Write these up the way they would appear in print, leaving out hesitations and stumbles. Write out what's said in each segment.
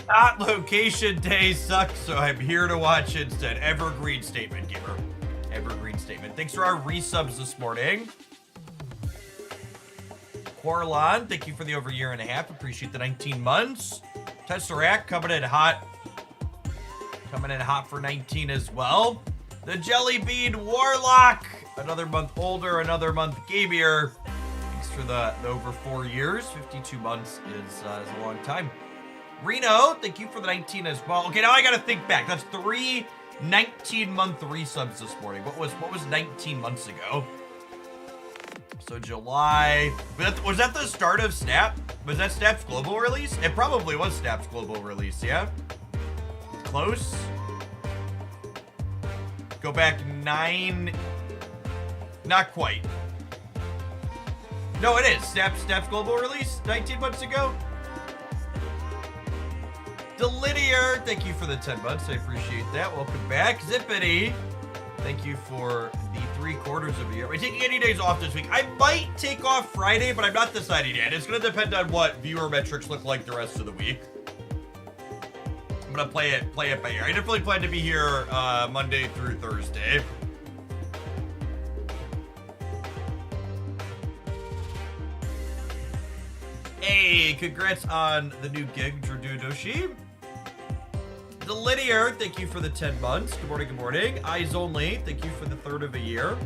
Not location day sucks, so I'm here to watch instead. Evergreen statement, gamer. Evergreen statement. Thanks for our resubs this morning. Corlon, thank you for the over year and a half. Appreciate the 19 months. Tesseract coming in hot. Coming in hot for 19 as well. The Jelly Bean Warlock. Another month older, another month gamier. Thanks for the over 4 years. 52 months is a long time. Reno, thank you for the 19 as well. Okay, now I gotta think back. That's 3 19-month resubs this morning. What was 19 months ago? So July. Was that the start of Snap? Was that Snap's global release? It probably was Snap's global release, yeah? Close. Go back 9. Not quite. No, it is. Snap's global release 19 months ago. Delinear, thank you for the 10 months. I appreciate that. Welcome back. Zippity, thank you for the 3/4 of a year. Am I taking any days off this week? I might take off Friday, but I'm not deciding yet. It's going to depend on what viewer metrics look like the rest of the week. I'm going to play it by ear. I definitely plan to be here Monday through Thursday. Hey, congrats on the new gig, Dradudoshi. The Linear, thank you for the 10 months. Good morning, good morning. Eyes Only, thank you for the 3rd of a year.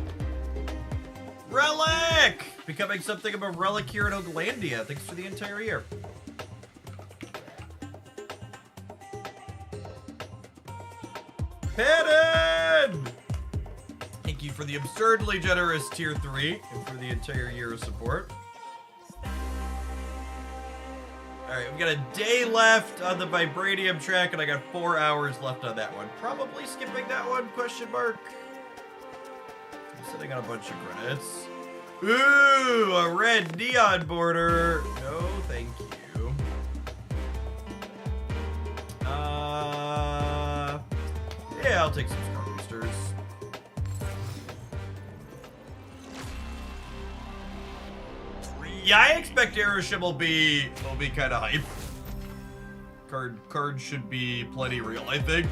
Relic! Becoming something of a relic here in Oaklandia. Thanks for the entire year. Hidden! Thank you for the absurdly generous tier 3 and for the entire year of support. Alright, we got a day left on the Vibranium track, and I got 4 hours left on that one. Probably skipping that one, question mark. I'm sitting on a bunch of credits. Ooh, a red neon border. No, thank you. Yeah, I'll take some Star Boosters. Yeah, I expect Aeroship will be kind of hype. Card should be plenty real, I think.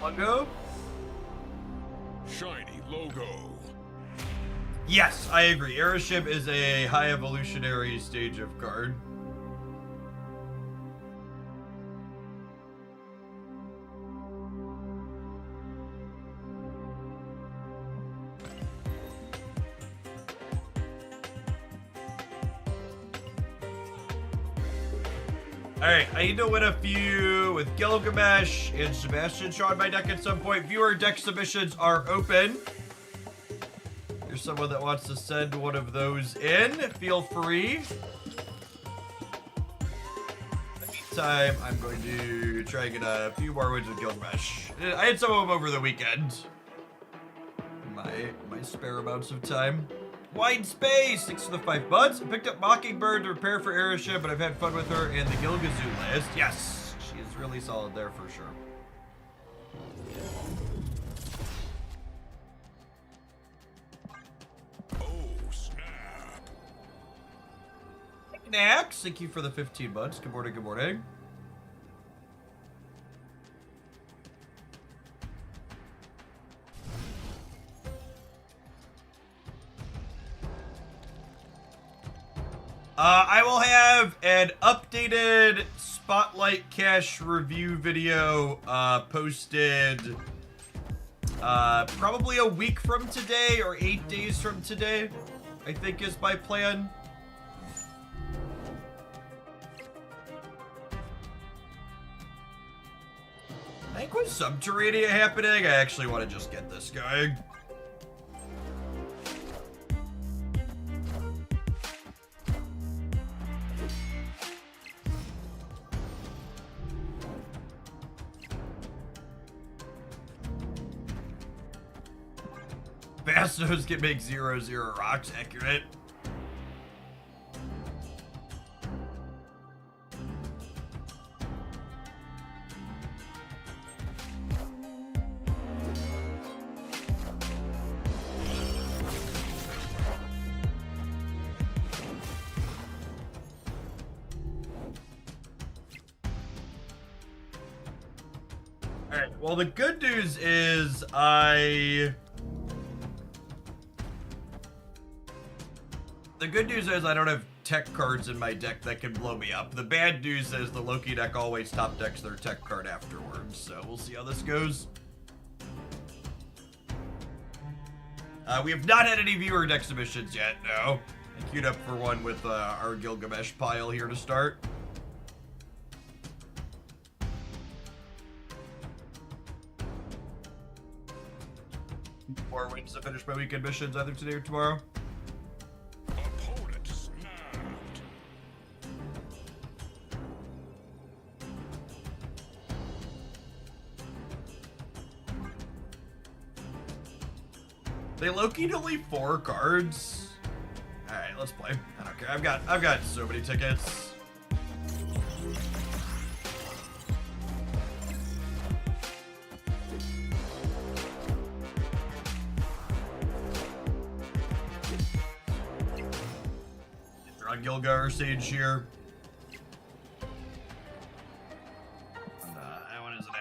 Logo? Shiny logo. Yes, I agree. Aeroship is a high evolutionary stage of card. Alright, I need to win a few with Gilgamesh and Sebastian Shaw on my deck at some point. Viewer deck submissions are open. If you're someone that wants to send one of those in, feel free. Meantime, I'm going to try and get a few more wins with Gilgamesh. I had some of them over the weekend. My spare amounts of time. Wide Space, 6 for the 5 months. I picked up Mockingbird to prepare for Aeroship, but I've had fun with her in the Gilgazoo list. Yes, she is really solid there for sure. Oh, snap. Nax, thank you for the 15 months. Good morning, good morning. I will have an updated Spotlight Cash review video posted probably a week from today or 8 days from today, I think is my plan. I think with Subterranea happening, I actually want to just get this going. Bastos can make 0/0 rocks accurate. Alright, well, the good news is I don't have tech cards in my deck that can blow me up. The bad news is the Loki deck always top decks their tech card afterwards, so we'll see how this goes. We have not had any viewer deck submissions yet, no. I queued up for one with our Gilgamesh pile here to start. 4 wins to finish my weekend missions either today or tomorrow. Opponent snapped. They Loki'd only 4 cards. All right, let's play. I don't care. I've got so many tickets. Draw Gilgar Sage here. And, that one isn't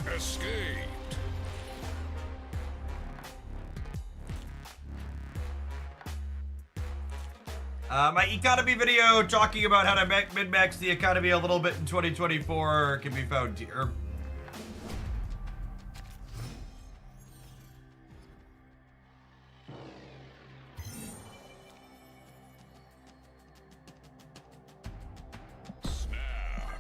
it. Escaped. My economy video talking about how to min-max the economy a little bit in 2024 can be found here. Snap.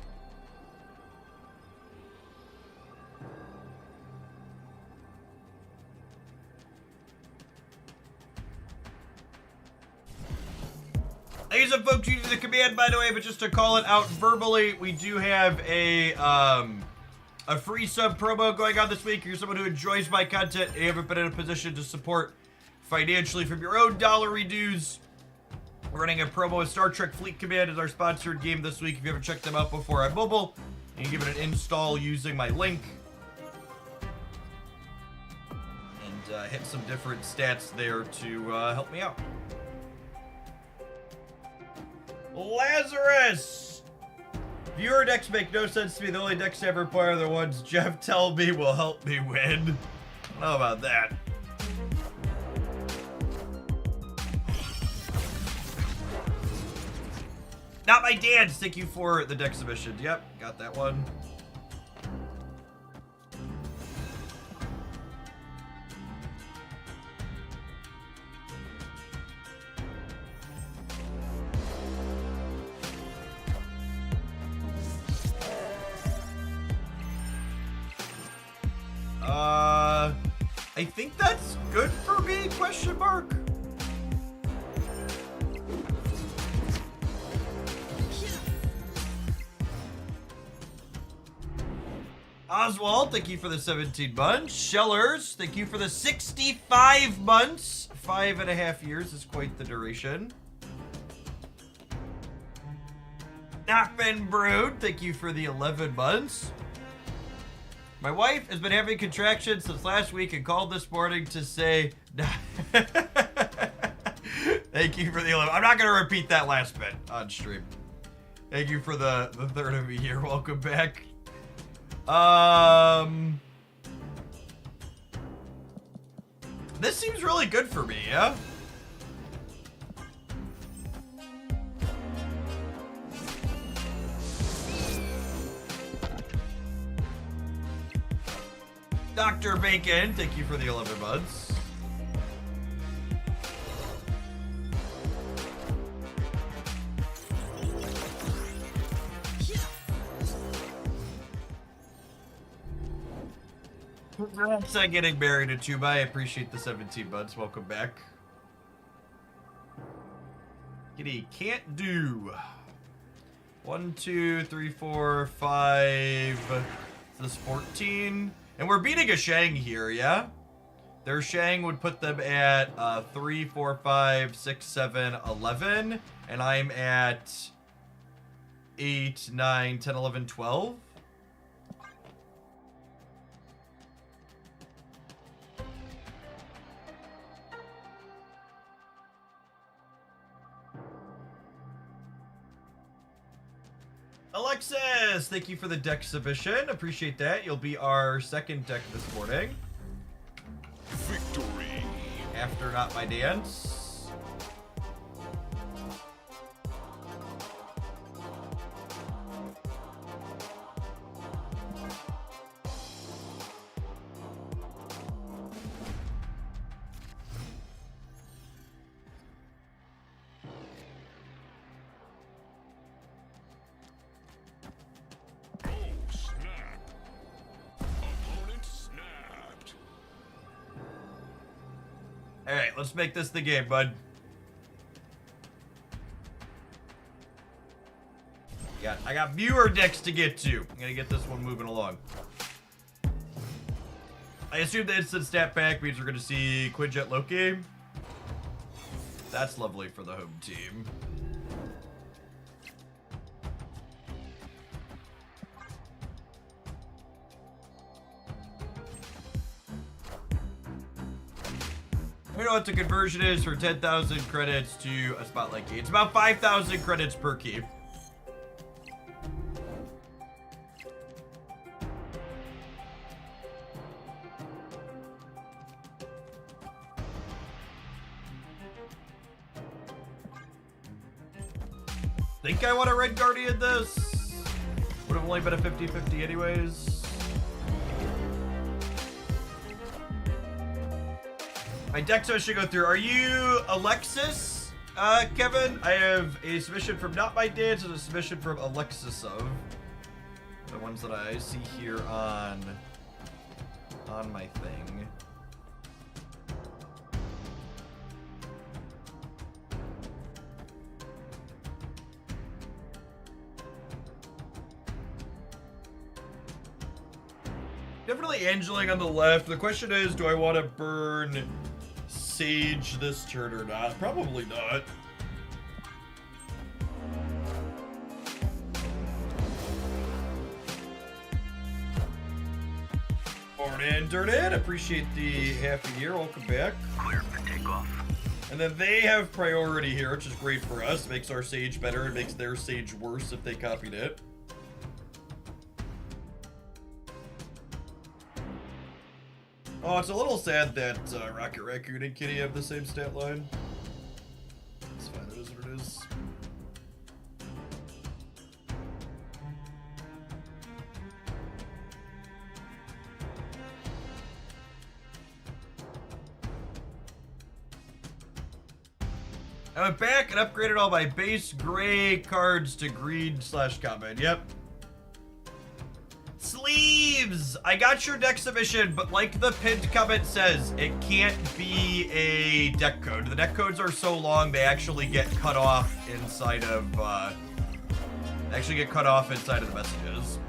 Thank you some folks using the command, by the way, but just to call it out verbally, we do have a free sub promo going on this week. If you're someone who enjoys my content and you haven't been in a position to support financially from your own dollary dues, we're running a promo with Star Trek Fleet Command as our sponsored game this week. If you haven't checked them out before on mobile, you can give it an install using my link. And hit some different stats there to help me out. Lazarus! Viewer decks make no sense to me. The only decks I ever play are the ones Jeff tell me will help me win. How about that? Not my dad. Thank you for the deck submission. Yep, got that one. I think that's good for me, question mark. Oswald, thank you for the 17 months. Shellers, thank you for the 65 months. 5.5 years is quite the duration. Knockman Brood, thank you for the 11 months. My wife has been having contractions since last week and called this morning to say, thank you for the 11. I'm not going to repeat that last bit on stream. Thank you for the third of a year. Welcome back. This seems really good for me, yeah? Dr. Bacon, thank you for the 11 months. Congrats on getting married to Tuba. I appreciate the 17 months. Welcome back. Kitty can't do. 1, 2, 3, 4, 5. This is 14. And we're beating a Shang here, yeah? Their Shang would put them at 3, 4, 5, 6, 7, 11. And I'm at 8, 9, 10, 11, 12. Alexis, thank you for the deck submission. Appreciate that. You'll be our second deck this morning. Victory. After Not My Dance. Oh, snap. Opponent snapped. All right, let's make this the game, bud. I got viewer decks to get to. I'm gonna get this one moving along. I assume the instant stat pack means we're gonna see Quinjet Loki. That's lovely for the home team. We know what the conversion is for 10,000 credits to a Spotlight key. It's about 5,000 credits per key. Think I want a Red Guardian this. Would have only been a 50-50 anyways. My decks I should go through. Are you Alexis, Kevin? I have a submission from Not My Dance and a submission from Alexis of. The ones that I see here on my thing. Definitely Angeling on the left. The question is, do I want to burn Sage this turn or not? Probably not. Morning, Durnan. Appreciate the half a year. Welcome back. Clear for takeoff. And then they have priority here, which is great for us. Makes our Sage better. It makes their Sage worse if they copied it. Oh, it's a little sad that Rocket Raccoon and Kitty have the same stat line. It's fine, that is what it is. I went back and upgraded all my base gray cards to green/common. Yep. Sleeves! I got your deck submission, but like the pinned comment says, it can't be a deck code. The deck codes are so long, they actually get cut off inside of, the messages.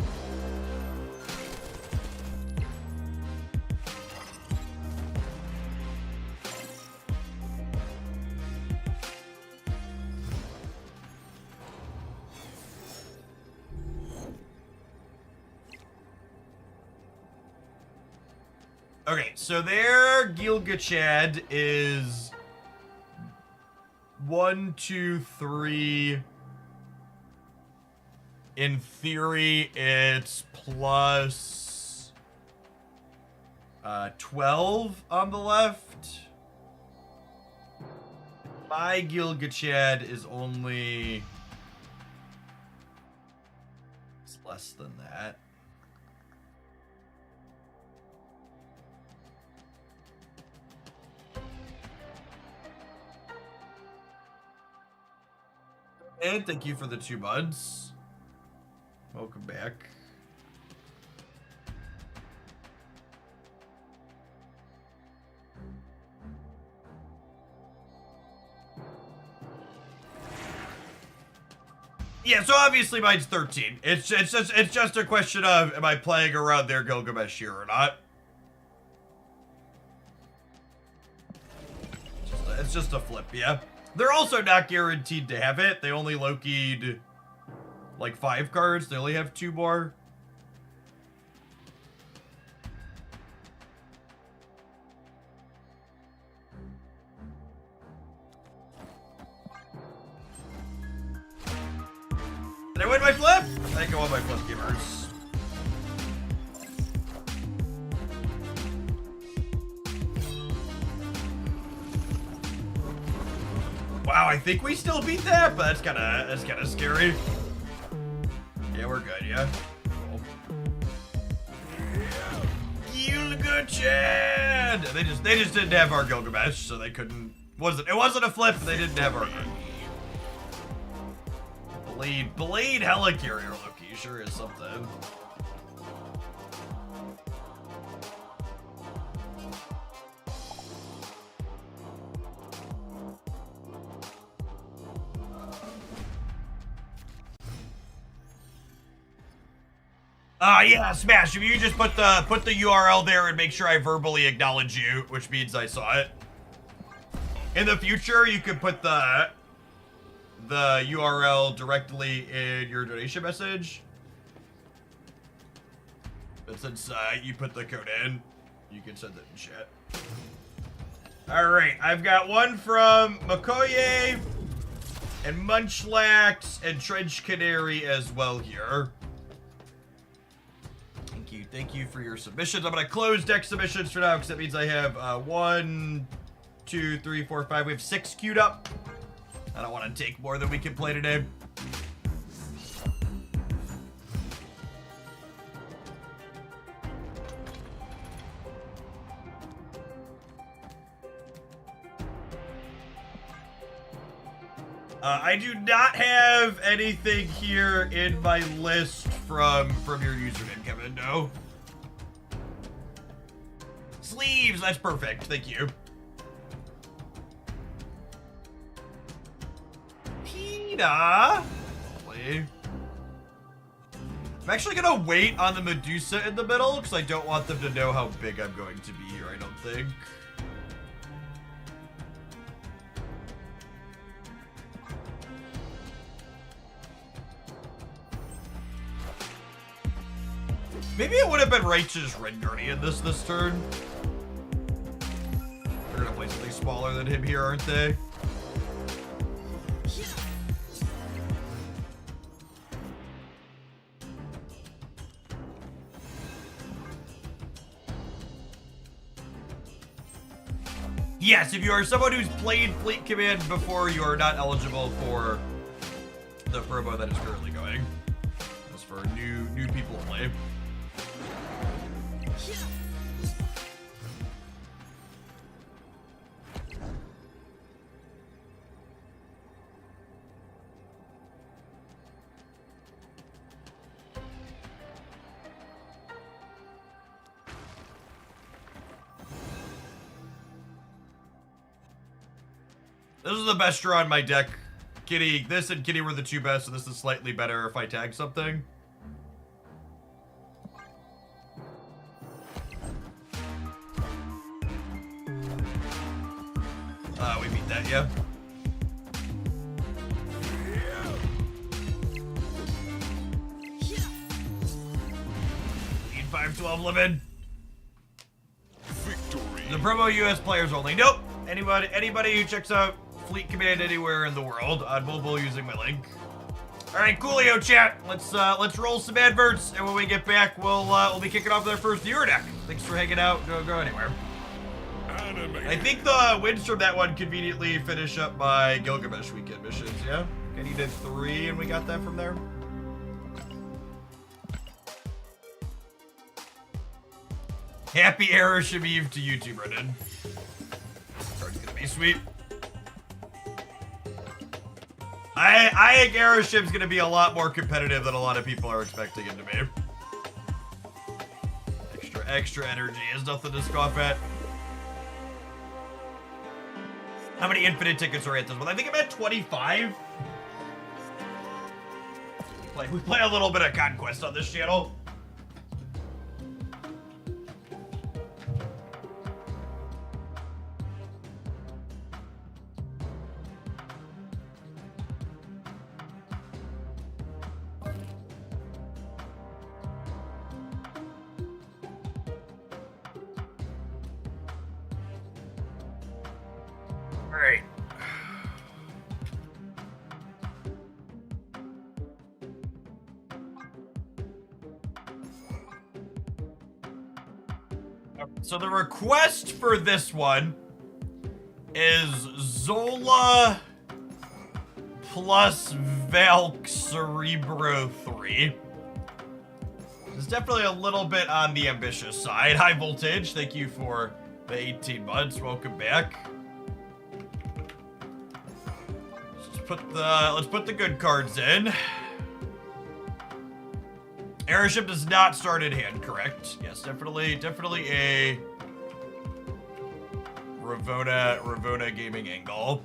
Okay, so their Gilgachad is 1, 2, 3. In theory, it's plus 12 on the left. My Gilgachad is only... it's less than that. And thank you for the 2 buds. Welcome back. Yeah, so obviously mine's 13. It's just a question of, am I playing around their Gilgamesh here or not? It's just a flip, yeah. They're also not guaranteed to have it. They only Loki'd like 5 cards. They only have 2 more. Did I win my flip? Thank you all my plus gamers. Wow, I think we still beat that, but that's kinda scary. Yeah, we're good, yeah. Cool. Gilgachad! They just didn't have our Gilgamesh, so they couldn't. It wasn't a flip, they didn't have our Blade Helicarrier Loki sure is something. Yeah, Smash. If you just put the URL there and make sure I verbally acknowledge you, which means I saw it. In the future, you could put the URL directly in your donation message. But since you put the code in, you can send it in chat. All right, I've got one from Makoye and Munchlax and Trench Canary as well here. Thank you for your submissions. I'm gonna close deck submissions for now because that means I have 1, 2, 3, 4, 5. We have 6 queued up. I don't want to take more than we can play today. I do not have anything here in my list from your username, Kevin. No. Sleeves, that's perfect. Thank you. PETA. Lovely. I'm actually gonna wait on the Medusa in the middle because I don't want them to know how big I'm going to be here, I don't think. Maybe it would have been right to just Red Guardian this turn. They're gonna play something smaller than him here, aren't they? Yes, if you are someone who's played Fleet Command before, you are not eligible for the promo that is currently going. That's for new people to play. This is the best draw in my deck. This and Kitty were the two best, so this is slightly better if I tag something. We beat that, yeah. Need 512 limit. Victory. The promo US players only. Nope. Anybody who checks out Fleet Command anywhere in the world on mobile using my link. All right, coolio chat. Let's roll some adverts, and when we get back, we'll be kicking off with our first viewer deck. Thanks for hanging out. Don't go anywhere. Animated. I think the wins from that one conveniently finish up my Gilgamesh weekend missions. Yeah, Kenny did 3, and we got that from there. Happy Arashim Eve to you too, Brendan. Card's gonna be sweet. I think Arashim's gonna be a lot more competitive than a lot of people are expecting him to be. Extra energy is nothing to scoff at. How many infinite tickets are at this one? I think I'm at 25. We play a little bit of Conquest on this channel. Alright. So the request for this one is Zola plus Valk Cerebro 3. It's definitely a little bit on the ambitious side. High Voltage, thank you for the 18 months. Welcome back. Let's put the good cards in. Airship does not start in hand, correct? Yes, definitely a Ravona gaming angle.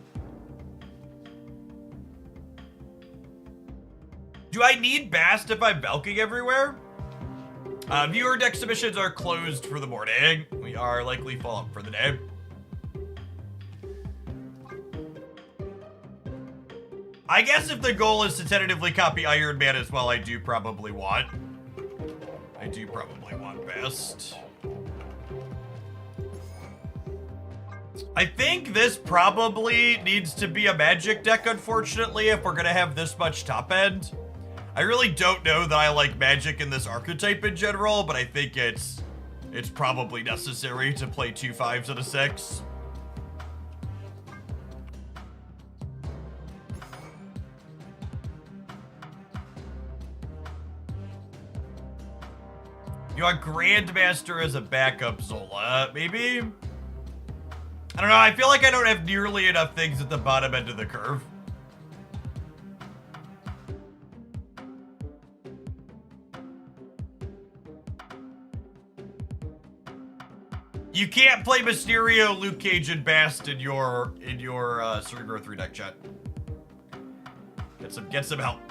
Do I need Bast if I'm bulking everywhere? Viewer deck submissions are closed for the morning. We are likely full up for the day. I guess if the goal is to tentatively copy Iron Man as well, I do probably want Best. I think this probably needs to be a Magic deck, unfortunately, if we're gonna have this much top end. I really don't know that I like Magic in this archetype in general, but I think it's probably necessary to play 2 5s and a 6. You want Grandmaster as a backup Zola, maybe? I don't know, I feel like I don't have nearly enough things at the bottom end of the curve. You can't play Mysterio, Luke Cage, and Bast in your Cerebro 3 deck, chat. Get some help.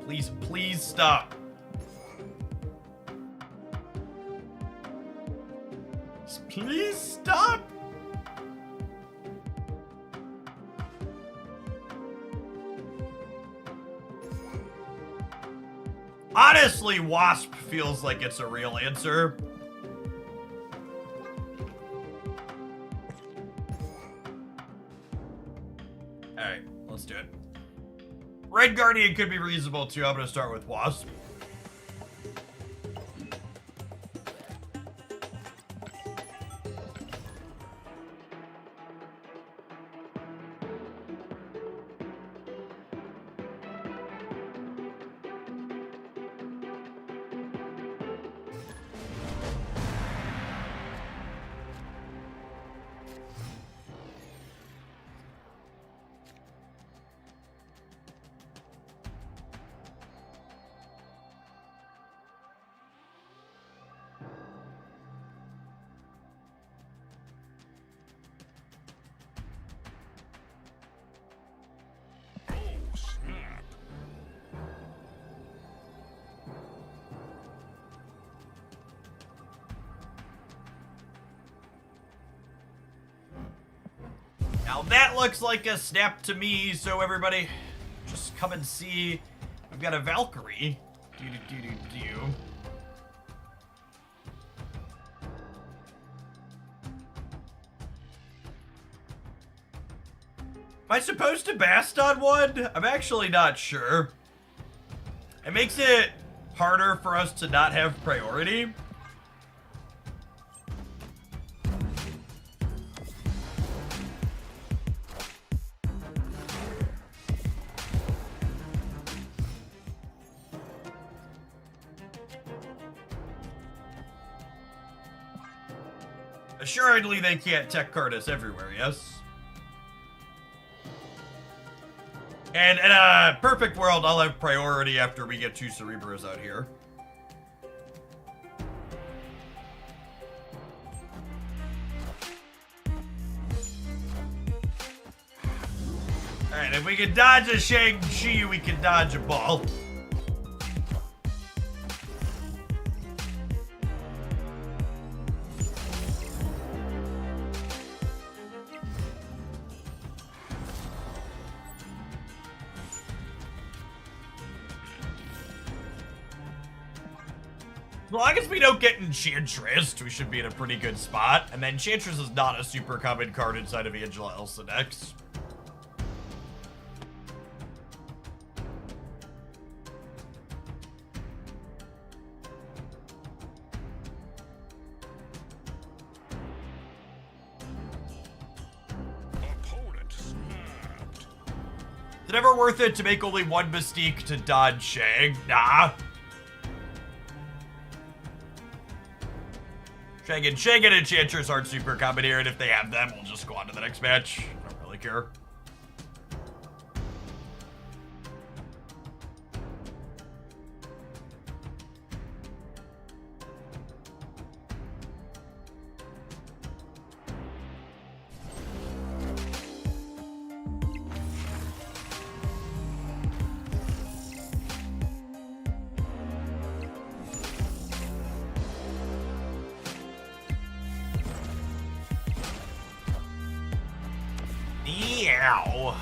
Please stop. Please stop. Honestly, Wasp feels like it's a real answer. Alright, let's do it. Red Guardian could be reasonable too. I'm gonna start with Wasp. Now that looks like a snap to me, so everybody, just come and see. We've got a Valkyrie. Am I supposed to Bast on one? I'm actually not sure. It makes it harder for us to not have priority. Assuredly, they can't tech card us everywhere, yes? And in a perfect world, I'll have priority after we get 2 Cerebros out here. Alright, if we can dodge a Shang-Chi, we can dodge a ball. As long as we don't get Enchantress, we should be in a pretty good spot. And then Enchantress is not a super common card inside of Angela Elsa decks. it ever worth it to make only one Mystique to dodge Shag? Nah. Shag and Enchantress aren't super common here, and if they have them, we'll just go on to the next match. I don't really care. Meow.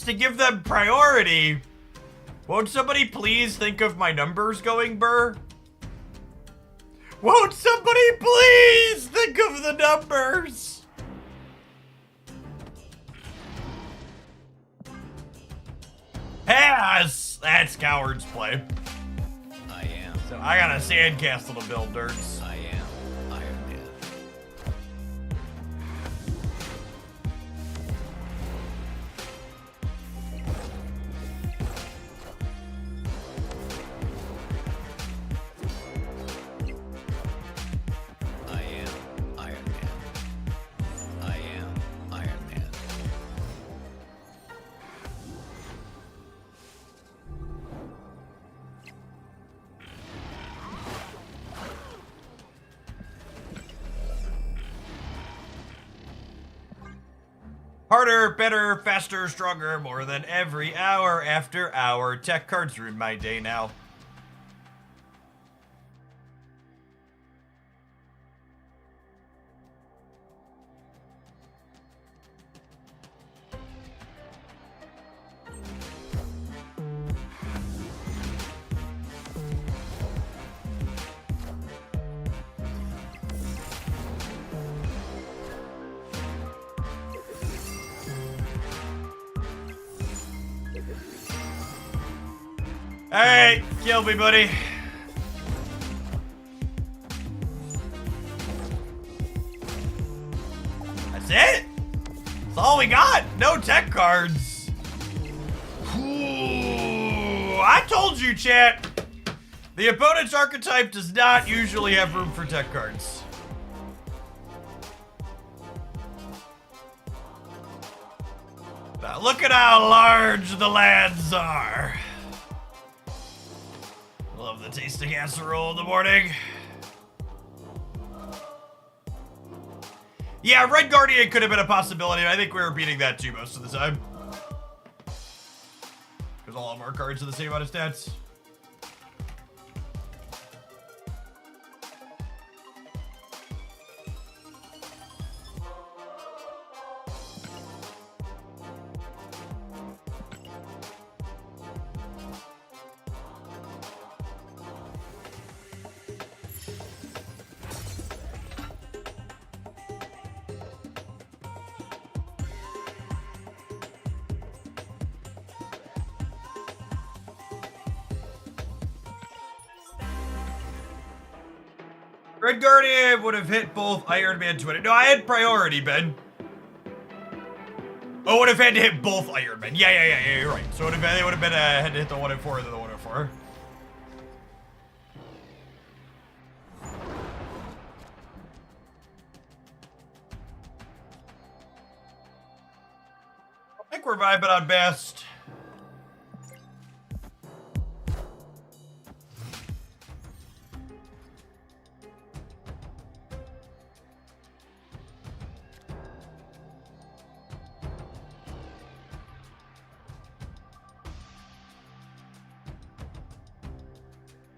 To give them priority. Won't somebody please think of my numbers going burr? Won't somebody please think of the numbers? Pass! That's coward's play. I am. So I got a sandcastle to build, nerds. I am Iron Man. I am Iron Man. I am Iron Man. Harder, better, faster, stronger, more than every hour after hour. Tech cards ruin my day now. Alright, kill me, buddy. That's it? That's all we got. No tech cards. Ooh, I told you, chat. The opponent's archetype does not usually have room for tech cards. Now look at how large the lands are. Love the taste of casserole in the morning. Yeah, Red Guardian could have been a possibility. I think we were beating that too most of the time. Because all of our cards are the same amount of stats. Red Guardian would have hit both Iron Man 20. No, I had priority, Ben. Oh, would have had to hit both Iron Man. Yeah, you're right. So it would have been, they would have been had to hit the 1 and 4 and then the 1 and 4. I think we're vibing on best.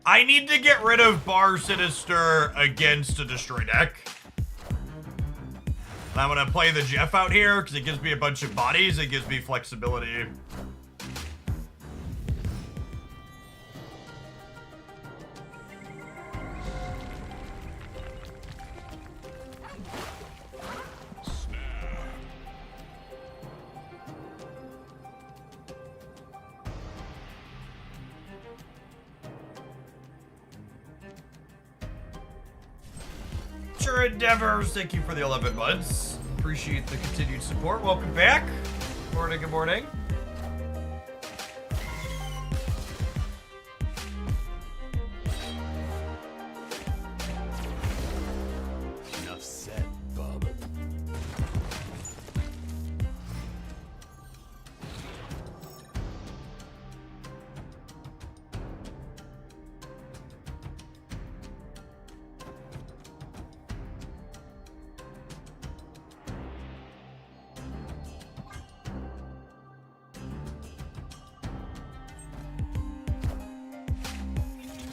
I need to get rid of Bar Sinister against a Destroy deck. I'm gonna play the Jeff out here because it gives me a bunch of bodies. It gives me flexibility. Sure endeavors. Thank you for the 11 months. Appreciate the continued support. Welcome back. Good morning. Good morning. Enough said, bub.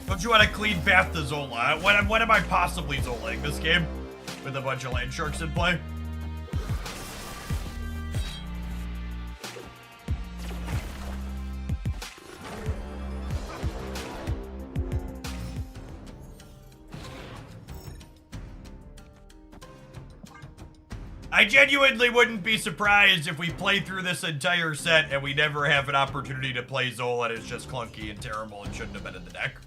Don't you want to clean path to Zola? When am I possibly Zolaing this game? With a bunch of land sharks in play? I genuinely wouldn't be surprised if we play through this entire set and we never have an opportunity to play Zola and it's just clunky and terrible and shouldn't have been in the deck.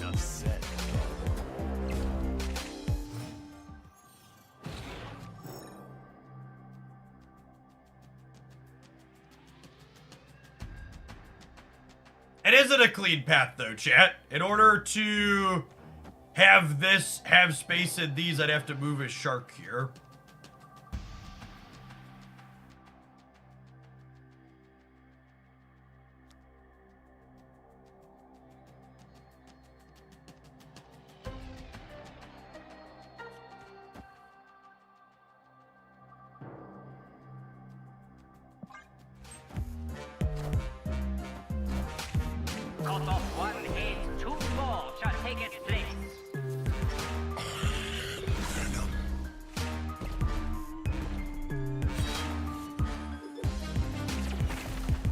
Enough said, It isn't a clean path though, chat. In order to have this have space in these, I'd have to move a shark here. Cut off one head, two more shall take its place.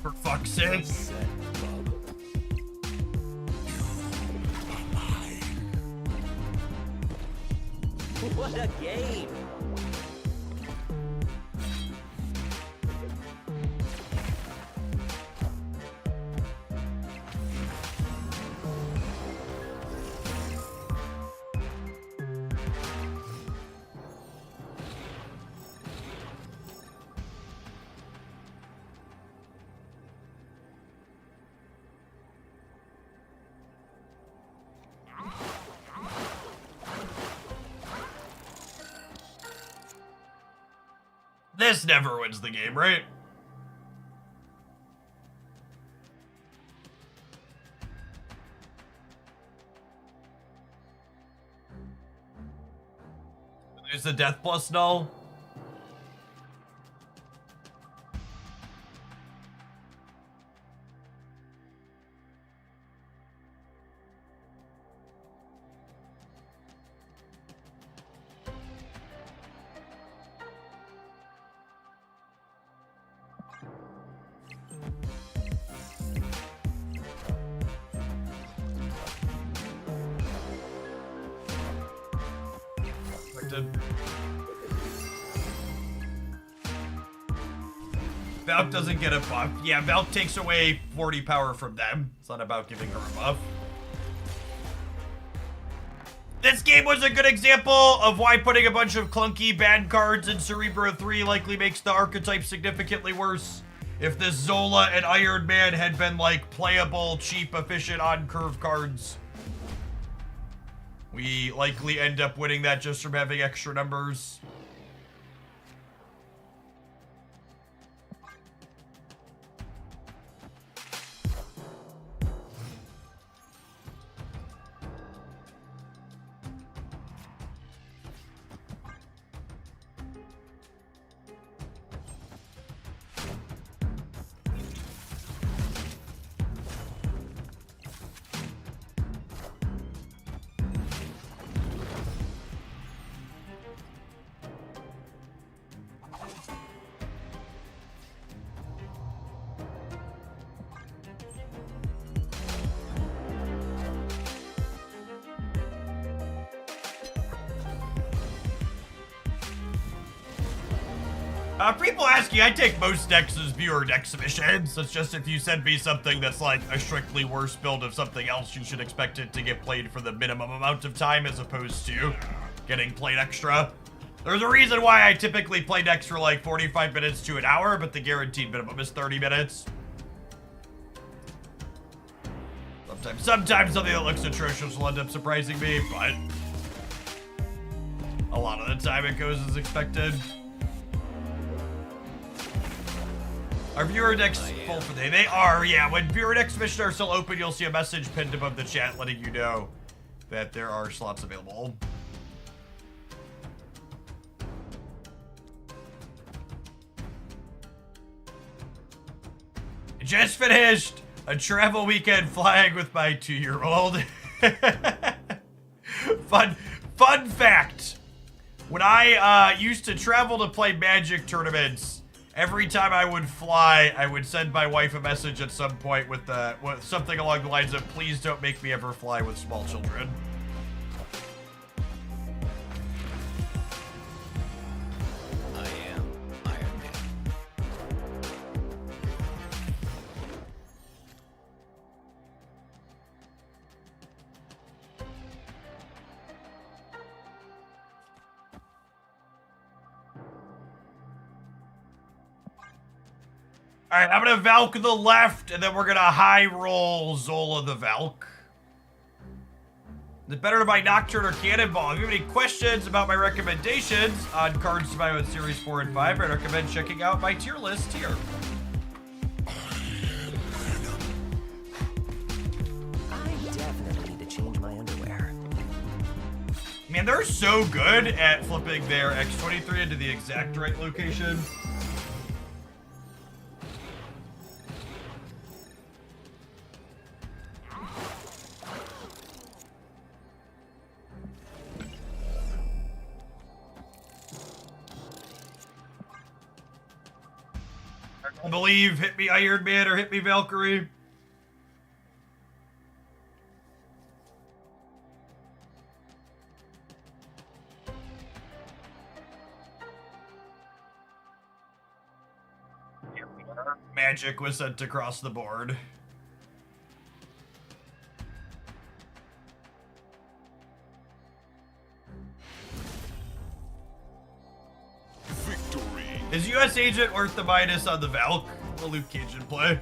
For fuck's sake. said, bub. What a game! This never wins the game, right? There's the death plus null. Valk doesn't get a buff. Yeah, Valk takes away 40 power from them. It's not about giving her a buff. This game was a good example of why putting a bunch of clunky bad cards in Cerebro 3 likely makes the archetype significantly worse. If this Zola and Iron Man had been like playable, cheap, efficient, on-curve cards, we likely end up winning that just from having extra numbers. People asking, I take most decks as viewer deck submissions. It's just if you send me something that's like a strictly worse build of something else, you should expect it to get played for the minimum amount of time as opposed to getting played extra. There's a reason why I typically play decks for like 45 minutes to an hour, but the guaranteed minimum is 30 minutes. Sometimes something that looks atrocious will end up surprising me, but a lot of the time it goes as expected. Are viewer decks full for the day? They are, yeah. When viewer deck submissions are still open, you'll see a message pinned above the chat letting you know that there are slots available. Just finished a travel weekend flying with my 2-year-old. Fun fact. When I used to travel to play Magic tournaments, every time I would fly, I would send my wife a message at some point with something along the lines of, please don't make me ever fly with small children. I am Iron Man. All right, I'm gonna Valk the left, and then we're gonna high roll Zola the Valk. Is it better to buy Nocturne or Cannonball? If you have any questions about my recommendations on cards to buy with Series 4 and 5, I recommend checking out my tier list here. I definitely need to change my underwear. Man, they're so good at flipping their X23 into the exact right location. I believe, hit me Iron Man or hit me Valkyrie. Magic was sent across the board. Victory. Is US Agent worth the minus on the Valk? The Luke Cajun play.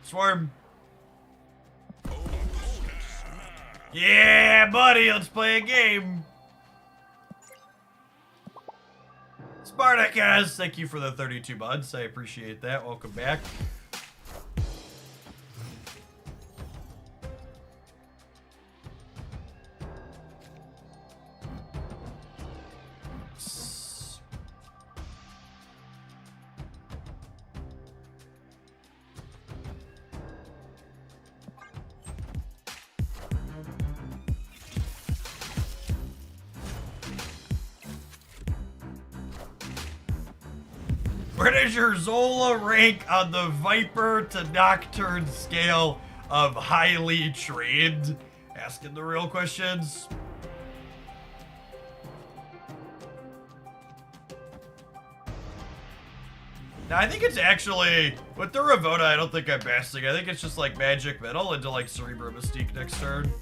Swarm. Yeah, buddy, let's play a game. Spartacus, thank you for the 32 months. I appreciate that. Welcome back. Where does your Zola rank on the Viper to Nocturne scale of highly trained? Asking the real questions. Now, I think it's actually, with the Ravona, I don't think I'm basting. I think it's just like Magic Metal into like Cerebro Mystique next turn.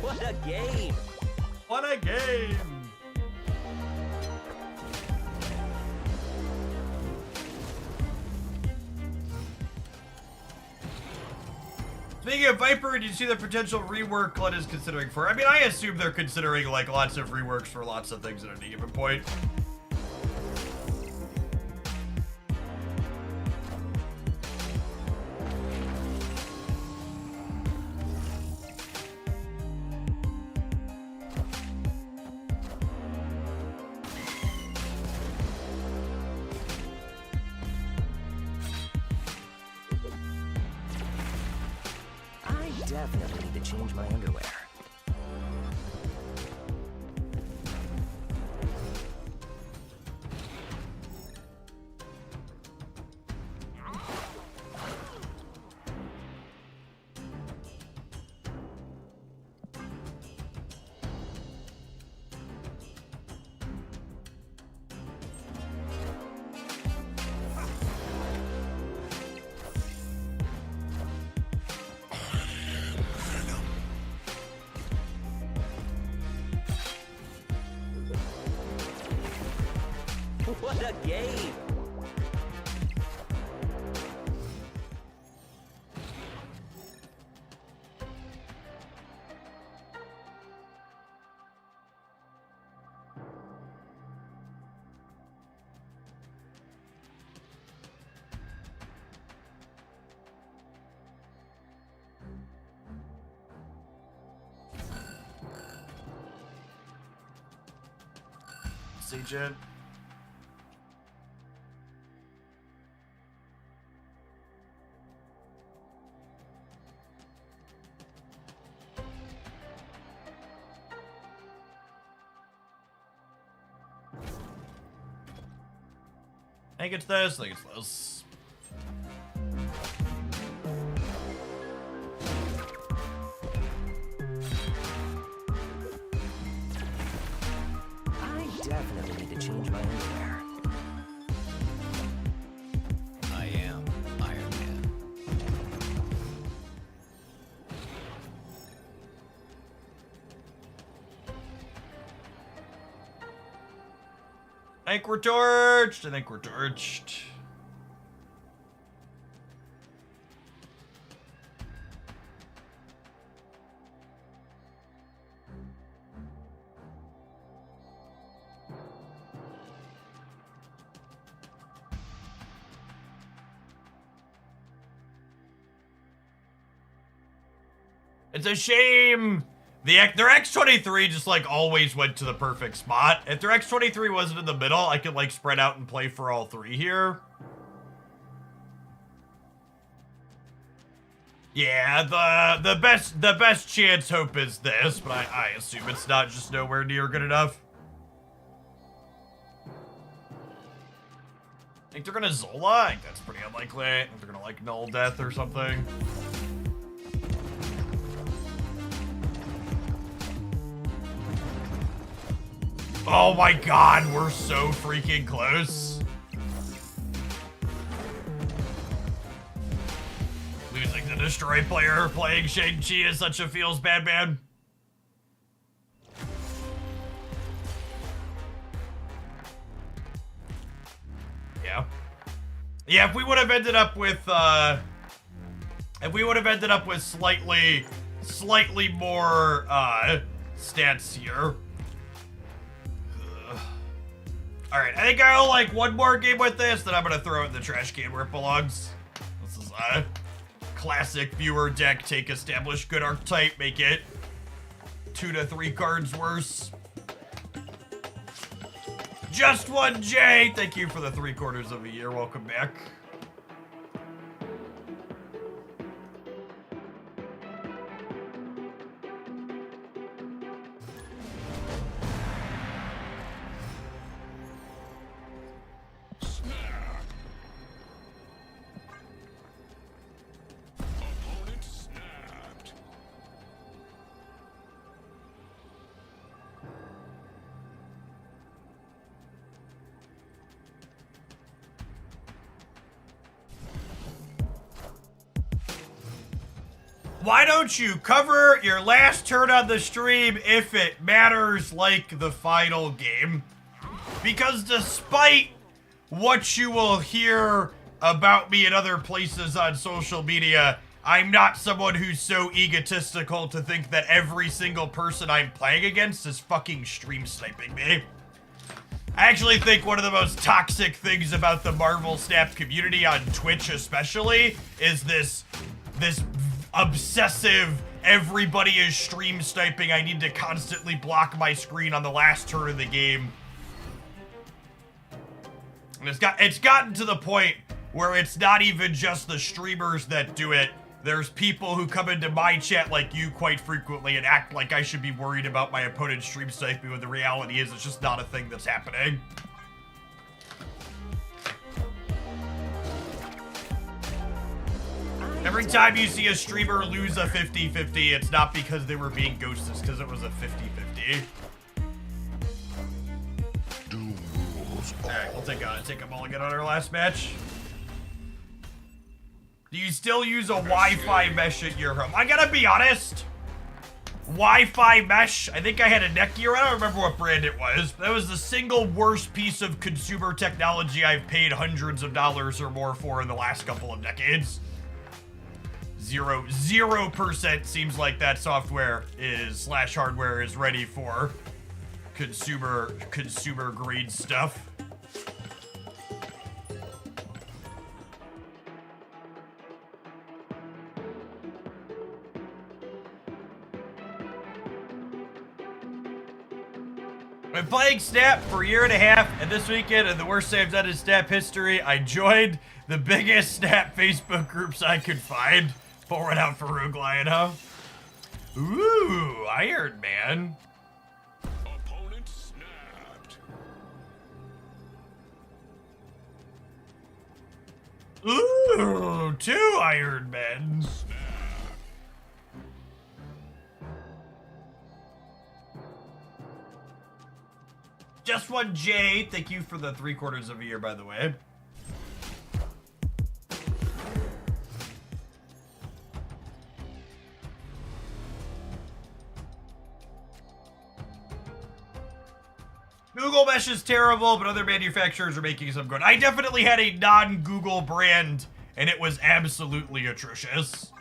What a game! What a game! Speaking of Viper, did you see the potential rework Glenn is considering for? I mean, I assume they're considering like lots of reworks for lots of things at any given point. Definitely need to change my underwear. the game. Agent. I think it's this, I think it's this. I definitely need to change my underwear. I am Iron Man. I think we're torched. I think we're torched. It's a shame. Their X-23 just like always went to the perfect spot. If their X-23 wasn't in the middle, I could like spread out and play for all three here. Yeah, the best chance hope is this, but I assume it's not just nowhere near good enough. Think they're gonna Zola? I think that's pretty unlikely. I think they're gonna like null death or something. Oh my god, we're so freaking close. Losing the Destroy player playing Shang-Chi is such a feels bad man. Yeah. Yeah, if we would have ended up with slightly more stats here. Alright, I think I'll like one more game with this, then I'm gonna throw it in the trash can where it belongs. This is a classic viewer deck, take established good archetype, make it 2 to 3 cards worse. Just one J, thank you for the 3/4 of a year, welcome back. Opponent snapped. Why don't you cover your last turn on the stream if it matters like the final game? Because despite what you will hear about me in other places on social media, I'm not someone who's so egotistical to think that every single person I'm playing against is fucking stream sniping me. I actually think one of the most toxic things about the Marvel Snap community on Twitch especially is this obsessive, everybody is stream sniping, I need to constantly block my screen on the last turn of the game. And it's gotten to the point where it's not even just the streamers that do it. There's people who come into my chat like you quite frequently and act like I should be worried about my opponent stream sniping when the reality is it's just not a thing that's happening. Every time you see a streamer lose a 50-50, it's not because they were being ghosted, it's because it was a 50-50. Doom rules all. Alright, we'll take a mulligan on our last match. Do you still use a Wi-Fi mesh at your home? I gotta be honest. Wi-Fi mesh. I think I had a neck gear. I don't remember what brand it was. That was the single worst piece of consumer technology I've paid hundreds of dollars or more for in the last couple of decades. 0% seems like that software is / hardware is ready for consumer grade stuff. I've been playing Snap for a year and a half, and this weekend, in the worst day I've done in Snap history, I joined the biggest Snap Facebook groups I could find. Pouring out for Rogue Lion. Ooh, Iron Man. Opponent snapped. Ooh, 2 Iron Men. Just one J. Thank you for the 3/4 of a year, by the way. Google Mesh is terrible, but other manufacturers are making some good. I definitely had a non-Google brand, and it was absolutely atrocious.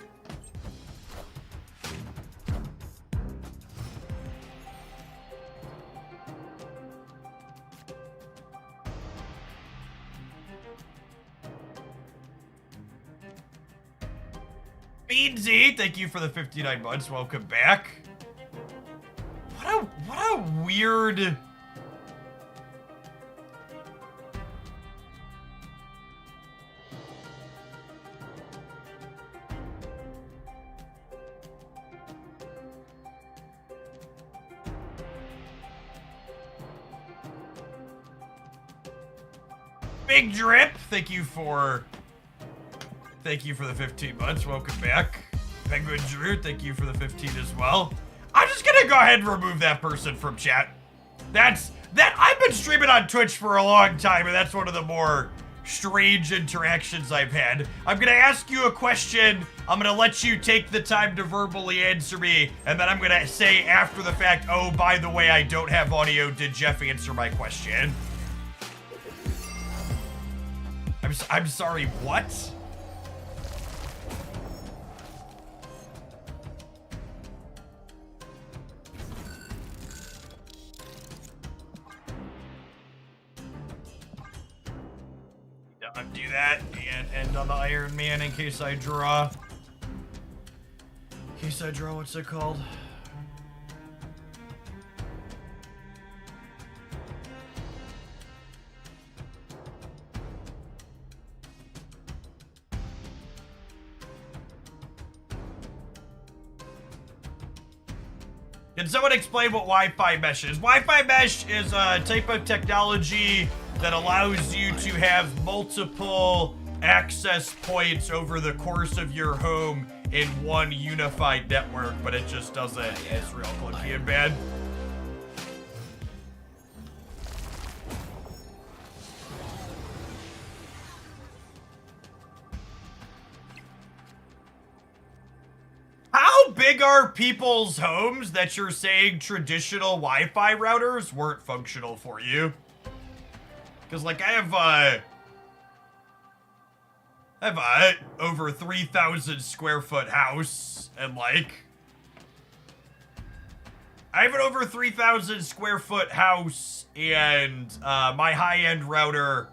Beansy, thank you for the 59 months. Welcome back. What a weird... Big Drip, thank you for the 15 months. Welcome back. Penguin Drew, thank you for the 15 as well. I'm just gonna go ahead and remove that person from chat. I've been streaming on Twitch for a long time, and that's one of the more strange interactions I've had. I'm gonna ask you a question. I'm gonna let you take the time to verbally answer me, and then I'm gonna say after the fact, oh, by the way, I don't have audio. Did Jeff answer my question? I'm sorry, what? Undo that and end on the Iron Man in case I draw. What's it called? Can someone explain what Wi-Fi mesh is? Wi-Fi mesh is a type of technology that allows you to have multiple access points over the course of your home in one unified network, but it just doesn't. It's real clunky and bad. How big are people's homes that you're saying traditional Wi-Fi routers weren't functional for you? Because, like, I have a over 3,000 square foot house, and, like, I have an over 3,000 square foot house, and my high-end router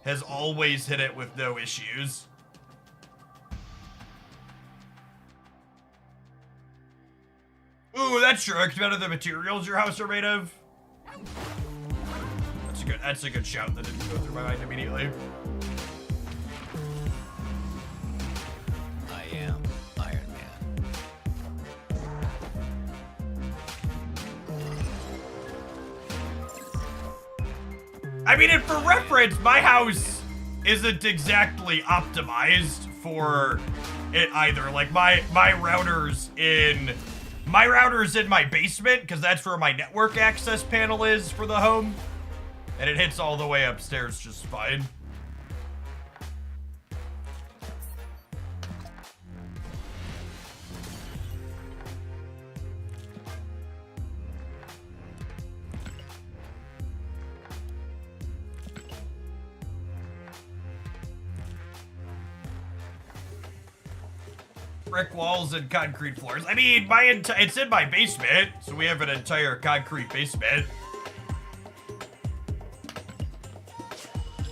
has always hit it with no issues. Ooh, that's true. It's better the materials your house are made of. That's a good shout that didn't go through my mind immediately. I am Iron Man. I mean, and for reference, my house isn't exactly optimized for it either. Like, my router's in my basement, because that's where my network access panel is for the home. And it hits all the way upstairs just fine. Brick walls and concrete floors. I mean, it's in my basement, so we have an entire concrete basement.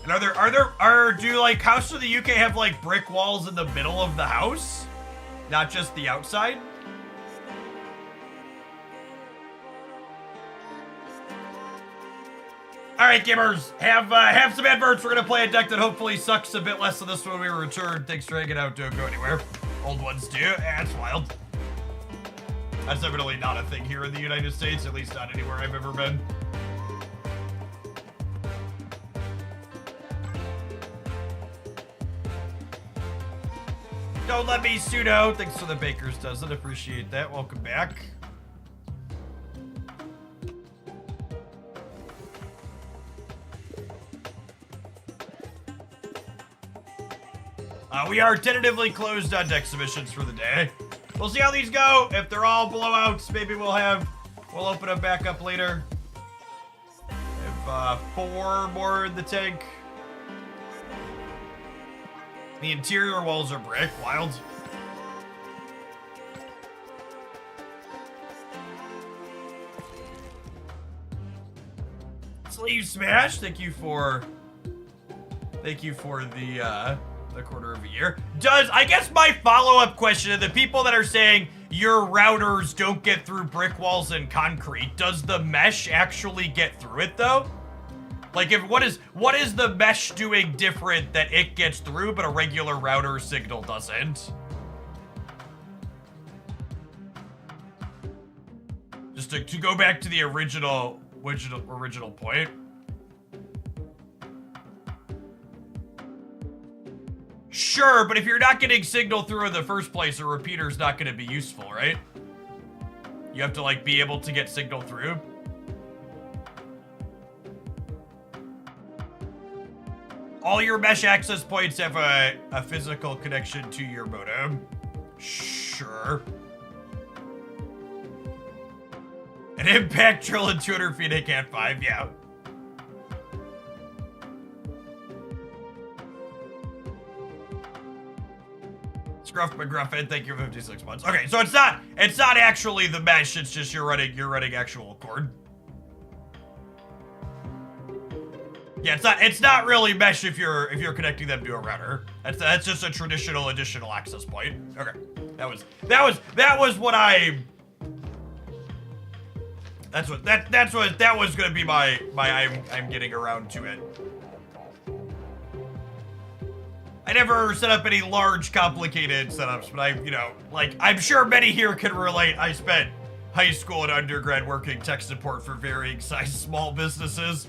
And do like houses in the UK have like brick walls in the middle of the house? Not just the outside? All right, gamers, have some adverts. We're gonna play a deck that hopefully sucks a bit less than this one we return. Thanks for hanging out. Don't go anywhere. Old ones do. That's wild. That's evidently not a thing here in the United States, at least not anywhere I've ever been. Don't let me pseudo. Thanks for the baker's dozen. Appreciate that. Welcome back. We are tentatively closed on deck submissions for the day. We'll see how these go. If they're all blowouts, maybe we'll open them back up later. If 4 more in the tank. The interior walls are brick. Wild. Sleeve smash. Thank you for the quarter of a year. I guess my follow-up question to the people that are saying your routers don't get through brick walls and concrete, does the mesh actually get through it though? Like, what is the mesh doing different that it gets through but a regular router signal doesn't? Just to go back to the original point. Sure, but if you're not getting signal through in the first place, a repeater's not going to be useful, right? You have to, like, be able to get signal through. All your mesh access points have a physical connection to your modem. Sure. An impact drill in 200 feet at Cat 5, yeah. Scruff McGruffin, thank you for 56 months. Okay, so it's not actually the mesh, it's just you're running actual cord. Yeah, it's not really mesh if you're connecting them to a router. That's just a traditional additional access point. Okay. That was what I that was gonna be my I'm getting around to it. I never set up any large, complicated setups, but I'm sure many here can relate. I spent high school and undergrad working tech support for varying size small businesses.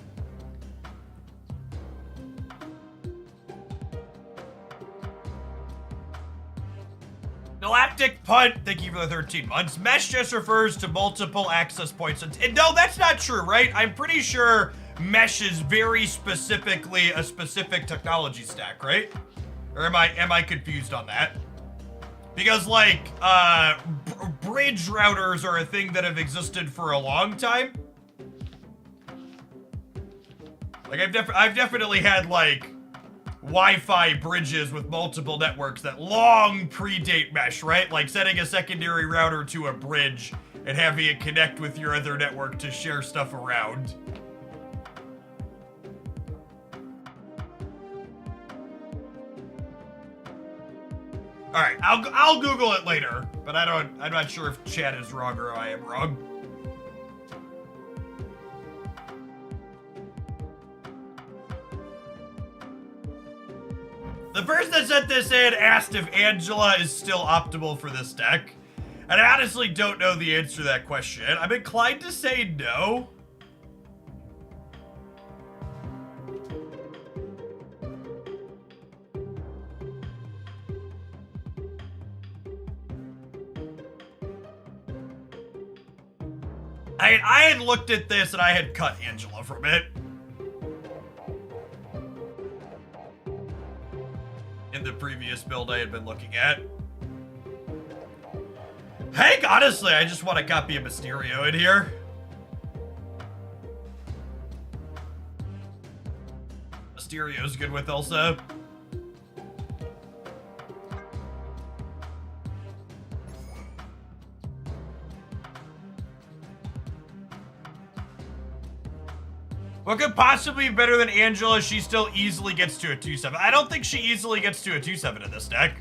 Galactic Punt, thank you for the 13 months. Mesh just refers to multiple access points. And no, that's not true, right? I'm pretty sure mesh is very specifically a specific technology stack, right? Or am I confused on that? Because bridge routers are a thing that have existed for a long time. Like I've definitely had Wi-Fi bridges with multiple networks that long predate mesh, right? Like setting a secondary router to a bridge and having it connect with your other network to share stuff around. All right, I'll Google it later, but I'm not sure if chat is wrong or I am wrong. The person that sent this in asked if Angela is still optimal for this deck, and I honestly don't know the answer to that question. I'm inclined to say no. I had looked at this and I had cut Angela from it. In the previous build I had been looking at. Heck, honestly, I just want a copy of Mysterio in here. Mysterio's good with Elsa. What could possibly be better than Angela? She still easily gets to a 2-7. I don't think she easily gets to a 2-7 in this deck.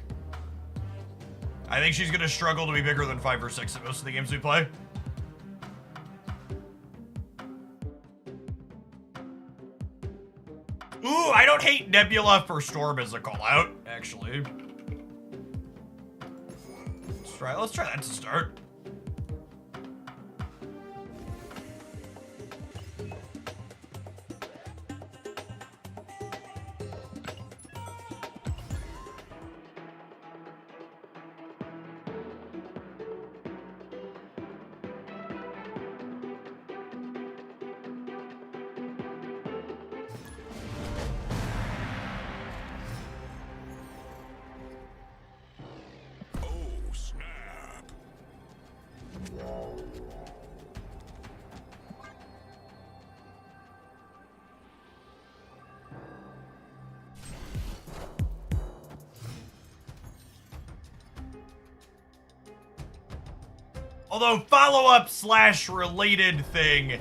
I think she's gonna struggle to be bigger than 5 or 6 in most of the games we play. Ooh, I don't hate Nebula for Storm as a call out, actually. Let's try that to start. Oh, snap. Although follow-up / related thing,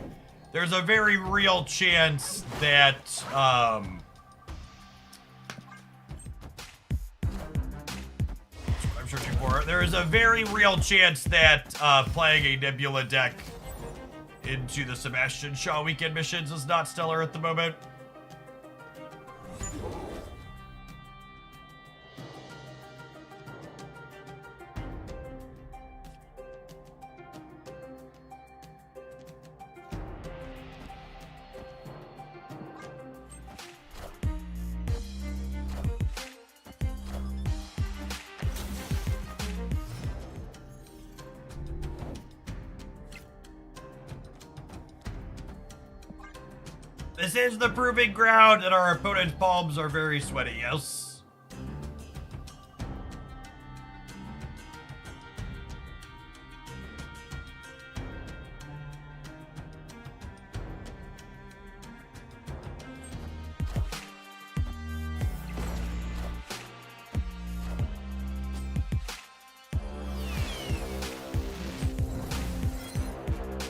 there's a very real chance that, I'm searching for. There is a very real chance that playing a Nebula deck into the Sebastian Shaw weekend missions is not stellar at the moment. This is the proving ground that our opponent's palms are very sweaty, yes.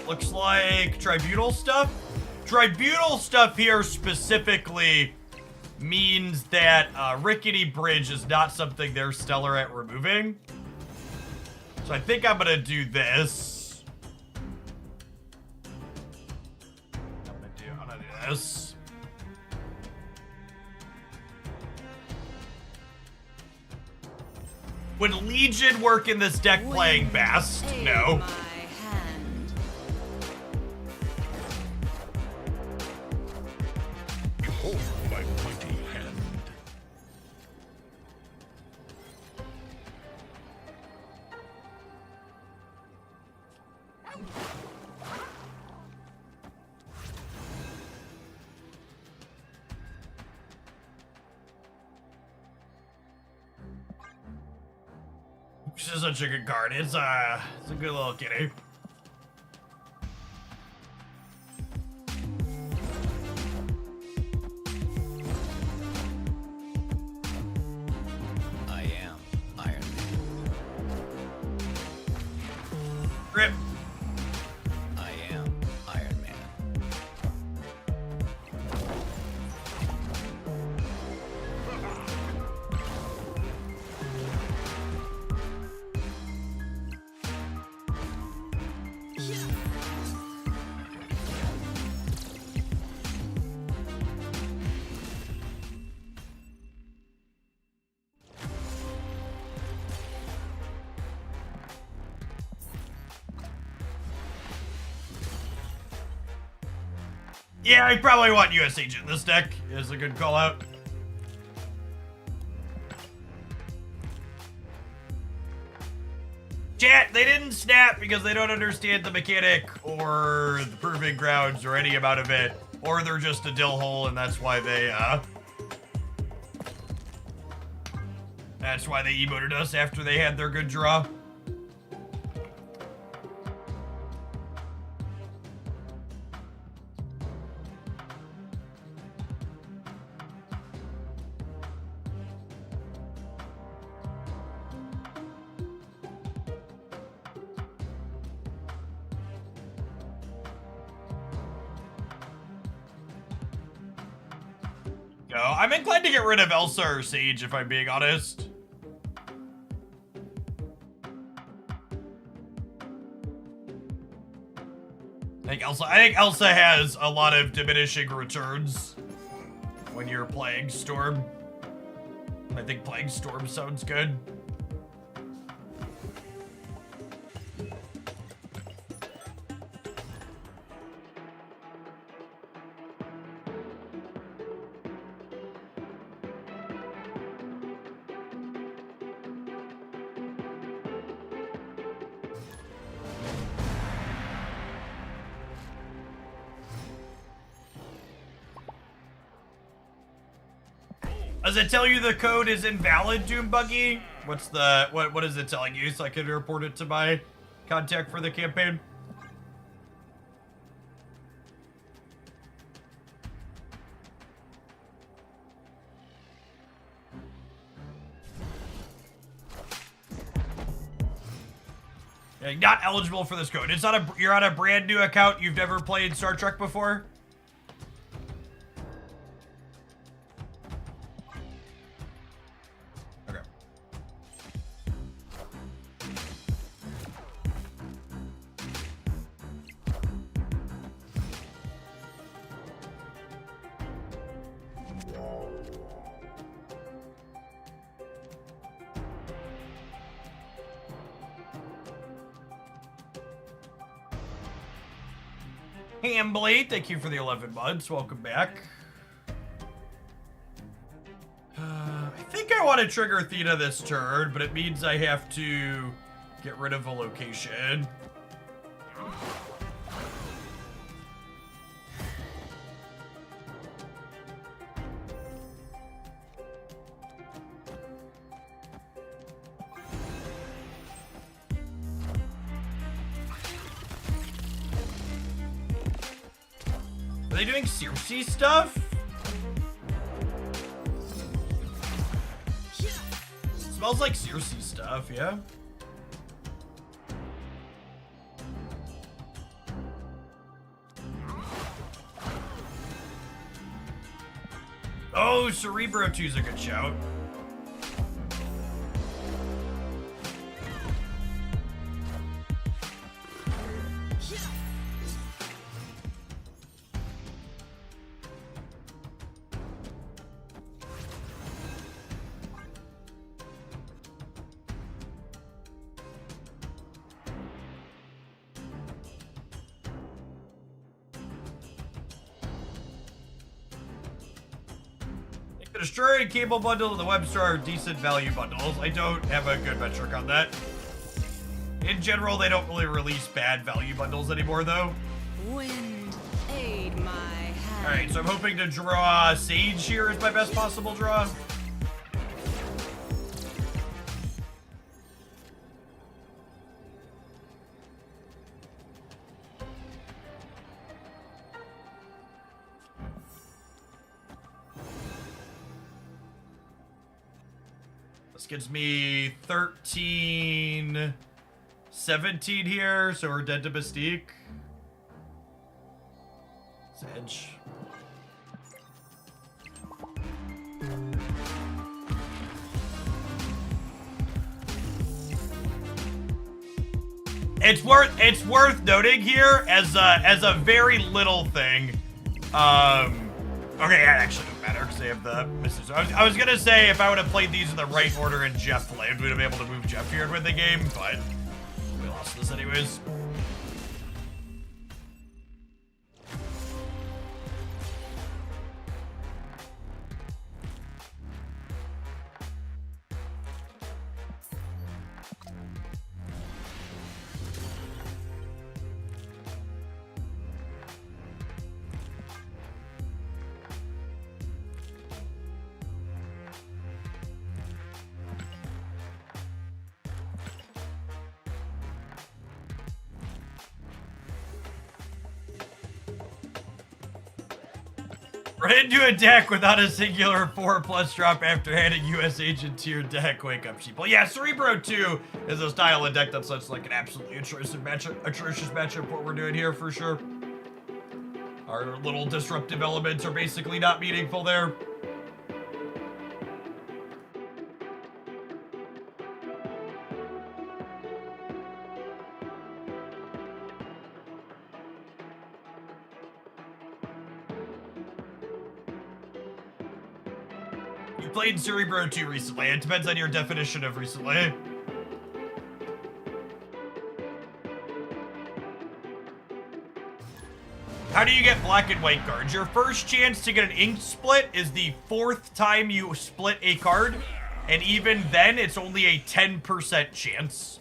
Looks like Tribunal stuff. Tribunal stuff here specifically means that Rickety Bridge is not something they're stellar at removing. So I think I'm gonna do this. I'm gonna do this. Would Legion work in this deck playing Bast? No. Behold my mighty hand. This is such a good card. It's a good little kitty. I am Iron Man. Rip. I am Iron Man. Yeah, I probably want US Agent in this deck. Is a good call out. Chat, they didn't snap because they don't understand the mechanic or the proving grounds or any amount of it. Or they're just a dill hole and that's why they emoted us after they had their good draw. go. I'm inclined to get rid of Elsa or Sage, if I'm being honest. I think Elsa has a lot of diminishing returns when you're playing Storm. I think playing Storm sounds good. Does it tell you the code is invalid, Doombuggy? What's the what is it telling you so I can report it to my contact for the campaign? You're not eligible for this code. It's not a you're on a brand new account. You've never played Star Trek before? Hamblade, thank you for the 11 months. Welcome back. I think I want to trigger Athena this turn, but it means I have to get rid of a location. Are they doing Circe stuff? Smells like Circe stuff, yeah? Oh, Cerebro 2's a good shout. The Destroyer and Cable bundle and the Web Store are decent value bundles. I don't have a good metric on that. In general, they don't really release bad value bundles anymore, though. Wind, aid my hand. Alright, so I'm hoping to draw Sage here as my best possible draw. This gives me 13, 17 here, so we're dead to Mystique. Sage. It's worth noting here as a very little thing. Okay, yeah, it actually doesn't matter because they have the misses. I was gonna say if I would have played these in the right order and Jeff played, we'd have been able to move Jeff here and win the game, but we lost this anyways. Run into a deck without a singular 4+ drop after adding US Agent to your deck. Wake up, sheeple. Yeah, Cerebro 2 is a style of deck that's such like an absolutely atrocious matchup what we're doing here for sure. Our little disruptive elements are basically not meaningful there. You played Cerebro 2 recently. It depends on your definition of recently. How do you get black and white cards? Your first chance to get an ink split is the 4th time you split a card, and even then, it's only a 10% chance.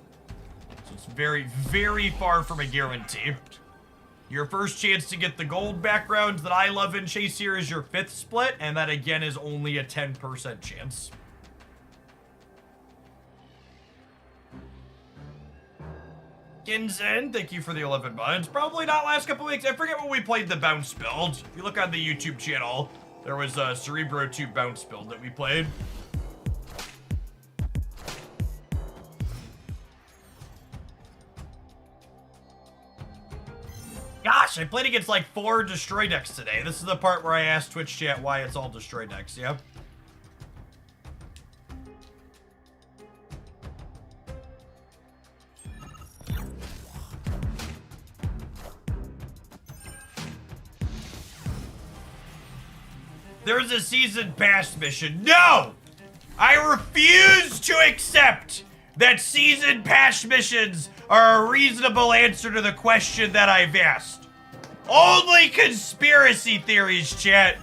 So it's very, very far from a guarantee. Your first chance to get the gold backgrounds that I love and chase here is your 5th split, and that again is only a 10% chance. Ginzen, thank you for the 11 months. Probably not last couple weeks. I forget when we played the bounce build. If you look on the YouTube channel, there was a Cerebro 2 bounce build that we played. Gosh, I played against like 4 destroy decks today. This is the part where I asked Twitch chat why it's all destroy decks, yeah? There's a season pass mission. No! I refuse to accept that season pass missions are a reasonable answer to the question that I've asked. Only conspiracy theories, chat.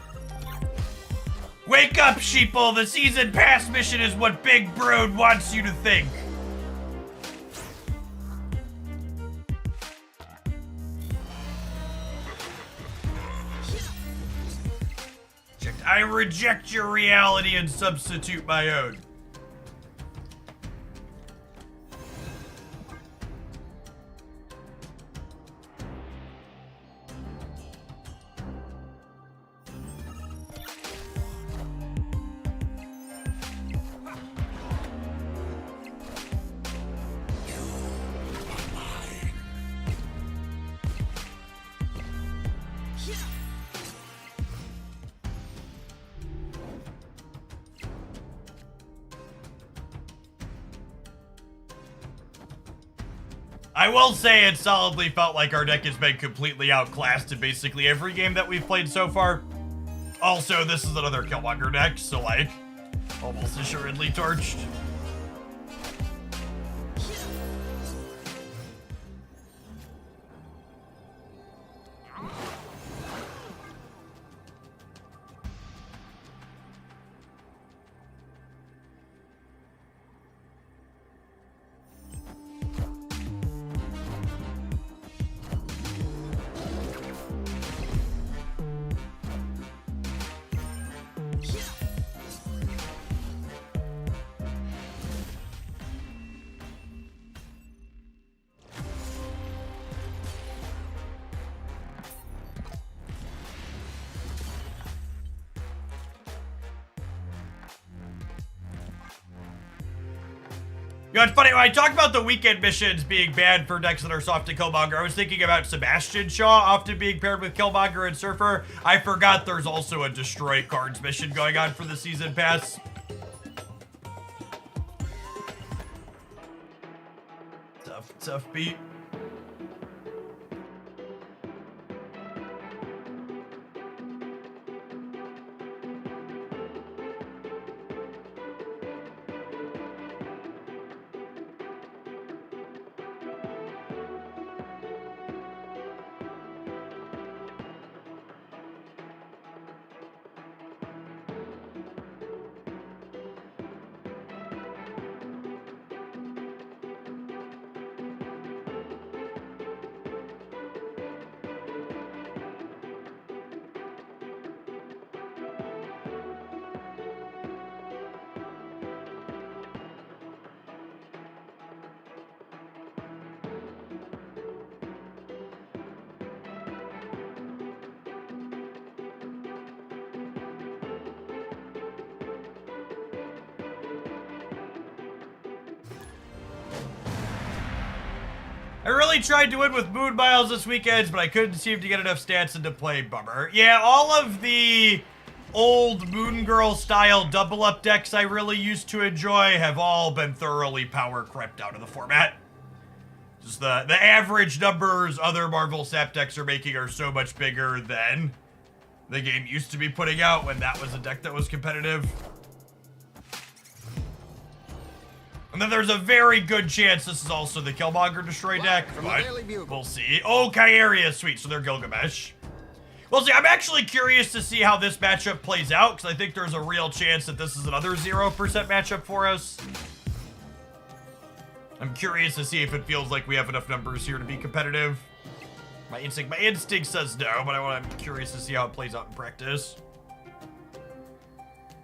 Wake up, sheeple. The season pass mission is what Big Brood wants you to think. I reject your reality and substitute my own. I will say it solidly felt like our deck has been completely outclassed in basically every game that we've played so far. Also, this is another Killmonger deck, so like, almost assuredly torched. You know, it's funny, when I talk about the weekend missions being bad for decks that are soft to Killmonger, I was thinking about Sebastian Shaw often being paired with Killmonger and Surfer. I forgot there's also a Destroy Cards mission going on for the Season Pass. Tough beat. I really tried to win with Moon Miles this weekend, but I couldn't seem to get enough stats into play. Bummer. Yeah, all of the old Moon Girl style double up decks I really used to enjoy have all been thoroughly power crept out of the format. Just the average numbers other Marvel Sap decks are making are so much bigger than the game used to be putting out when that was a deck that was competitive. And then there's a very good chance this is also the Killmonger Destroy deck, but we'll see. Oh, Kyria, sweet, so they're Gilgamesh. We'll see. I'm actually curious to see how this matchup plays out, because I think there's a real chance that this is another 0% matchup for us. I'm curious to see if it feels like we have enough numbers here to be competitive. My instinct says no, but I'm curious to see how it plays out in practice.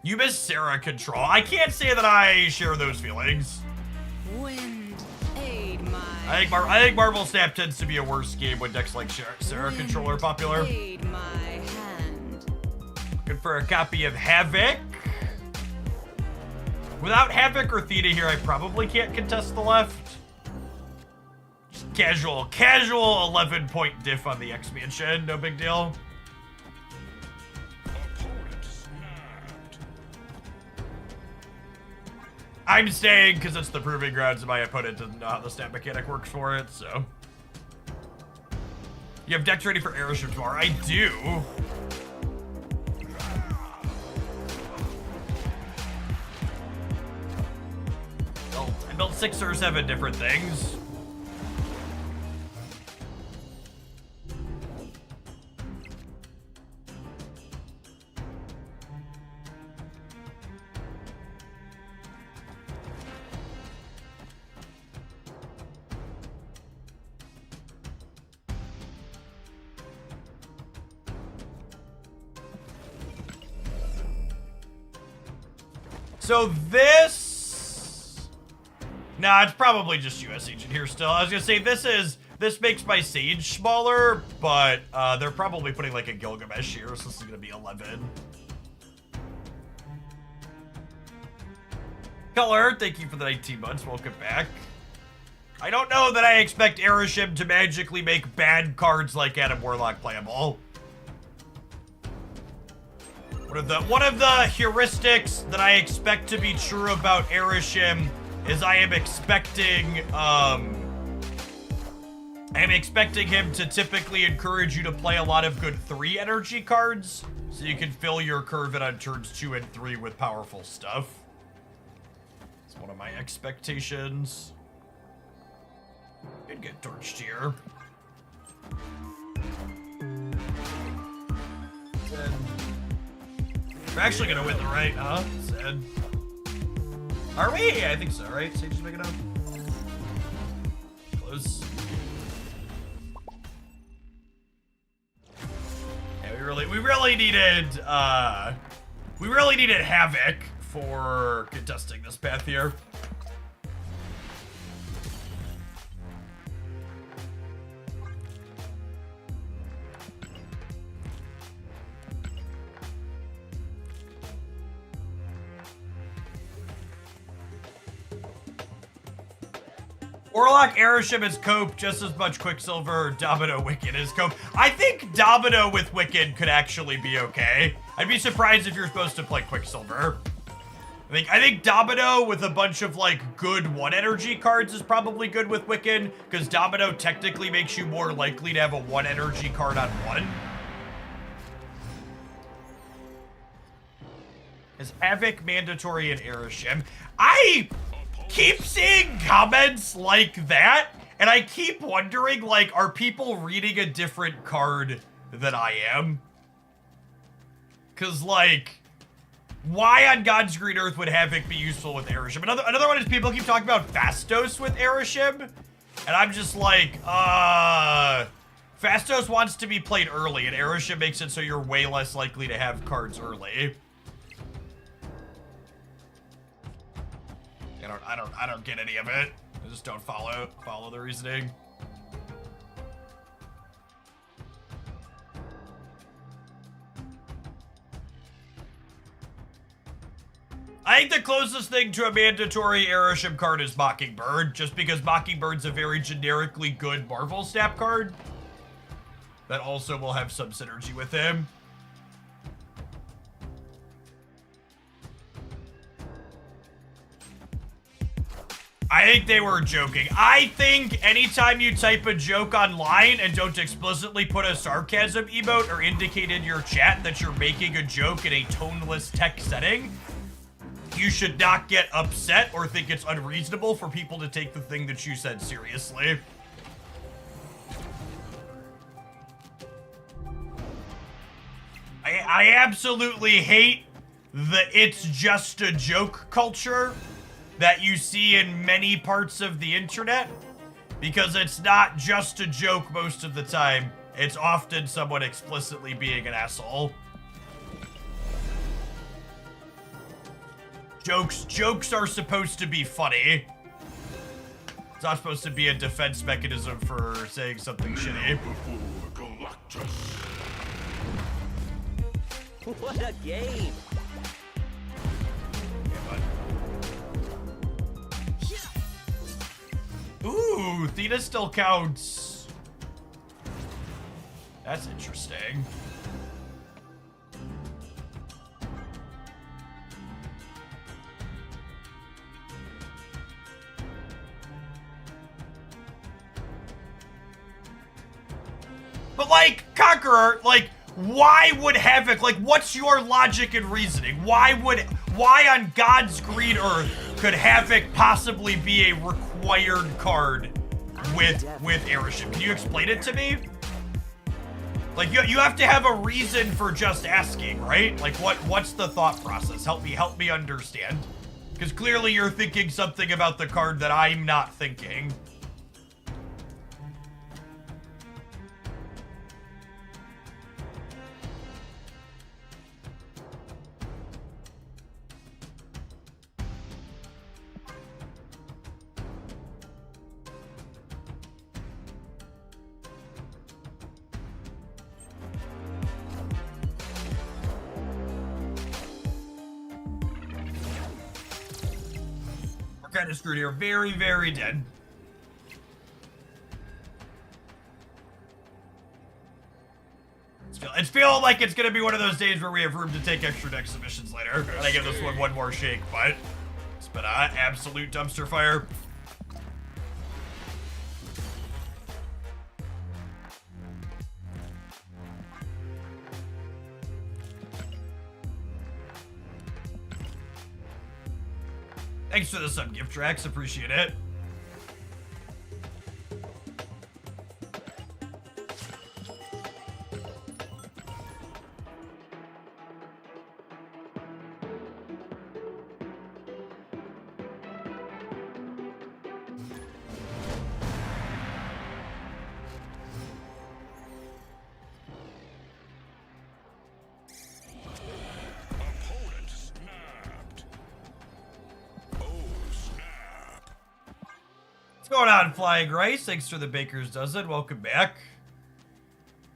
You miss Sarah control. I can't say that I share those feelings. Wind, aid my I think Marvel Snap tends to be a worse game when decks like Sarah control are popular. aid my hand. Good for a copy of Havoc. Without Havoc or Theta here, I probably can't contest the left. Just casual 11-point diff on the expansion, no big deal. Opponent snapped. I'm staying because it's the proving grounds and my opponent doesn't know how the stat mechanic works for it, so. You have decks ready for Airship tomorrow? I do. I built 6 or 7 different things. So this, nah, it's probably just US Agent here still. I was gonna say this makes my Sage smaller, but they're probably putting like a Gilgamesh here, so this is gonna be 11. Color, thank you for the 19 months. Welcome back. I don't know that I expect Airship to magically make bad cards like Adam Warlock playable. One of the heuristics that I expect to be true about Airship is I am expecting him to typically encourage you to play a lot of good 3 energy cards, so you can fill your curve in on turns 2 and 3 with powerful stuff. It's one of my expectations. Did get torched here. We're actually gonna win the right, huh? Sad. Are we? I think so, right? Sage is big enough. Close. Yeah, we really needed Havoc for contesting this path here. Warlock Airship is Cope just as much Quicksilver, Domino, Wicked is Cope. I think Domino with Wicked could actually be okay. I'd be surprised if you're supposed to play Quicksilver. I think Domino with a bunch of like good 1 energy cards is probably good with Wicked, because Domino technically makes you more likely to have a 1 energy card on 1. Is Havoc mandatory in Airship? I keep seeing comments like that, and I keep wondering, like, are people reading a different card than I am? Because, like, why on God's green earth would Havoc be useful with Airship? Another one is people keep talking about Fastos with Airship, and I'm just like, Fastos wants to be played early, and Airship makes it so you're way less likely to have cards early. I don't get any of it. I just don't follow the reasoning. I think the closest thing to a mandatory Airship card is Mockingbird, just because Mockingbird's a very generically good Marvel Snap card that also will have some synergy with him. I think they were joking. I think anytime you type a joke online and don't explicitly put a sarcasm emote or indicate in your chat that you're making a joke in a toneless text setting, think you should not get upset or think it's unreasonable for people to take the thing that you said seriously. I absolutely hate the it's just a joke culture that you see in many parts of the internet, because it's not just a joke most of the time. It's often someone explicitly being an asshole. Jokes are supposed to be funny. It's not supposed to be a defense mechanism for saying something shitty. What a game! Ooh, Theta still counts. That's interesting. But like, Conqueror, like, why would Havoc, like, what's your logic and reasoning? Why on God's green earth could Havoc possibly be a required card with Airship? Can you explain it to me? Like, you have to have a reason for just asking, right? Like, what's the thought process? Help me understand. Because clearly you're thinking something about the card that I'm not thinking. Kind of screwed here. Very, very dead. It's feeling like it's gonna be one of those days where we have room to take extra deck submissions later. And I give this one more shake, but it's been an absolute dumpster fire. Thanks for the sub gift tracks, appreciate it. Opponent snapped. Oh, snap. What's going on, Flying Rice? Thanks for the Baker's Dozen. Welcome back.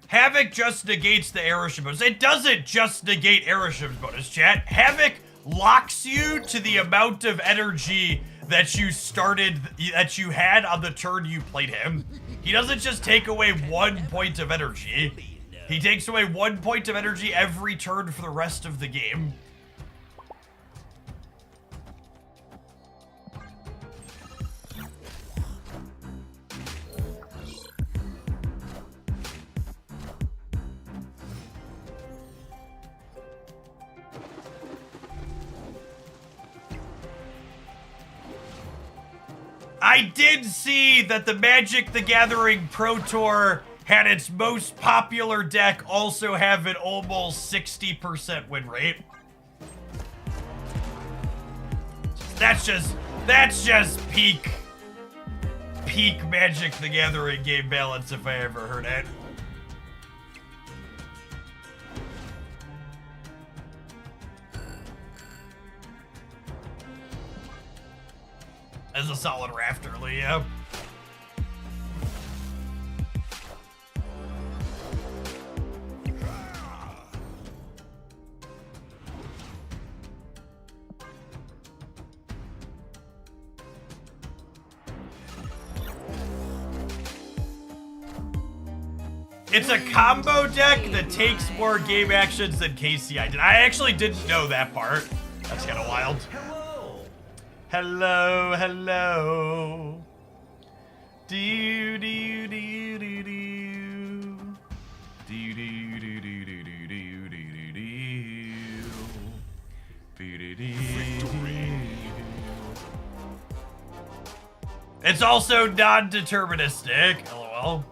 Havoc just negates the Airship bonus. It doesn't just negate Airship's bonus, chat. Havoc locks you to the amount of energy that you had on the turn you played him. He doesn't just take away 1 point of energy. He takes away 1 point of energy every turn for the rest of the game. I did see that the Magic the Gathering Pro Tour had its most popular deck also have an almost 60% win rate. That's just peak Magic the Gathering game balance if I ever heard it. As a solid raft early, yeah. It's a combo deck that takes more game actions than KCI did. I actually didn't know that part. That's kind of wild. Hello, hello. Do do do do do. Do do do do do do do do do. Do do do. It's also non-deterministic. LOL.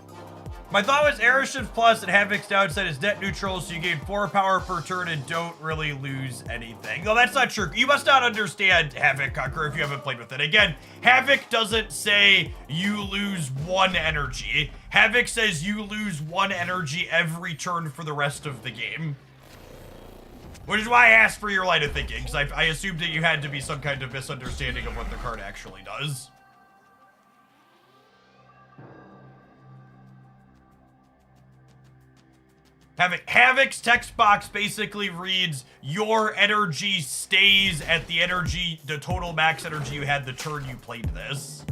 My thought was Airship Plus and Havoc's downside is net neutral, so you gain 4 power per turn and don't really lose anything. No, that's not true. You must not understand Havoc, Conqueror, if you haven't played with it. Again, Havoc doesn't say you lose 1 energy. Havoc says you lose 1 energy every turn for the rest of the game. Which is why I asked for your line of thinking, because I assumed that you had to be some kind of misunderstanding of what the card actually does. Havoc's text box basically reads, your energy stays at the total max energy you had the turn you played this.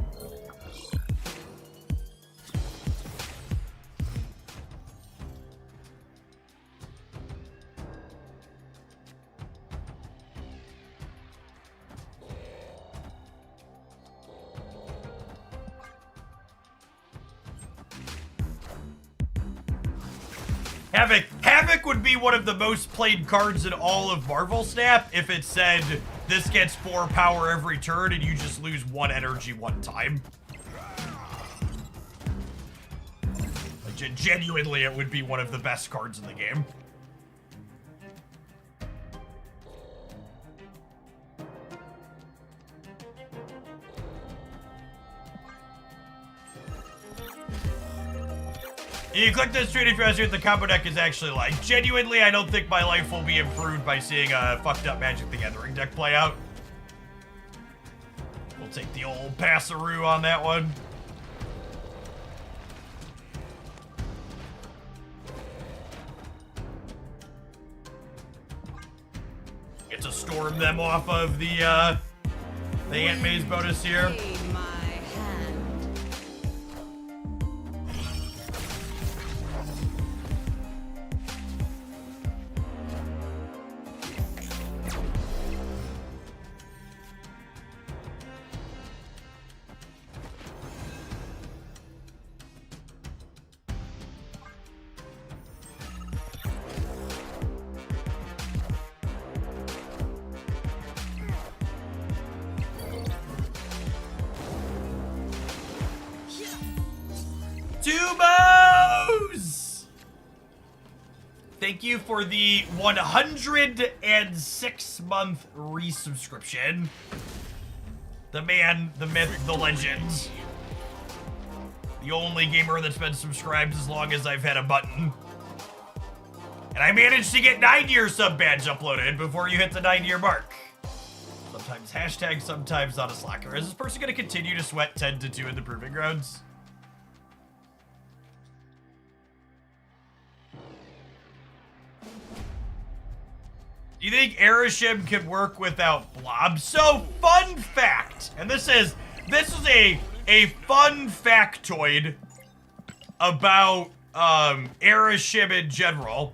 Havoc would be one of the most played cards in all of Marvel Snap if it said this gets 4 power every turn and you just lose 1 energy 1 time. Like, genuinely, it would be one of the best cards in the game. You click this street if you want to see what the combo deck is actually like. Genuinely, I don't think my life will be improved by seeing a fucked up Magic the Gathering deck play out. We'll take the old Passaroo on that one. Get to storm them off of the Aunt May's bonus here. Aid my hand. Tubos! Thank you for the 106-month resubscription. The man, the myth, the legend. The only gamer that's been subscribed as long as I've had a button. And I managed to get 9-year sub badge uploaded before you hit the 9-year mark. Sometimes hashtag, sometimes not a slacker. Is this person going to continue to sweat 10-2 in the Proving Grounds? Do you think Airship can work without Blob? So, fun fact, and this is a fun factoid about Airship in general,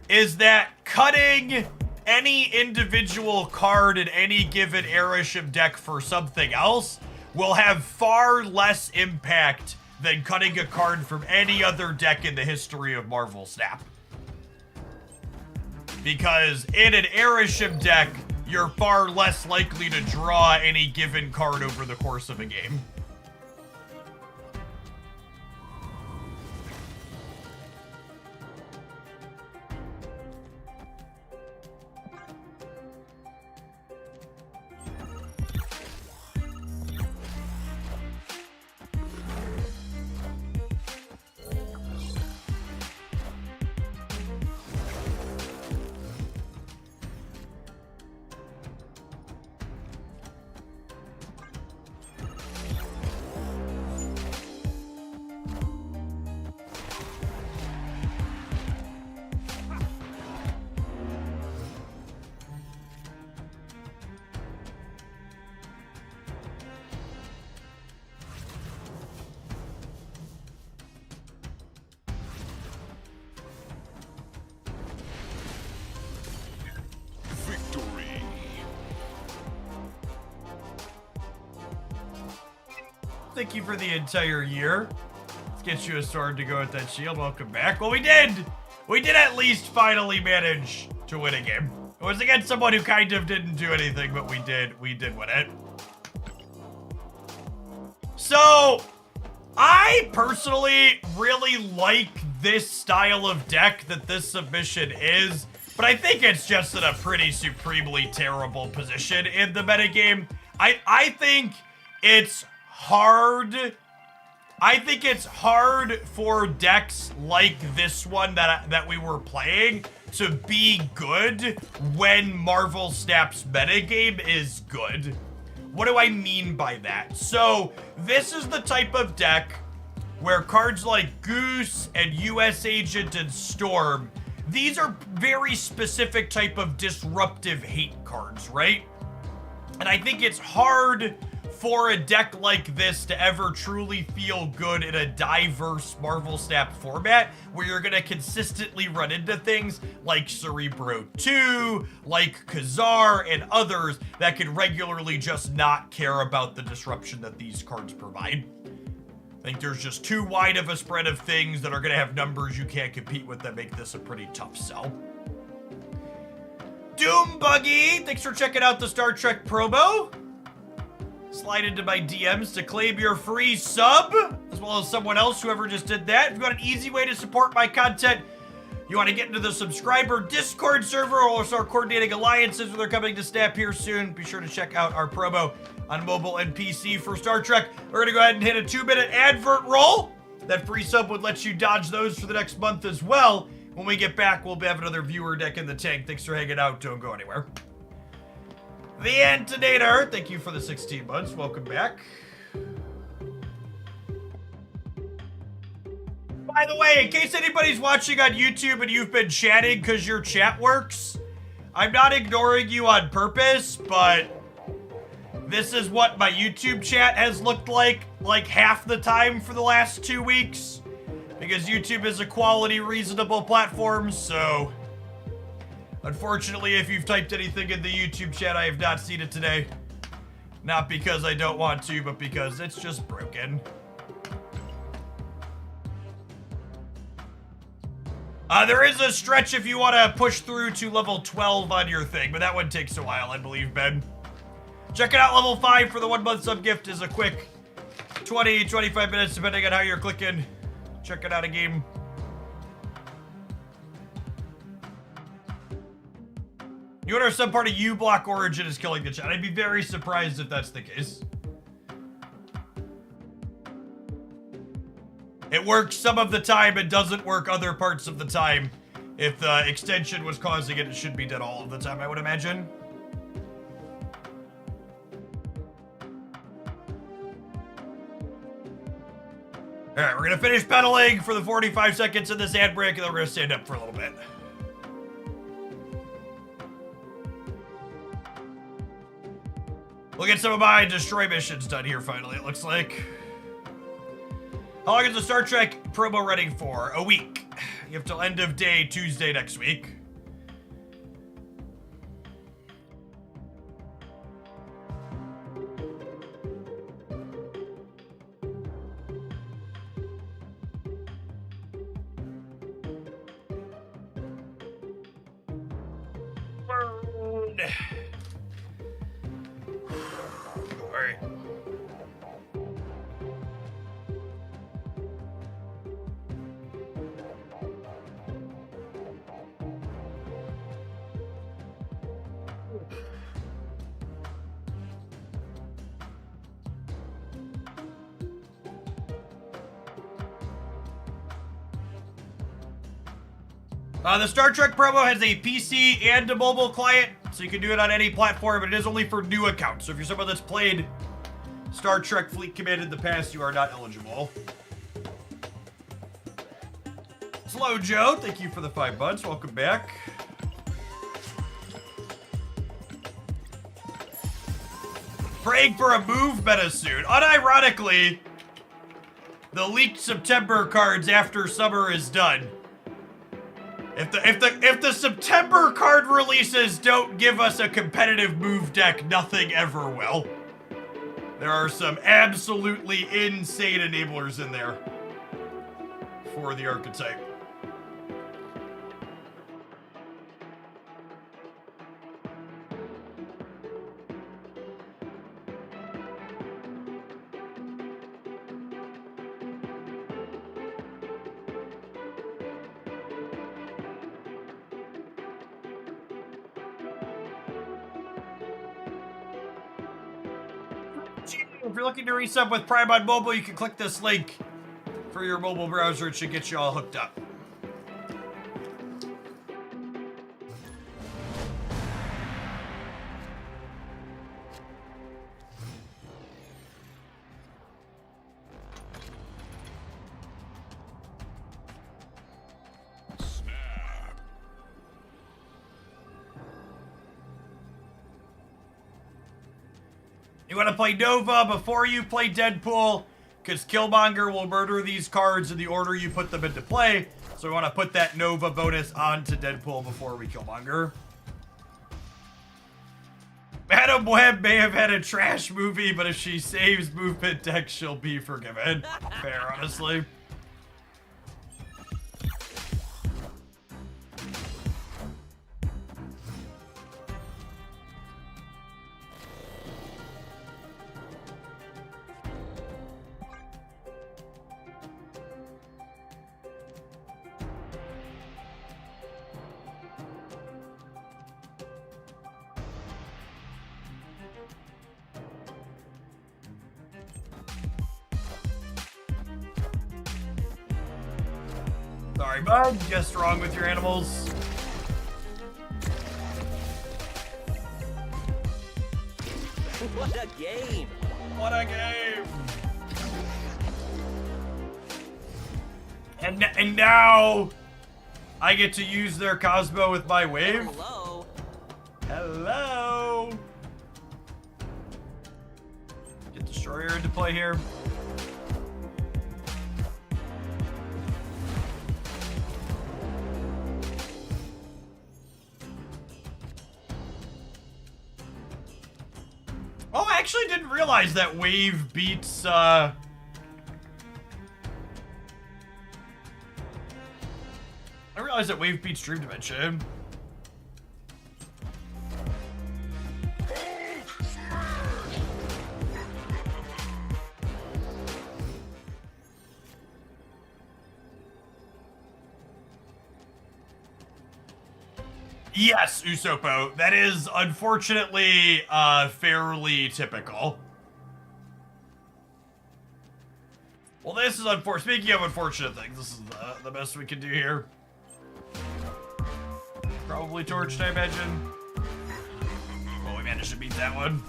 is that cutting any individual card in any given Airship deck for something else will have far less impact than cutting a card from any other deck in the history of Marvel Snap. Because in an Airship deck, you're far less likely to draw any given card over the course of a game. Victory. Thank you for the entire year. Let's get you a sword to go with that shield. Welcome back. Well, we did. We did at least finally manage to win a game. It was against someone who kind of didn't do anything, but we did win it. So, I personally really like this style of deck that this submission is, but I think it's just in a pretty supremely terrible position in the metagame. I think it's hard. I think it's hard for decks like this one that we were playing to be good when Marvel Snap's metagame is good. What do I mean by that? So, this is the type of deck where cards like Goose and US Agent and Storm, these are very specific type of disruptive hate cards, right? And I think it's hard for a deck like this to ever truly feel good in a diverse Marvel Snap format where you're gonna consistently run into things like Cerebro 2, like Khazar, and others that could regularly just not care about the disruption that these cards provide. I think there's just too wide of a spread of things that are gonna have numbers you can't compete with that make this a pretty tough sell. Doom Buggy, thanks for checking out the Star Trek promo. Slide into my DMs to claim your free sub, as well as someone else, whoever just did that. If you want an easy way to support my content, you want to get into the subscriber Discord server or start coordinating alliances when they're coming to Snap here soon, be sure to check out our promo on mobile and PC for Star Trek. We're going to go ahead and hit a 2-minute advert roll. That free sub would let you dodge those for the next month as well. When we get back, we'll have another viewer deck in the tank. Thanks for hanging out. Don't go anywhere. The Antonator, thank you for the 16 months. Welcome back. By the way, in case anybody's watching on YouTube and you've been chatting because your chat works, I'm not ignoring you on purpose, but this is what my YouTube chat has looked like half the time for the last 2 weeks. Because YouTube is a quality, reasonable platform, so unfortunately, if you've typed anything in the YouTube chat, I have not seen it today. Not because I don't want to, but because it's just broken. There is a stretch if you want to push through to level 12 on your thing, but that one takes a while, I believe, Ben. Check it out, level 5 for the 1-month sub gift is a quick 20, 25 minutes, depending on how you're clicking. Check it out a game. You wonder if some part of U-Block Origin is killing the chat. I'd be very surprised if that's the case. It works some of the time, it doesn't work other parts of the time. If the extension was causing it, it should be dead all of the time, I would imagine. Alright, we're gonna finish pedaling for the 45 seconds of this ad break, and then we're gonna stand up for a little bit. We'll get some of my destroy missions done here finally, it looks like. How long is the Star Trek promo running for? A week. You have till end of day Tuesday next week. Alright. The Star Trek promo has a PC and a mobile client, so you can do it on any platform, but it is only for new accounts. So if you're someone that's played Star Trek Fleet Command in the past, you are not eligible. Slow Joe, thank you for the 5 months. Welcome back. Praying for a move meta soon. Unironically, the leaked September cards after summer is done. If the September card releases don't give us a competitive move deck, nothing ever will. There are some absolutely insane enablers in there for the archetype. If you're looking to resub with Prime on mobile, you can click this link for your mobile browser. It should get you all hooked up. Snap. You want to play Nova before you play Deadpool, because Killmonger will murder these cards in the order you put them into play. So we want to put that Nova bonus onto Deadpool before we Killmonger. Madam Web may have had a trash movie, but if she saves movement deck, she'll be forgiven. Fair, honestly. Sorry, bud. Guessed wrong with your animals. What a game! What a game! And now I get to use their Cosmo with my wave. Hello. Hello. Get Destroyer into play here. Oh, I actually didn't realize that wave beats, I realized that wave beats Dream Dimension. Yes, Usopp. That is unfortunately fairly typical. Well, this is unfortunate. Speaking of unfortunate things, this is the best we can do here. Probably torched, I imagine. Oh, we managed to beat that one.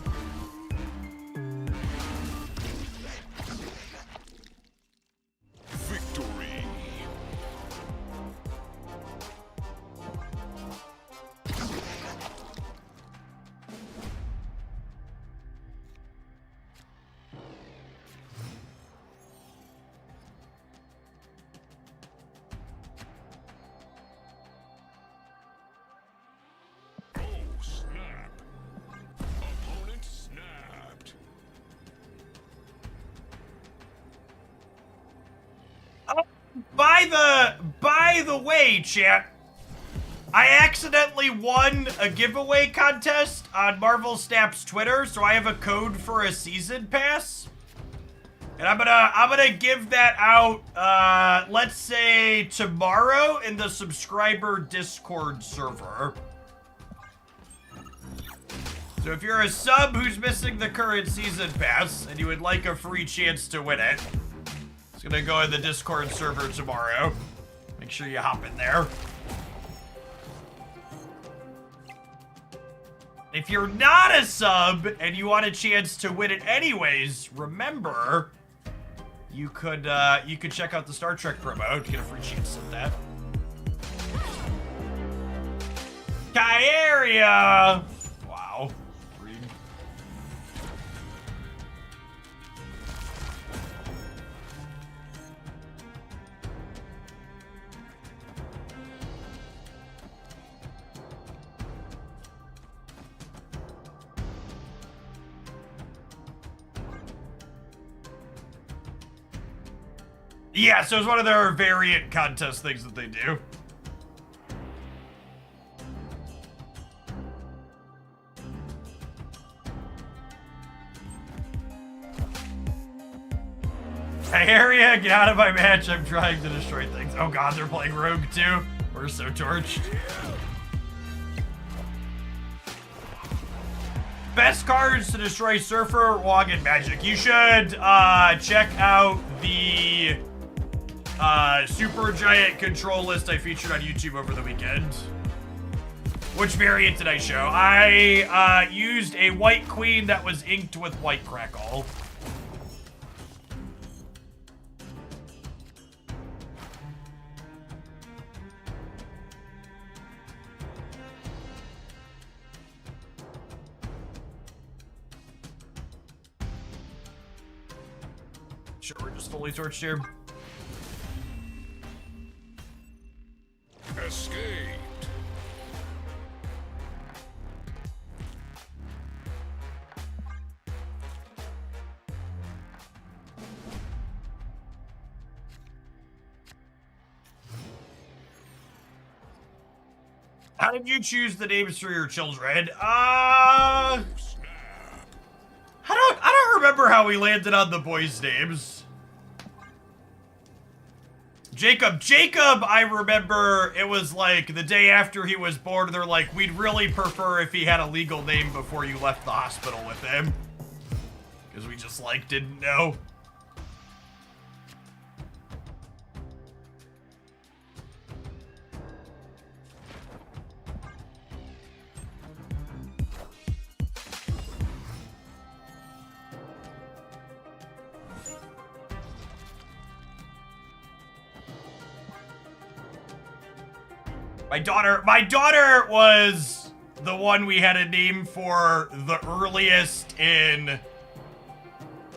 Victory. Oh, snap. Opponent snapped. By the way, chat, I accidentally won a giveaway contest on Marvel Snap's Twitter, so I have a code for a season pass. And I'm gonna give that out, let's say tomorrow in the subscriber Discord server. So if you're a sub who's missing the current season pass and you would like a free chance to win it, it's gonna go in the Discord server tomorrow. Make sure you hop in there. If you're not a sub and you want a chance to win it anyways, remember, you could check out the Star Trek promo to get a free chance at that. Kyeria! Wow. Read. Yeah, so it's one of their variant contest things that they do. Hey, area, get out of my match. I'm trying to destroy things. Oh god, they're playing Rogue too. We're so torched. best cards to destroy Surfer, Wog, and Magic. You should check out the Super Giant control list I featured on YouTube over the weekend. Which variant did I show? I used a white queen that was inked with white crackle. Sure, we're just fully torched here. Escaped. How did you choose the names for your children? I don't remember how we landed on the boys' names. Jacob, I remember it was like the day after he was born, they're like, we'd really prefer if he had a legal name before you left the hospital with him. Because we just like didn't know. My daughter was the one we had a name for the earliest in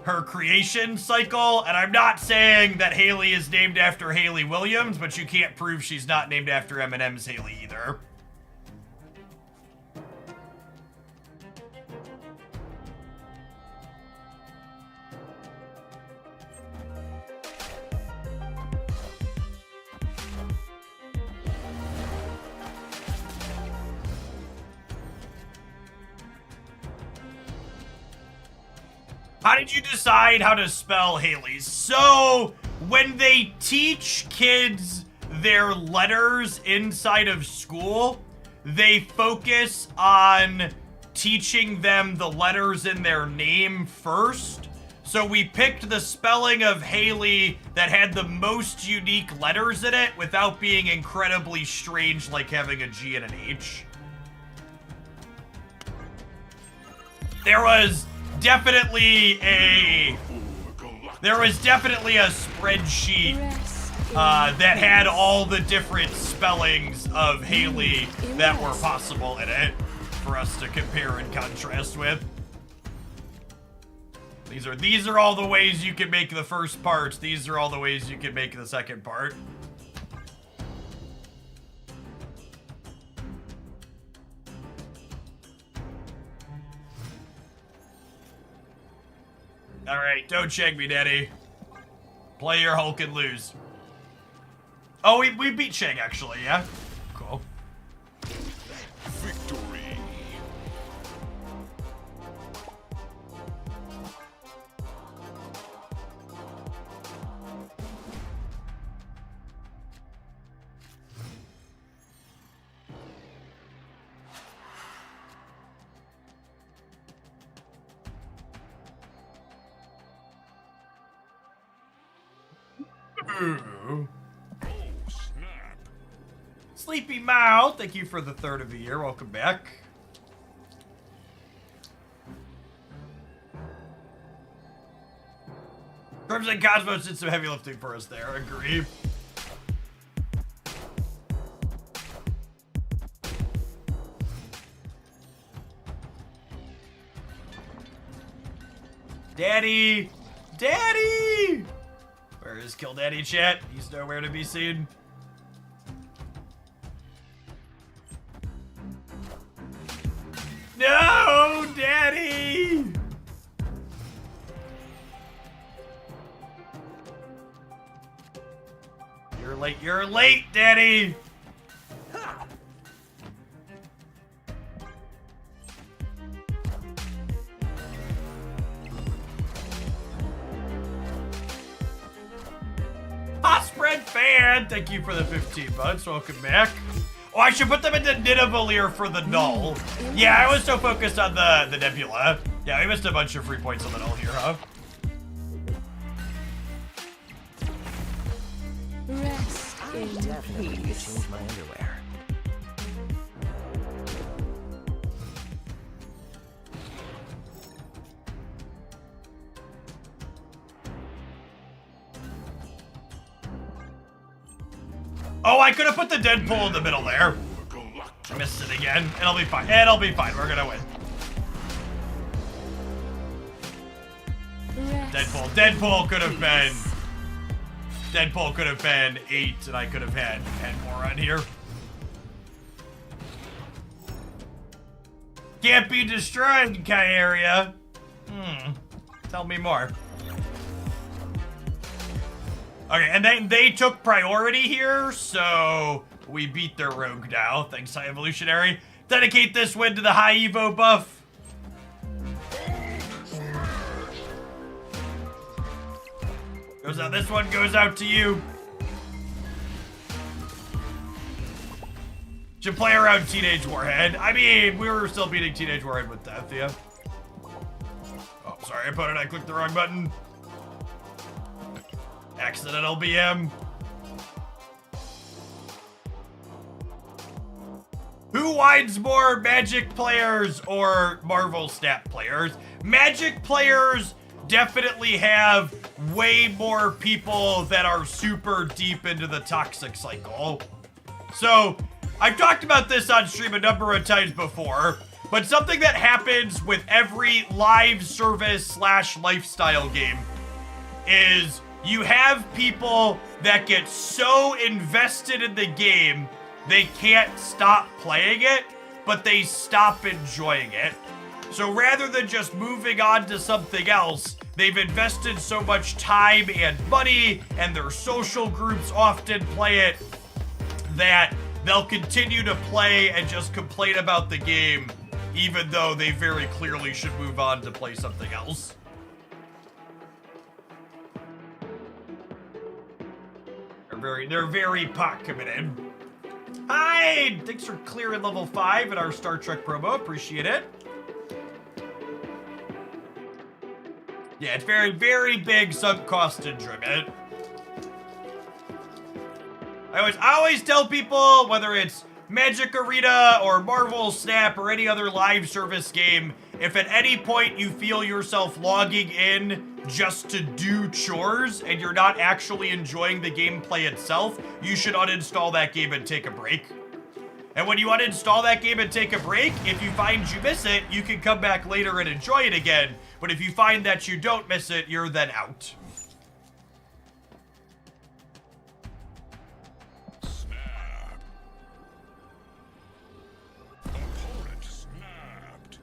her creation cycle, and I'm not saying that Haley is named after Haley Williams, but you can't prove she's not named after Eminem's Haley either. How did you decide how to spell Haley's? So, when they teach kids their letters inside of school, they focus on teaching them the letters in their name first. So we picked the spelling of Haley that had the most unique letters in it without being incredibly strange like having a G and an H. There was definitely a spreadsheet that had all the different spellings of Haley that were possible in it for us to compare and contrast with. These are all the ways you can make the first part. These are all the ways you can make the second part. Alright, don't shake me, Daddy. Play your Hulk and lose. Oh, we beat Shag, actually, yeah? Cool. Victory. Ooh. Oh, snap. Sleepy Mouth, thank you for the third of the year. Welcome back. Crimson Cosmos did some heavy lifting for us there. Agree. Daddy! Daddy! Where is Kill Daddy chat? He's nowhere to be seen. No, Daddy! You're late, Daddy! Hot Spread Fan, thank you for the 15 months. Welcome back. Oh, I should put them into Nidavellir for the null. Yeah, I was so focused on the Nebula. Yeah, we missed a bunch of free points on the null here, huh? Rest in Definitely need to peace. change my underwear. Oh, I could have put the Deadpool in the middle there. I missed it again. It'll be fine. It'll be fine. We're gonna win. Deadpool. Deadpool could have been. Deadpool could have been 8, and I could have had 10 more on here. Can't be destroyed, Kyria. Tell me more. Okay, and then they took priority here, so we beat their rogue now. Thanks, High Evolutionary. Dedicate this win to the high Evo buff. Goes out. This one goes out to you. Should play around Teenage Warhead. I mean, we were still beating Teenage Warhead with death, yeah. Oh, sorry, opponent, I clicked the wrong button. Accidental BM. Who wins more, Magic players or Marvel Snap players? Magic players definitely have way more people that are super deep into the toxic cycle. So, I've talked about this on stream a number of times before, but something that happens with every live service / lifestyle game is you have people that get so invested in the game, they can't stop playing it, but they stop enjoying it. So rather than just moving on to something else, they've invested so much time and money, and their social groups often play it, that they'll continue to play and just complain about the game, even though they very clearly should move on to play something else. They're very pot committed. Hi! Thanks for clearing level 5 at our Star Trek promo. Appreciate it. Yeah, it's very, very big sunk cost driven. I always tell people, whether it's Magic Arena or Marvel Snap or any other live service game, if at any point you feel yourself logging in just to do chores and you're not actually enjoying the gameplay itself, you should uninstall that game and take a break. And when you uninstall that game and take a break, if you find you miss it, you can come back later and enjoy it again. But if you find that you don't miss it, you're then out. Snap. Opponent snapped.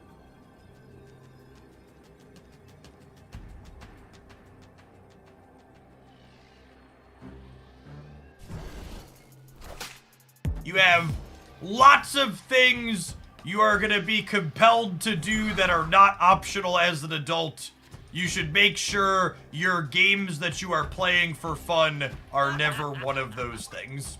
You have lots of things you are going to be compelled to do that are not optional as an adult. You should make sure your games that you are playing for fun are never one of those things.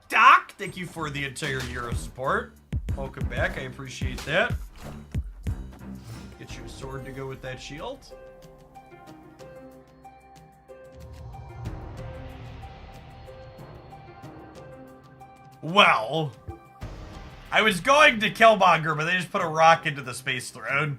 Doc, thank you for the entire year of support. Welcome back, I appreciate that. Get you a sword to go with that shield. Well, I was going to Killmonger, but they just put a rock into the Space Throne.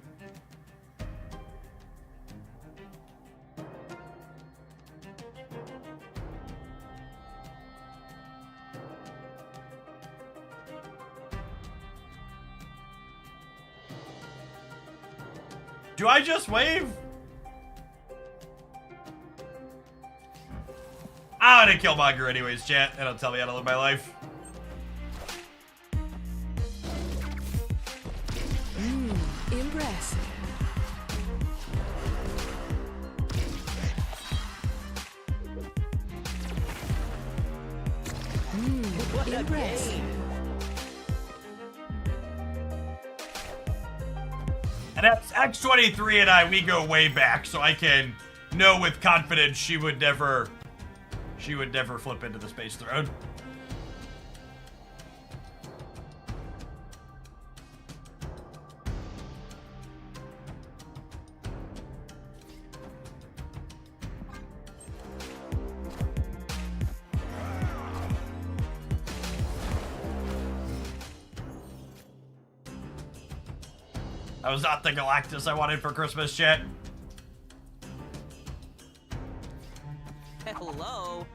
Do I just wave? I'm gonna Killmonger anyways, chat. That'll tell me how to live my life. Impressive. Impressive. And that's X23 and I, we go way back, so I can know with confidence she would never She would never flip into the Space Throne. That was not the Galactus I wanted for Christmas, chat. Hello.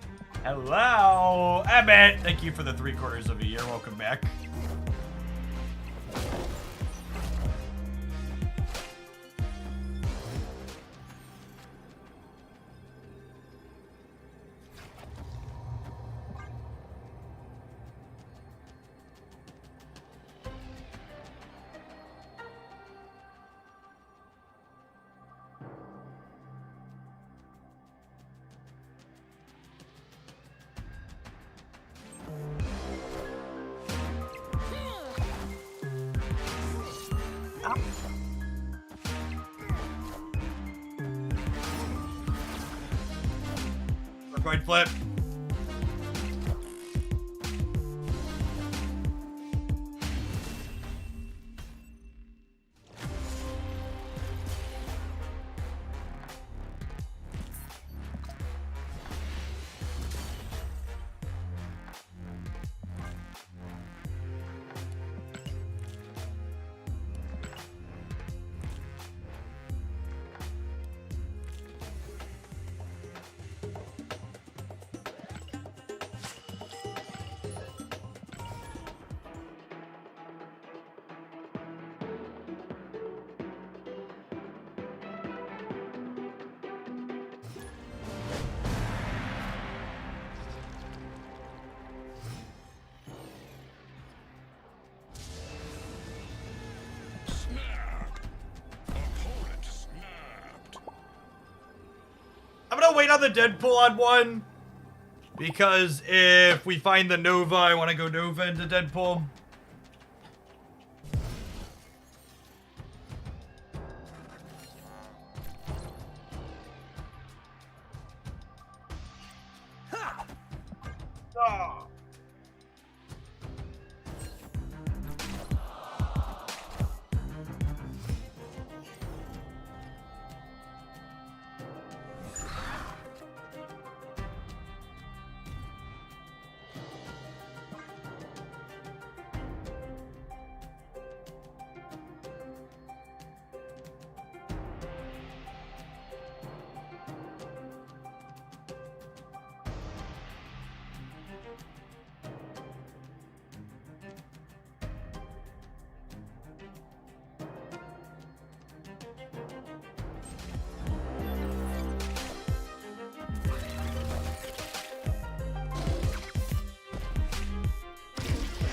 Hello, Emmett. Thank you for the 3/4 of a year. Welcome back. Coin flip. Snap. Opponent snapped. I'm gonna wait on the Deadpool on one. Because if we find the Nova, I want to go Nova into Deadpool.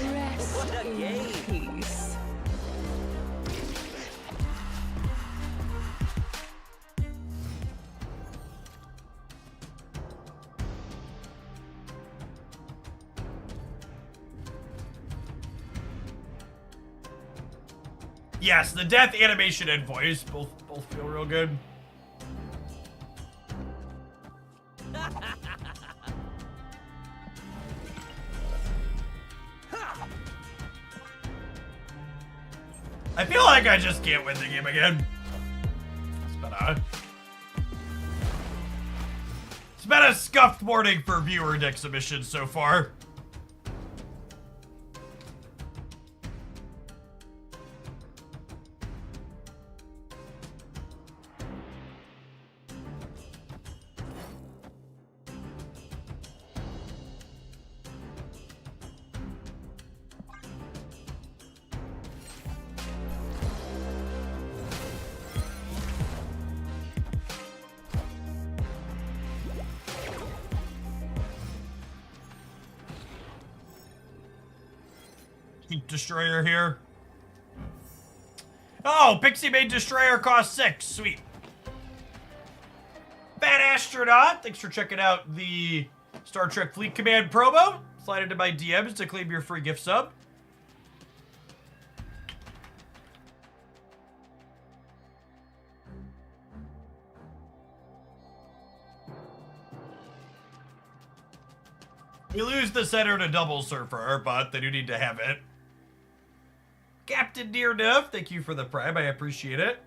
Rest in peace. Yes, the death animation and voice both feel real good. I feel like I just can't win the game again. It's been a scuffed morning for viewer deck submissions so far. Destroyer here. Oh, Pixie made Destroyer cost 6. Sweet. Fat Astronaut, thanks for checking out the Star Trek Fleet Command promo. Slide into my DMs to claim your free gift sub. We lose the center to double surfer, but they do need to have it. Captain Dear Nuff, thank you for the prime. I appreciate it.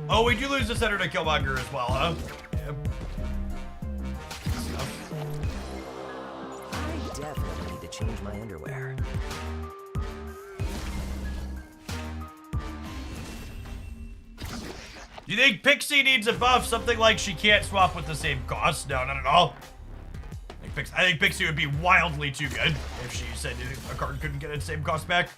Oh, we do lose the center to Killmonger as well, huh? Yep. I definitely need to change my underwear. Do you think Pixie needs a buff? Something like she can't swap with the same cost? No, not at all. I think Pixie would be wildly too good if she said a card couldn't get its same cost back.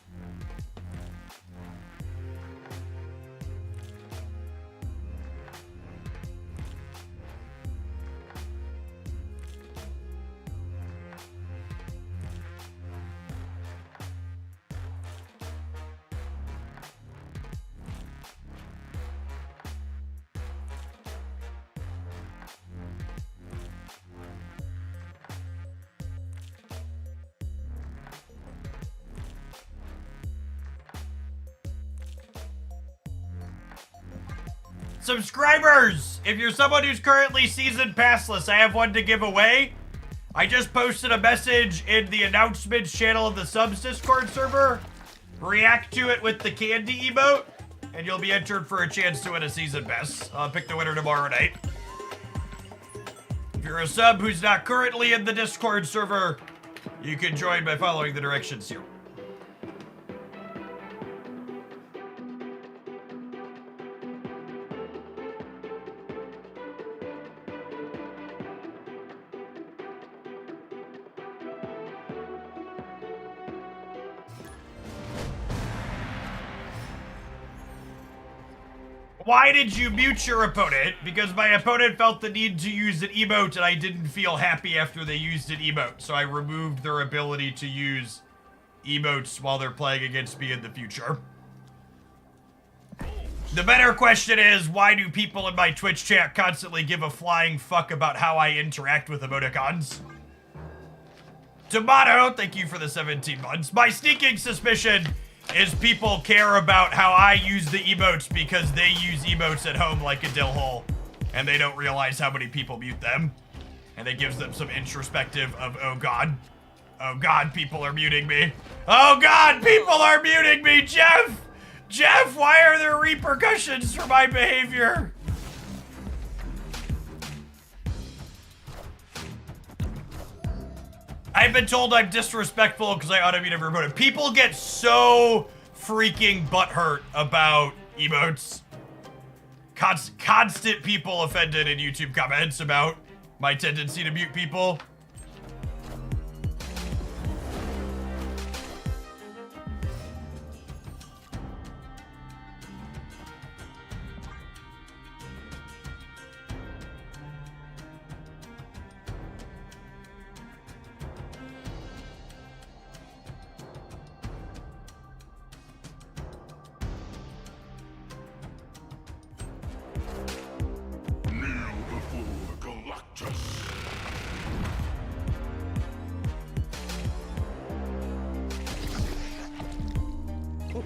Subscribers! If you're someone who's currently season passless, I have one to give away. I just posted a message in the announcements channel of the subs Discord server. React to it with the candy emote, and you'll be entered for a chance to win a season pass. I'll pick the winner tomorrow night. If you're a sub who's not currently in the Discord server, you can join by following the directions here. Why did you mute your opponent? Because my opponent felt the need to use an emote and I didn't feel happy after they used an emote. So I removed their ability to use emotes while they're playing against me in the future. The better question is, why do people in my Twitch chat constantly give a flying fuck about how I interact with emoticons? Tomato, thank you for the 17 months. My sneaking suspicion is people care about how I use the emotes because they use emotes at home like a dill hole, and they don't realize how many people mute them. And it gives them some introspective of, oh god, people are muting me. Oh god, people are muting me, Jeff! Jeff, why are there repercussions for my behavior? I've been told I'm disrespectful because I auto-mute every opponent. People get so freaking butthurt about emotes. Constant people offended in YouTube comments about my tendency to mute people. Kneel before Galactus.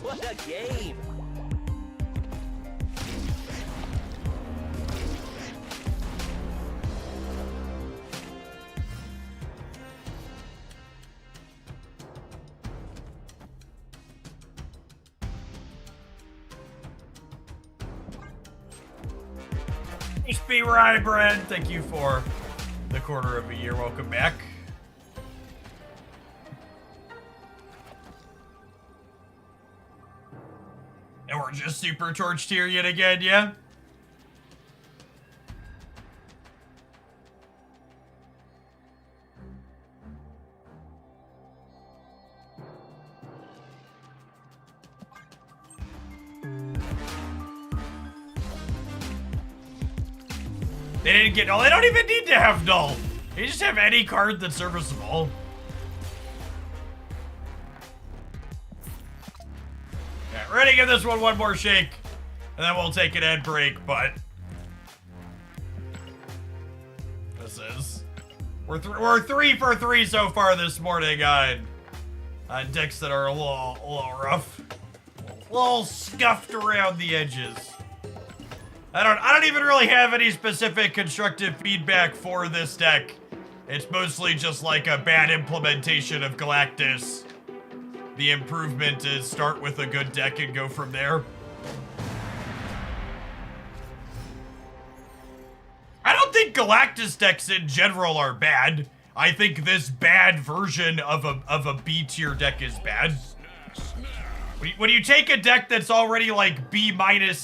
What a game! HP Rybred, thank you for the quarter of a year. Welcome back. And we're just super torched here yet again, yeah? They didn't get null. They don't even need to have null. They just have any card that's serviceable. Yeah, we're gonna give this one more shake, and then we'll take an ad break, but this is... We're 3 for 3 so far this morning on decks that are a little rough. A little scuffed around the edges. I don't even really have any specific constructive feedback for this deck. It's mostly just like a bad implementation of Galactus. The improvement is start with a good deck and go from there. I don't think Galactus decks in general are bad. I think this bad version of a B tier deck is bad. When you take a deck that's already like B-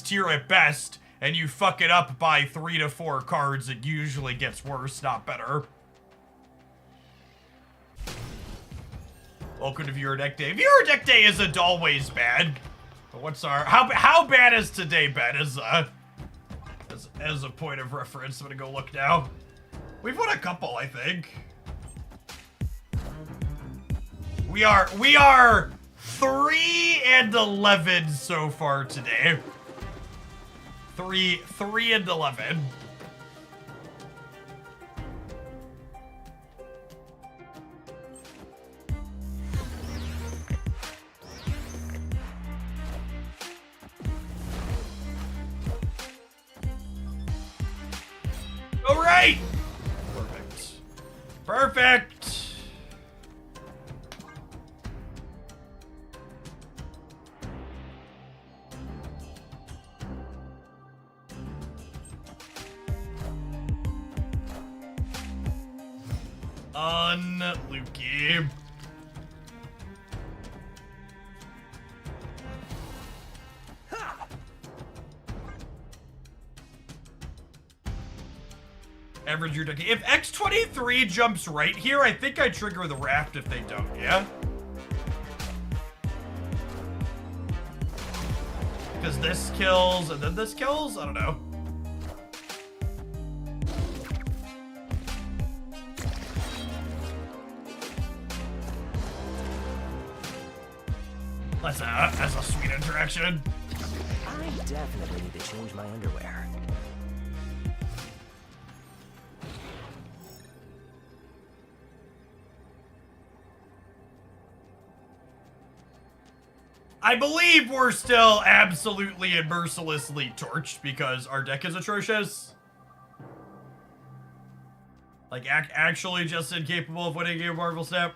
tier at best, and you fuck it up by 3 to 4 cards, it usually gets worse, not better. Welcome to Viewer Deck Day. Viewer Deck Day isn't always bad. But what's our how bad is today bad as a point of reference? I'm gonna go look now. We've won a couple, I think. We are 3-11 so far today. 3-11. All right. Perfect. Perfect. Lukey. Average your deck. If X23 jumps right here, I think I trigger the raft if they don't, yeah? Because this kills and then this kills? I don't know. That's a sweet interaction. I definitely need to change my underwear. I believe we're still absolutely and mercilessly torched because our deck is atrocious. Like, actually just incapable of winning a game of Marvel Snap.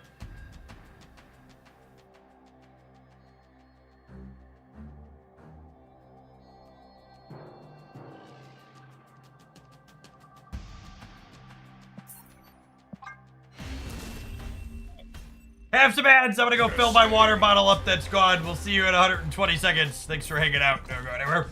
Have some ads. I'm gonna go fill my water bottle up that's gone. We'll see you in 120 seconds. Thanks for hanging out. Don't go anywhere.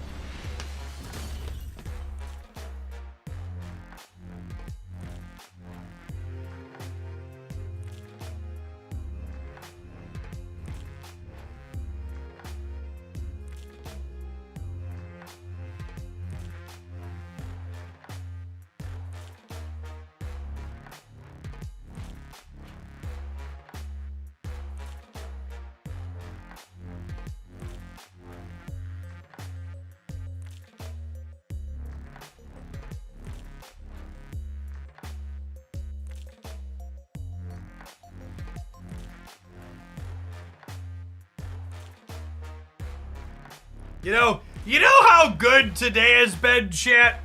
You know how good today has been, chat?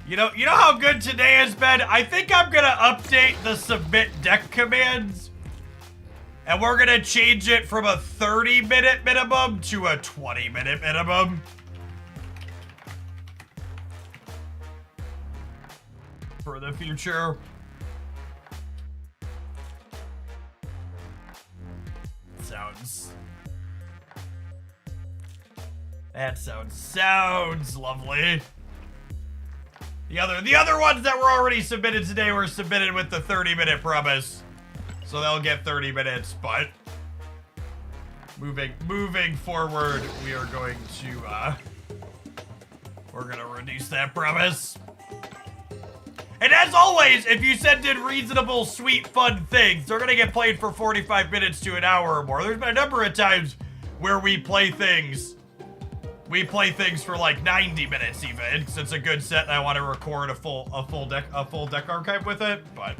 You know how good today has been? I think I'm gonna update the submit deck commands. And we're gonna change it from a 30-minute minimum to a 20-minute minimum. For the future. That sounds lovely. The other ones that were already submitted today were submitted with the 30-minute promise. So they'll get 30 minutes, but moving forward, we are going to we're gonna reduce that promise. And as always, if you send in reasonable, sweet, fun things, they're gonna get played for 45 minutes to an hour or more. There's been a number of times where we play things for like 90 minutes even, since it's a good set and I want to record a full deck archive with it. But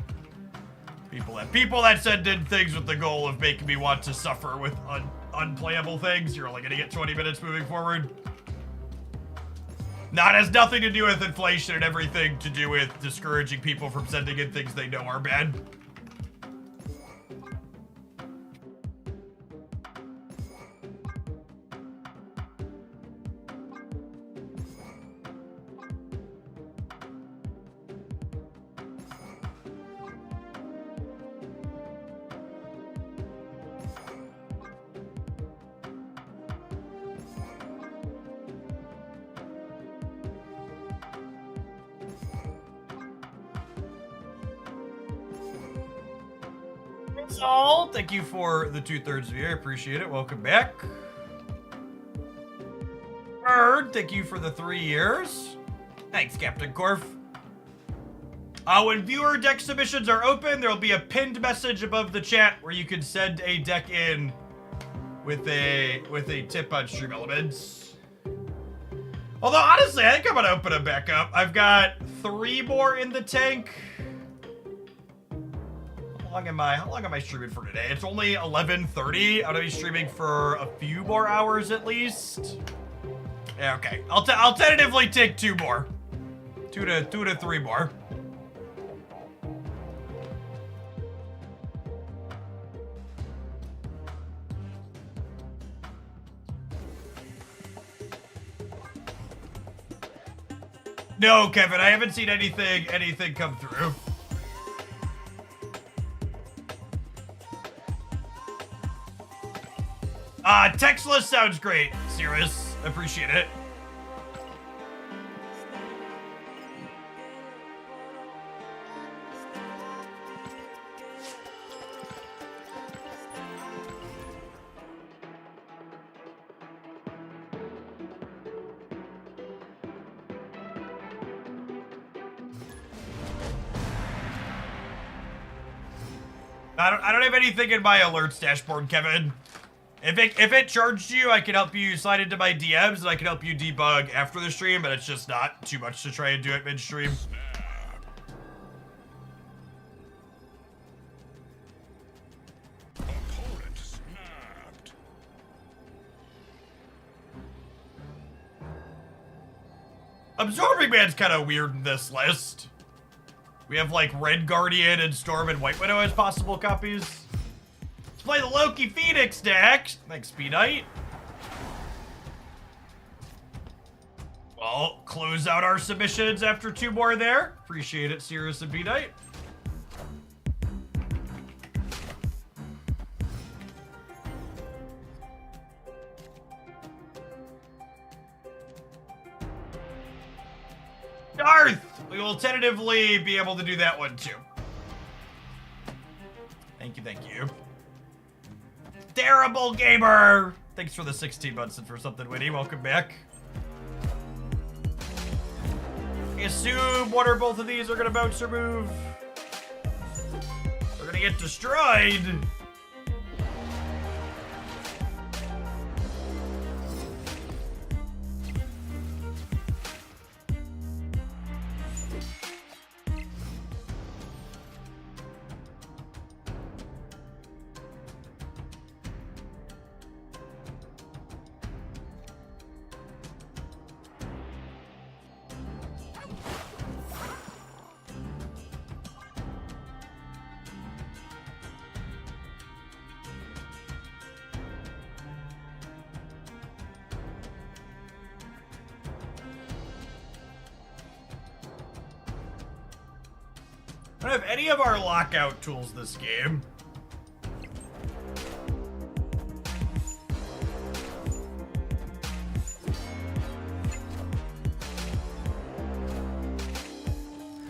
people that send in things with the goal of making me want to suffer with unplayable things, you're only gonna get 20 minutes moving forward. Has nothing to do with inflation and everything to do with discouraging people from sending in things they know are bad. Saul, thank you for the 2/3 view. I appreciate it. Welcome back. Bird, thank you for the 3 years. Thanks, Captain Corf. When viewer deck submissions are open, there'll be a pinned message above the chat where you can send a deck in with a tip on Stream Elements. Although honestly, I think I'm gonna open them back up. I've got 3 more in the tank. How long am I streaming for today? It's only 11:30. I'm gonna be streaming for a few more hours at least. Yeah, okay. I'll tentatively take 2 more. 2 to 3 more. No, Kevin, I haven't seen anything come through. Textless sounds great, Cirrus. Appreciate it. I don't have anything in my alerts dashboard, Kevin. If it charged you, I can help you slide into my DMs and I can help you debug after the stream, but it's just not too much to try and do it midstream. Opponent snapped. Absorbing Man's kind of weird in this list. We have like Red Guardian and Storm and White Widow as possible copies. Let's play the Loki Phoenix deck. Thanks, Speedite. Well, close out our submissions after 2 more there. Appreciate it, Sirius and Speedite. Darth! We will tentatively be able to do that one too. Thank you. Terrible Gamer! Thanks for the 16 months and for something witty. Welcome back. I assume one or both of these are gonna bounce or move. We're gonna get destroyed. I don't have any of our lockout tools this game.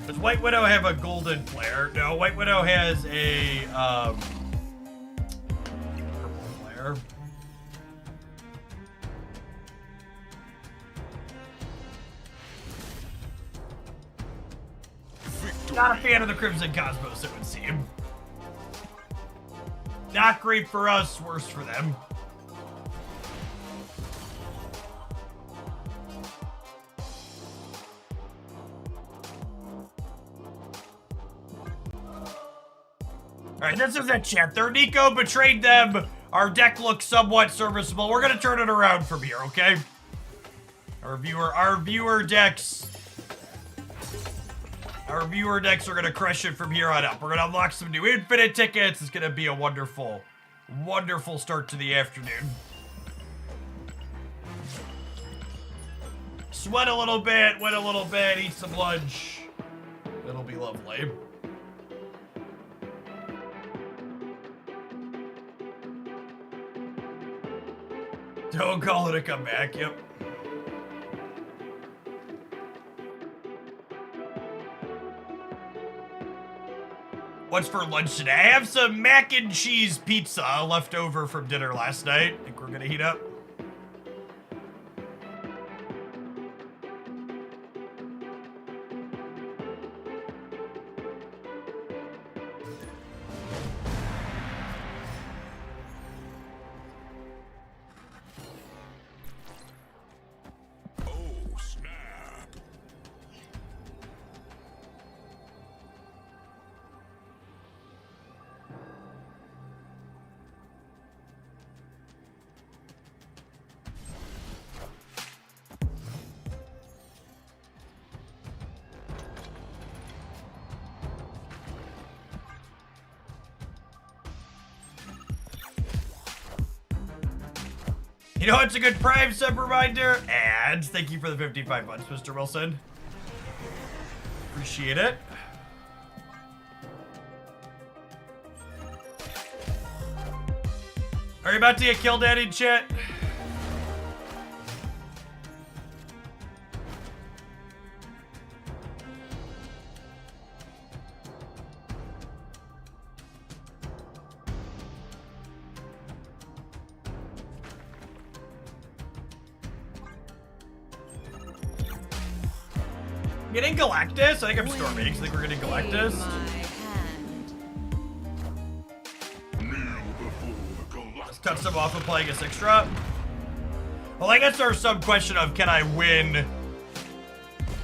Does White Widow have a golden flare? No, White Widow has a purple flare. Not a fan of the Crimson Cosmos, it would seem. Not great for us, worse for them. Alright, this is it, chat. Their Nico betrayed them. Our deck looks somewhat serviceable. We're gonna turn it around from here, okay? Our viewer decks. Our viewer decks are gonna crush it from here on out. We're gonna unlock some new infinite tickets. It's gonna be a wonderful, wonderful start to the afternoon. Sweat a little bit, win a little bit, eat some lunch. It'll be lovely. Don't call it a comeback, yep. What's for lunch today? I have some mac and cheese pizza left over from dinner last night. I think we're gonna heat up. Oh, snap. You know what's a good Prime sub reminder? And thank you for the 55 months, Mr. Wilson. Appreciate it. Are you about to get killed, Daddy, in chat? Getting Galactus? I think I'm storming. I think we're getting Galactus. Let's touch them off of playing a 6-drop. Well, I guess there's some question of can I win?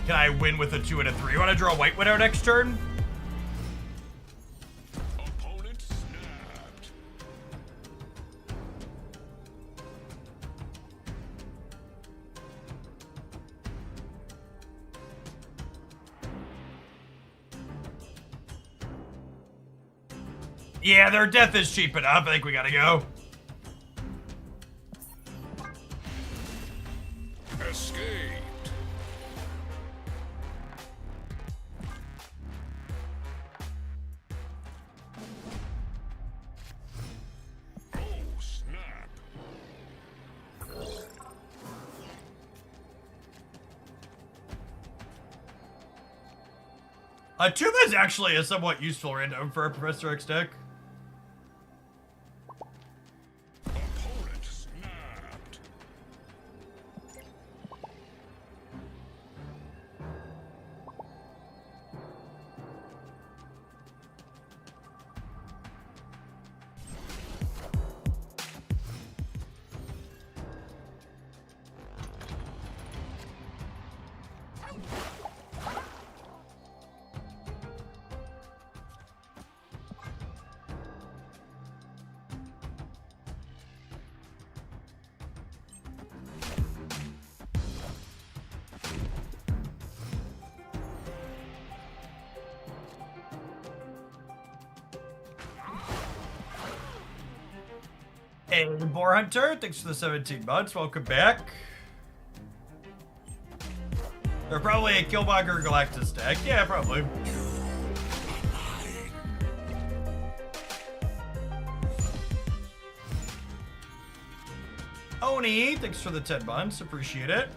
Can I win with a 2 and a 3? You want to draw a White Widow next turn? Opponent snapped. Yeah, their death is cheap enough. I think we gotta go. Escaped. Oh, snap. Tuba is actually a somewhat useful random for a Professor X deck. Opponent snapped. Hey, Boar Hunter, thanks for the 17 months. Welcome back. They're probably a Killmonger Galactus deck. Yeah, probably. Oni, thanks for the 10 months. Appreciate it.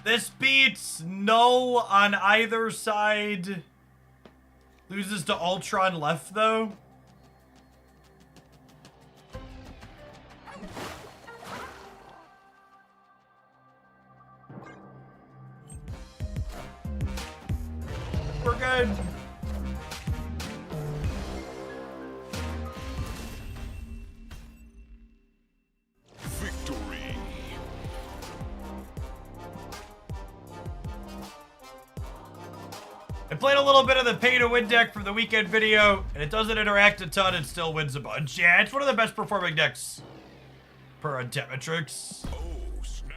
This beats null on either side. Loses to Ultron left, though. We're good. Victory. I played a little bit of the pay to win deck from the weekend video, and it doesn't interact a ton and still wins a bunch. Yeah, it's one of the best performing decks per Untap metrics. Oh, snap.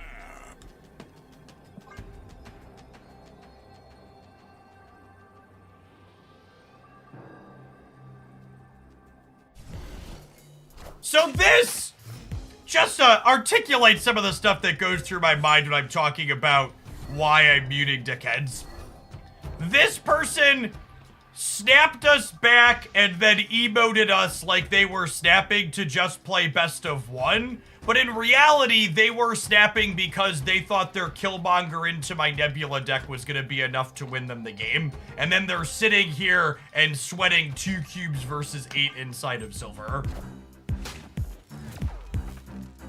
So this just articulates some of the stuff that goes through my mind when I'm talking about why I'm muting dickheads. This person snapped us back and then emoted us like they were snapping to just play best of one. But in reality, they were snapping because they thought their Killmonger into my Nebula deck was going to be enough to win them the game. And then they're sitting here and sweating 2 cubes versus 8 inside of silver.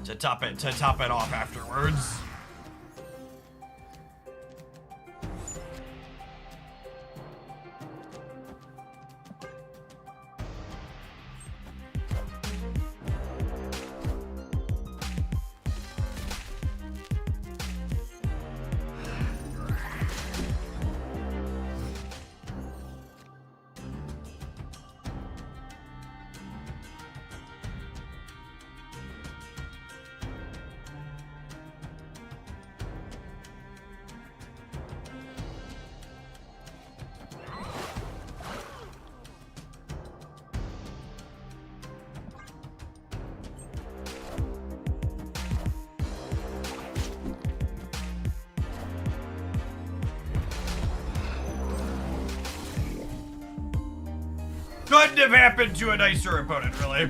To top it off afterwards. Couldn't have happened to a nicer opponent, really.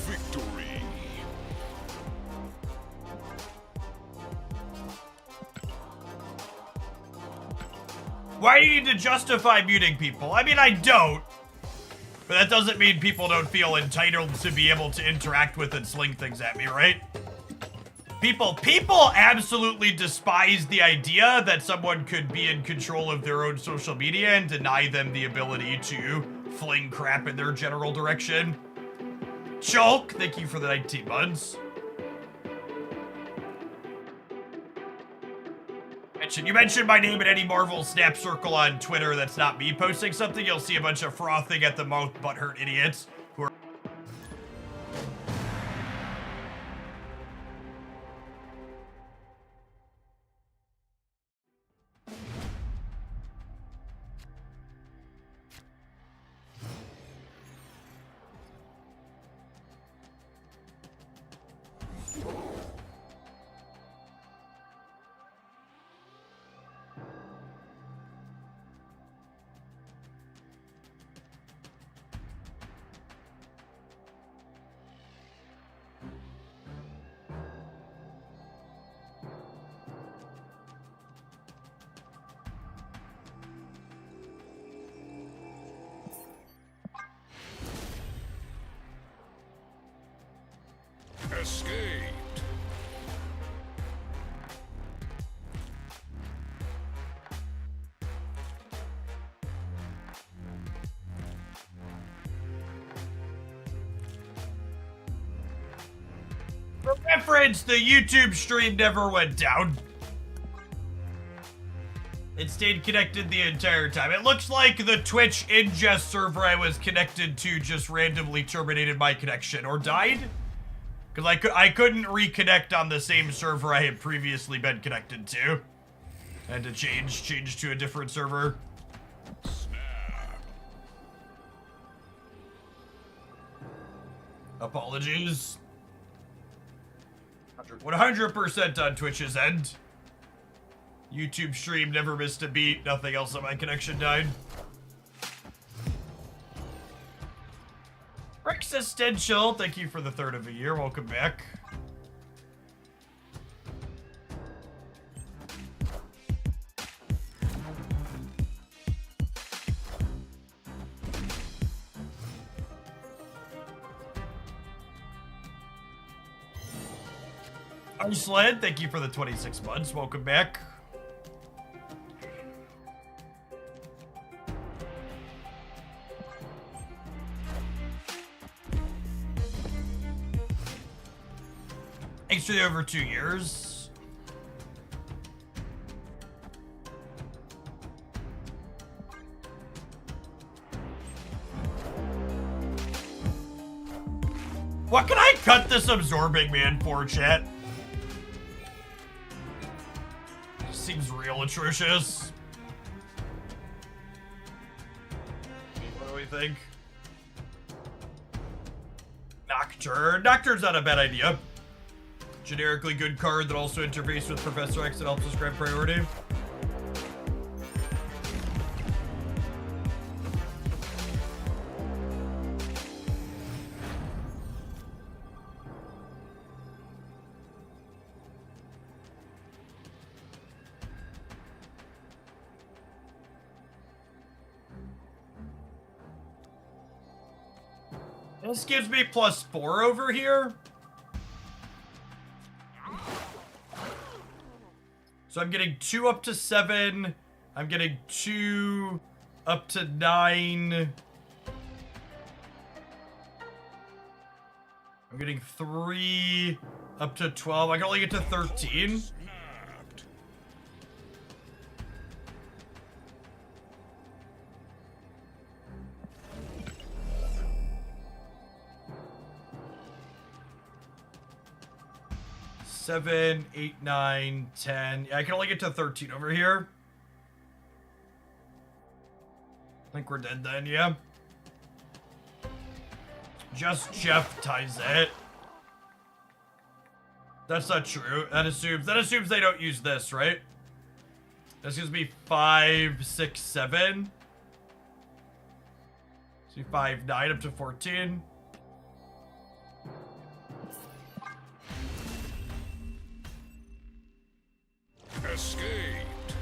Victory. Why do you need to justify muting people? I mean, I don't. But that doesn't mean people don't feel entitled to be able to interact with and sling things at me, right? People absolutely despise the idea that someone could be in control of their own social media and deny them the ability to fling crap in their general direction. Chulk, thank you for the 19 months. You mentioned my name in any Marvel Snap circle on Twitter that's not me posting something, you'll see a bunch of frothing at the mouth butthurt idiots who are... Escaped. For reference, the YouTube stream never went down. It stayed connected the entire time. It looks like the Twitch ingest server I was connected to just randomly terminated my connection or died. Because I couldn't reconnect on the same server I had previously been connected to. I had to change to a different server. Apologies. 100% on Twitch's end. YouTube stream never missed a beat. Nothing else on my connection died. Existential, thank you for the 3rd of a year. Welcome back. Arslan, thank you for the 26 months. Welcome back. Thanks for the over 2 years. What can I cut this absorbing man for, chat? Seems real atrocious. What do we think? Nocturne. Nocturne's not a bad idea. Generically good card that also interfaces with Professor X and helps us grab priority. This gives me +4 over here. So I'm getting 2 up to 7. I'm getting 2 up to 9. I'm getting 3 up to 12. I can only get to 13. Snapped. 7, 8, 9, 10. Yeah, I can only get to 13 over here. I think we're dead then, yeah. Just Jeff ties it. That's not true. That assumes they don't use this, right? This gives me 5, 6, 7. See 5, 9 up to 14. Escaped.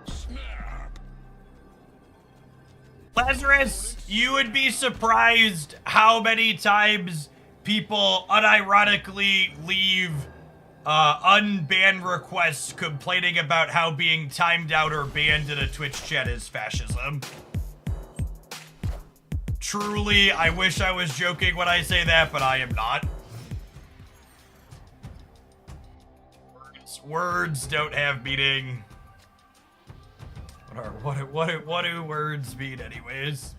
Snap. Lazarus, you would be surprised how many times people unironically leave unban requests complaining about how being timed out or banned in a Twitch chat is fascism. Truly, I wish I was joking when I say that, but I am not. Words don't have meaning. What do words mean anyways?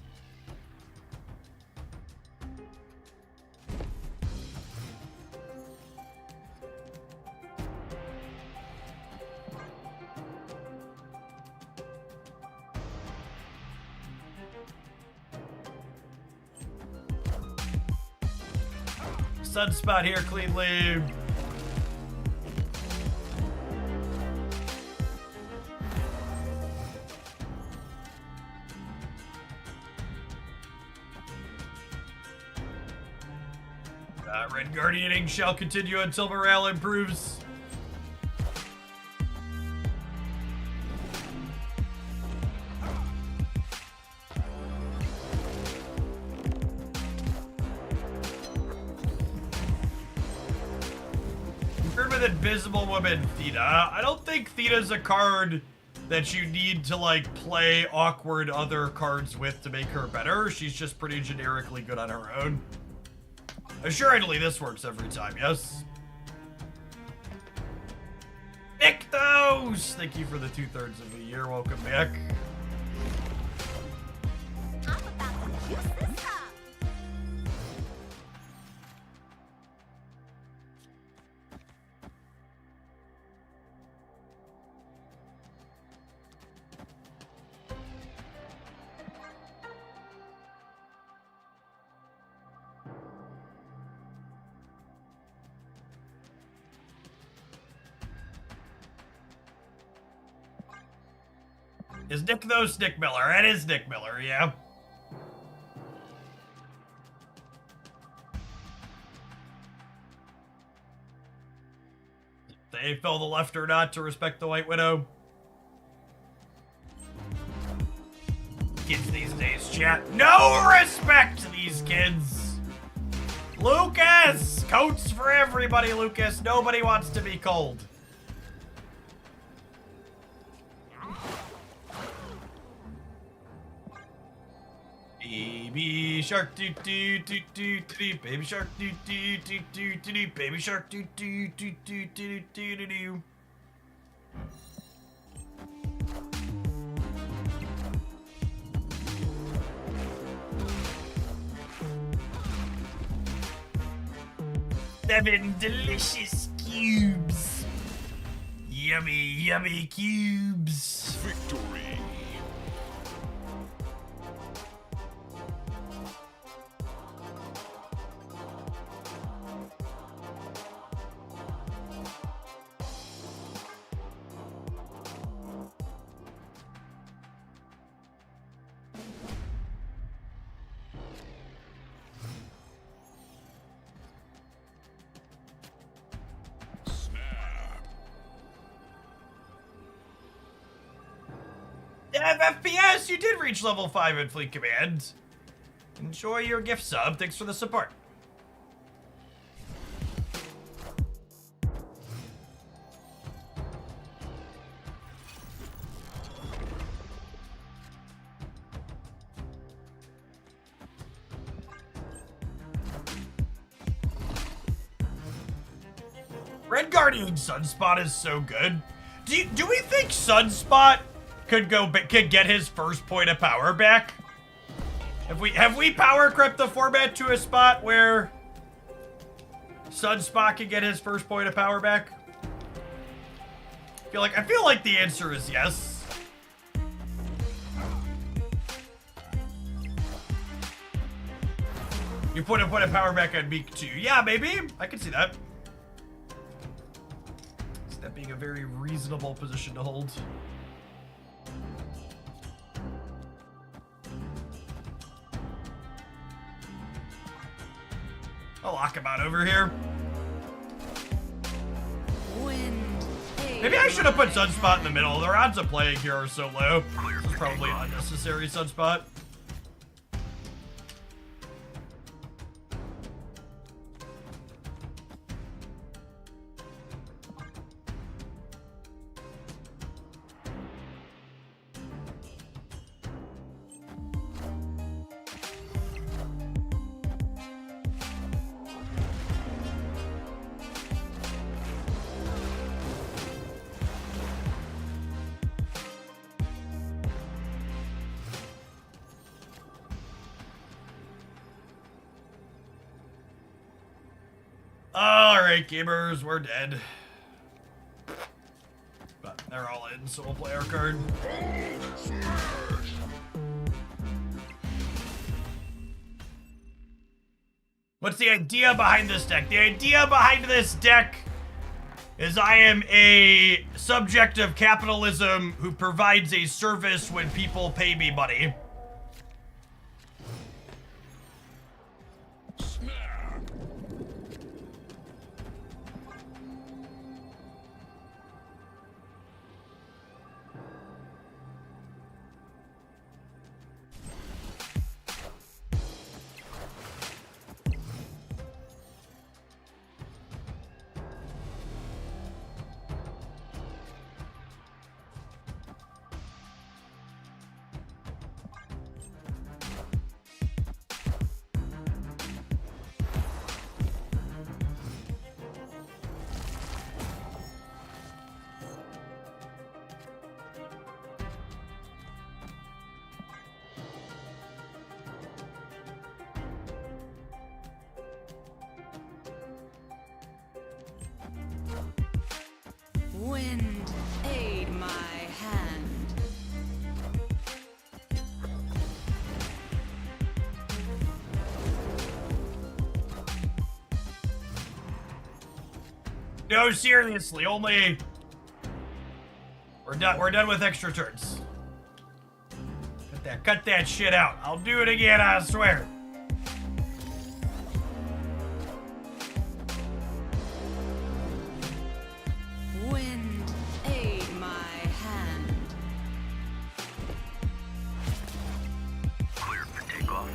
Sunspot here, cleanly. Red Guardianing shall continue until morale improves. with Invisible Woman Theta. I don't think Theta's a card that you need to, like, play awkward other cards with to make her better. She's just pretty generically good on her own. Assuredly, this works every time, yes? Ictos! Thank you for the 2/3 of the year. Welcome back. I'm about to juice this up. Is Nick those Nick Miller? It is Nick Miller, yeah. They fell the left or not to respect the White Widow. Kids these days, chat. No respect to these kids. Lucas! Coats for everybody, Lucas. Nobody wants to be cold. Baby shark doo doo doo doo doo, baby shark doo doo doo doo doo, baby shark doo doo doo doo doo doo doo doo. Seven delicious cubes. Yummy, yummy cubes. Victory. FPS, you did reach level 5 in Fleet Command. Enjoy your gift sub. Thanks for the support. Red Guardian Sunspot is so good. Do we think Sunspot could get his first point of power back? Have we power crept the format to a spot where Sunspot can get his first point of power back? I feel like the answer is yes. You put a point of power back on Meek too. Yeah, maybe. I can see that. That being a very reasonable position to hold. I'll lock him out over here. Maybe I should have put Sunspot in the middle. Their odds of playing here are so low. This is probably unnecessary Sunspot. Alright, gamers, we're dead. But they're all in, so we'll play our card. What's the idea behind this deck? The idea behind this deck is I am a subject of capitalism who provides a service when people pay me money. Wind, aid my hand. No, seriously, only... We're done with extra turns. Cut that shit out. I'll do it again, I swear. Wind, aid my hand. Cleared for takeoff.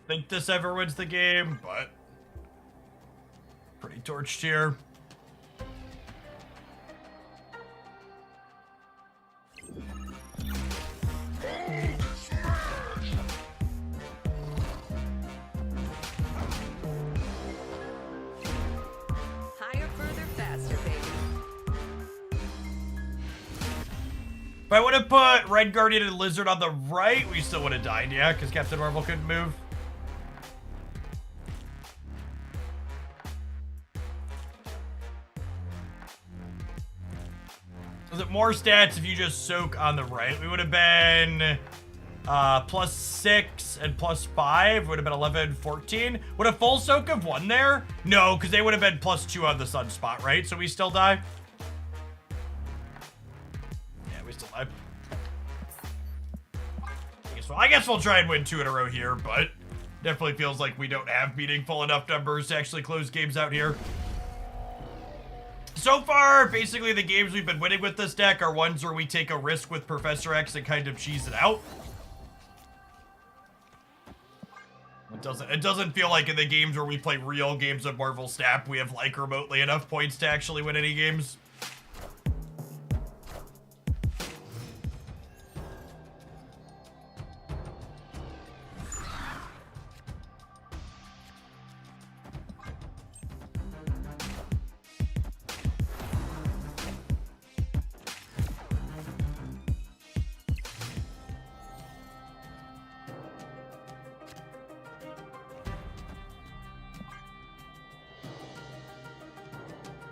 Think this ever wins the game, but pretty torched here. Higher, further, faster, baby. If I would have put Red Guardian and Lizard on the right, we still would have died, yeah, because Captain Marvel couldn't move. Was it more stats if you just soak on the right? We would have been +6 and +5. Would have been 11, 14. Would a full soak have won there? No, because they would have been +2 on the sunspot, right? So we still die? Yeah, we still die. I guess we'll try and win 2 in a row here, but definitely feels like we don't have meaningful enough numbers to actually close games out here. So far, basically the games we've been winning with this deck are ones where we take a risk with Professor X and kind of cheese it out. It doesn't feel like in the games where we play real games of Marvel Snap, we have like remotely enough points to actually win any games.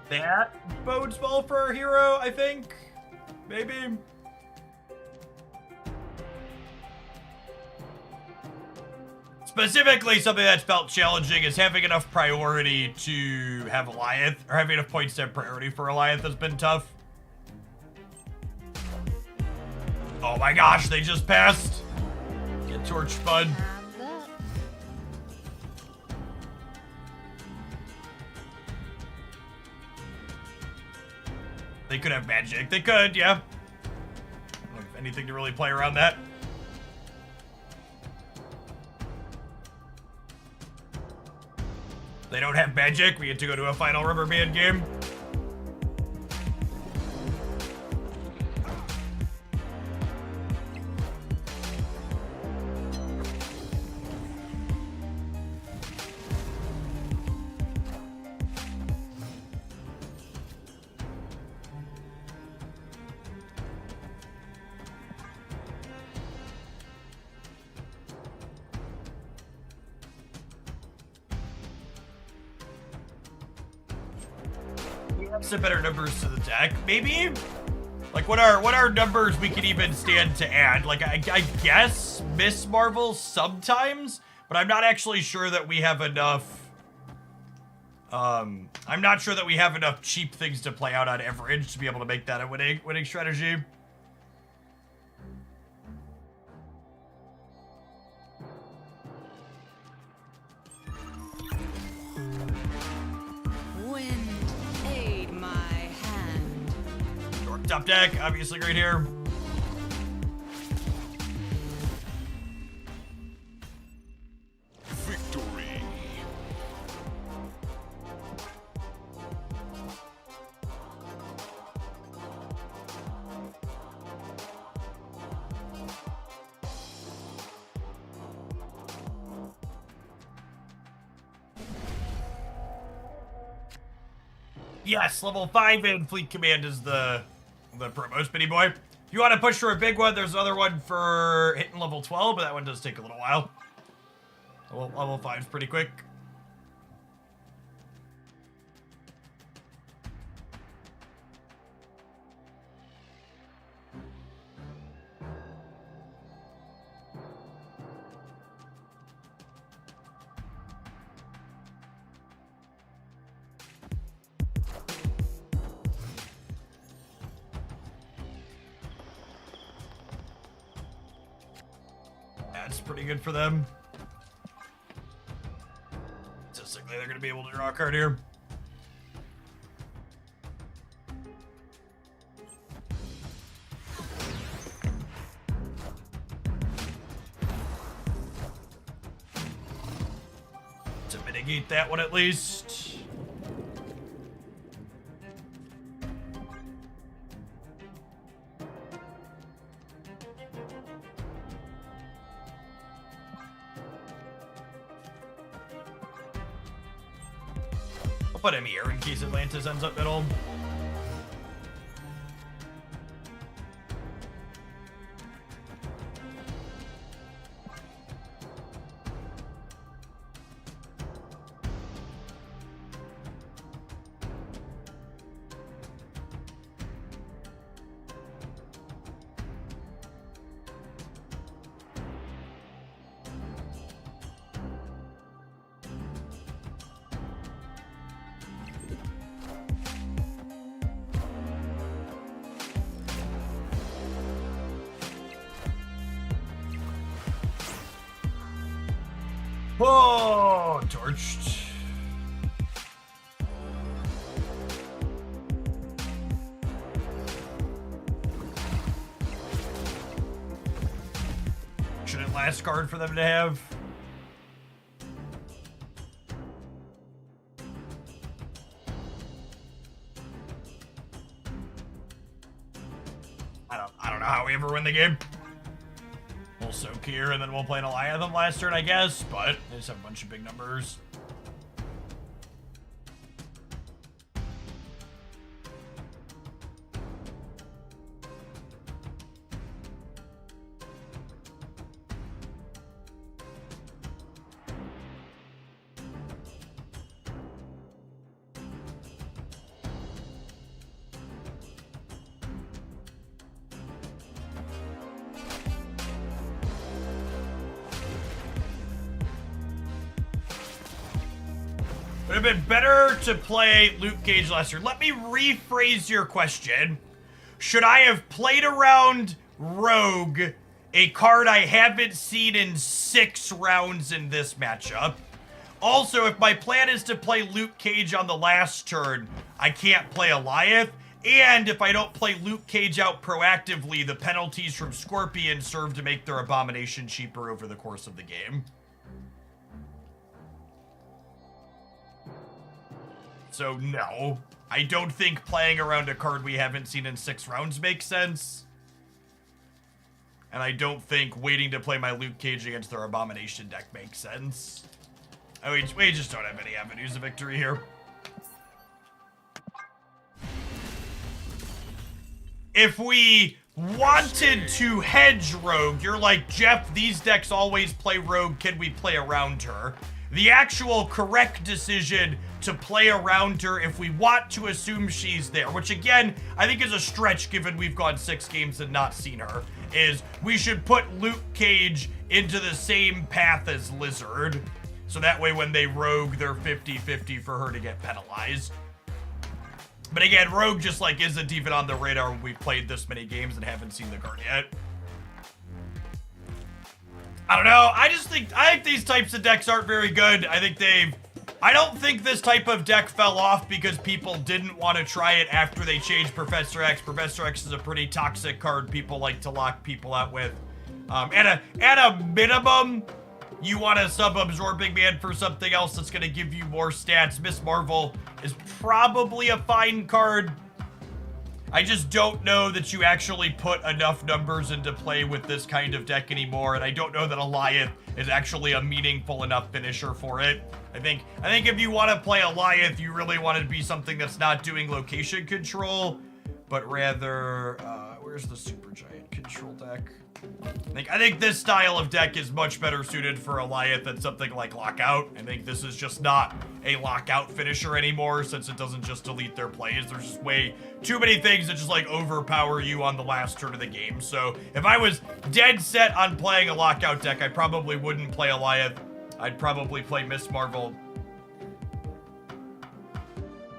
That bodes well for our hero, I think. Maybe. Specifically, something that's felt challenging is having enough priority to have Alliance, or having enough points to have priority for Alliance has been tough. Oh my gosh, they just passed. Get torched, bud. They could have magic. They could, yeah. I don't have anything to really play around that. They don't have magic. We get to go to a final rubber band game. Some better numbers to the deck, maybe? Like, what are numbers we could even stand to add? Like, I guess Miss Marvel sometimes, but I'm not actually sure that we have enough. I'm not sure that we have enough cheap things to play out on average to be able to make that a winning strategy. Top deck, obviously right here. Victory. Yes, level 5 and Fleet Command is the promo spinny boy. If you want to push for a big one, there's another one for hitting level 12, but that one does take a little while. Level 5 is pretty quick. That's pretty good for them. Statistically, they're going to be able to draw a card here. To mitigate that one at least. Put him here in case Atlantis ends up middle. Whoa, torched. Shouldn't last card for them to have. I don't know how we ever win the game. We'll soak here, and then we'll play an Eliatham last turn, I guess, but they just have a bunch of big numbers. Would have been better to play Luke Cage last year. Let me rephrase your question. Should I have played around Rogue, a card I haven't seen in 6 rounds in this matchup? Also, if my plan is to play Luke Cage on the last turn, I can't play Eliath. And if I don't play Luke Cage out proactively, the penalties from Scorpion serve to make their Abomination cheaper over the course of the game. So no, I don't think playing around a card we haven't seen in 6 rounds makes sense. And I don't think waiting to play my Luke Cage against their Abomination deck makes sense. Oh, we just don't have any avenues of victory here. If we wanted to hedge Rogue, you're like, Jeff, these decks always play Rogue, can we play around her? The actual correct decision to play around her, if we want to assume she's there, which again, I think is a stretch given we've gone 6 games and not seen her, is we should put Luke Cage into the same path as Lizard. So that way when they Rogue, they're 50-50 for her to get penalized. But again, Rogue just like isn't even on the radar when we've played this many games and haven't seen the card yet. I don't know. I think these types of decks aren't very good. I don't think this type of deck fell off because people didn't want to try it after they changed Professor X. Professor X is a pretty toxic card people like to lock people out with. At a minimum, you want to sub-absorbing man for something else that's going to give you more stats. Miss Marvel is probably a fine card. I just don't know that you actually put enough numbers into play with this kind of deck anymore, and I don't know that Alioth is actually a meaningful enough finisher for it. I think if you want to play Alioth, you really want it to be something that's not doing location control, but rather, where's the Supergiant control deck? I think this style of deck is much better suited for Alioth than something like Lockout. I think this is just not a Lockout finisher anymore, since it doesn't just delete their plays. There's just way too many things that just like overpower you on the last turn of the game. So if I was dead set on playing a Lockout deck, I probably wouldn't play Alioth. I'd probably play Miss Marvel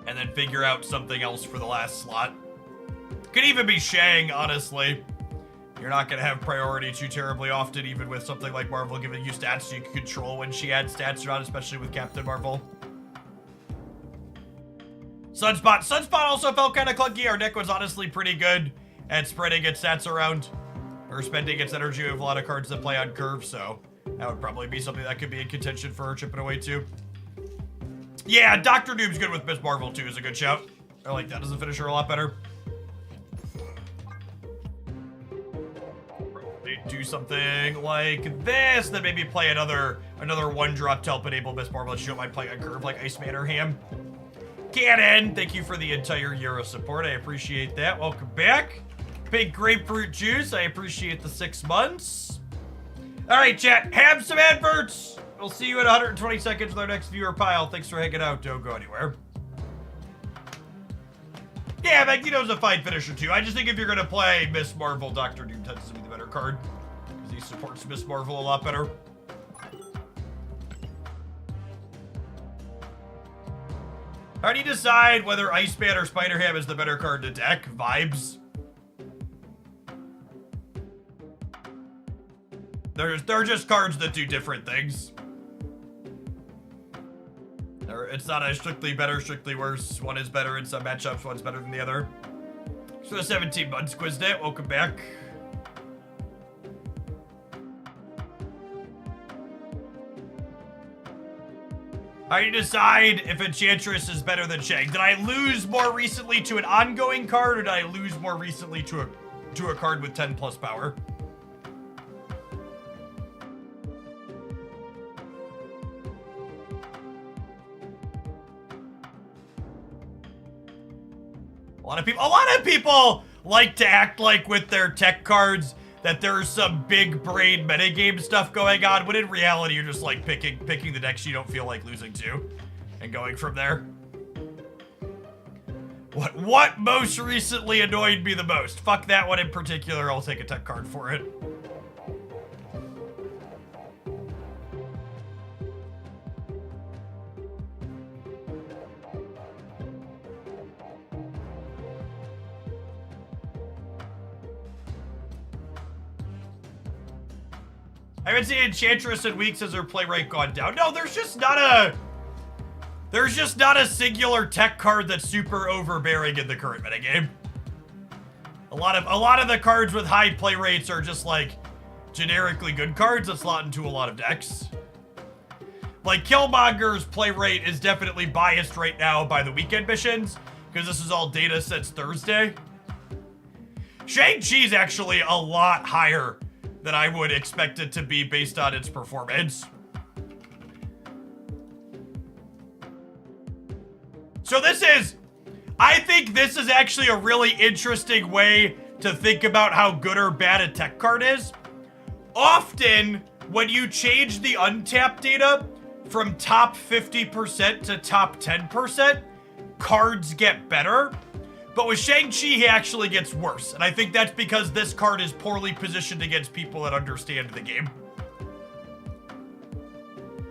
and then figure out something else for the last slot. Could even be Shang, honestly. You're not going to have priority too terribly often, even with something like Marvel giving you stats so you can control when she adds stats or not, especially with Captain Marvel. Sunspot. Sunspot also felt kind of clunky. Our deck was honestly pretty good at spreading its stats around, or spending its energy with a lot of cards that play on curve, so that would probably be something that could be in contention for her chipping away too. Yeah, Dr. Doom's good with Miss Marvel too, is a good shout. I like that as a finisher a lot better. Do something like this, then maybe play another one drop to help enable Miss Marvel. She might play on curve like Iceman or Ham. Cannon, thank you for the entire year of support. I appreciate that. Welcome back. Big grapefruit juice. I appreciate the 6 months. All right, chat. Have some adverts. We'll see you in 120 seconds with our next viewer pile. Thanks for hanging out. Don't go anywhere. Yeah, Magneto's a fine finisher too. I just think if you're gonna play Miss Marvel, Dr. Doom tends to be the better card, because he supports Miss Marvel a lot better. How do you decide whether Iceman or Spider-Ham is the better card to deck? Vibes. They're just cards that do different things. It's not a strictly better, strictly worse. One is better in some matchups, one's better than the other. So the 17 months, Quiznet, welcome back. How do you decide if Enchantress is better than Shang? Did I lose more recently to an ongoing card, or did I lose more recently to a card with 10 plus power? A lot of people like to act like with their tech cards that there's some big brain metagame stuff going on, when in reality you're just like picking the decks you don't feel like losing to and going from there. What most recently annoyed me the most? Fuck that one in particular, I'll take a tech card for it. I haven't seen Enchantress in weeks. Has her play rate gone down? No, there's just not a singular tech card that's super overbearing in the current metagame. A lot of the cards with high play rates are just like generically good cards that slot into a lot of decks. Like Killmonger's play rate is definitely biased right now by the weekend missions, because this is all data since Thursday. Shang-Chi's actually a lot higher than I would expect it to be based on its performance. So I think this is actually a really interesting way to think about how good or bad a tech card is. Often, when you change the untap data from top 50% to top 10%, cards get better. But with Shang-Chi, he actually gets worse. And I think that's because this card is poorly positioned against people that understand the game.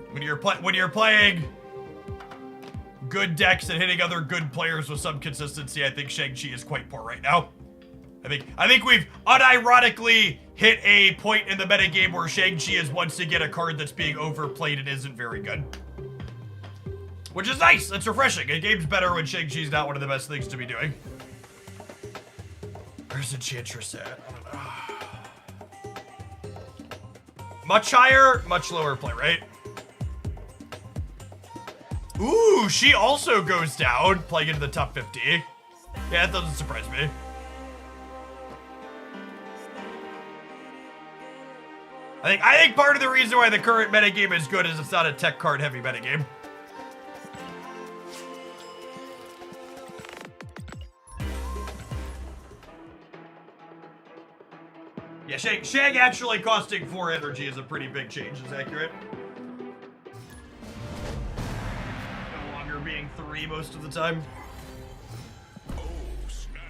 When you're playing good decks and hitting other good players with some consistency, I think Shang-Chi is quite poor right now. I think we've unironically hit a point in the metagame where Shang-Chi is once again a card that's being overplayed and isn't very good. Which is nice. It's refreshing. A game's better when Shang-Chi's not one of the best things to be doing. Where's Enchantress at? I don't know. Much higher, much lower play rate. Ooh, she also goes down, playing into the top 50. Yeah, that doesn't surprise me. I think part of the reason why the current metagame is good is it's not a tech card heavy metagame. Yeah, Shag actually costing 4 energy is a pretty big change, is accurate. No longer being 3 most of the time. Oh, snap.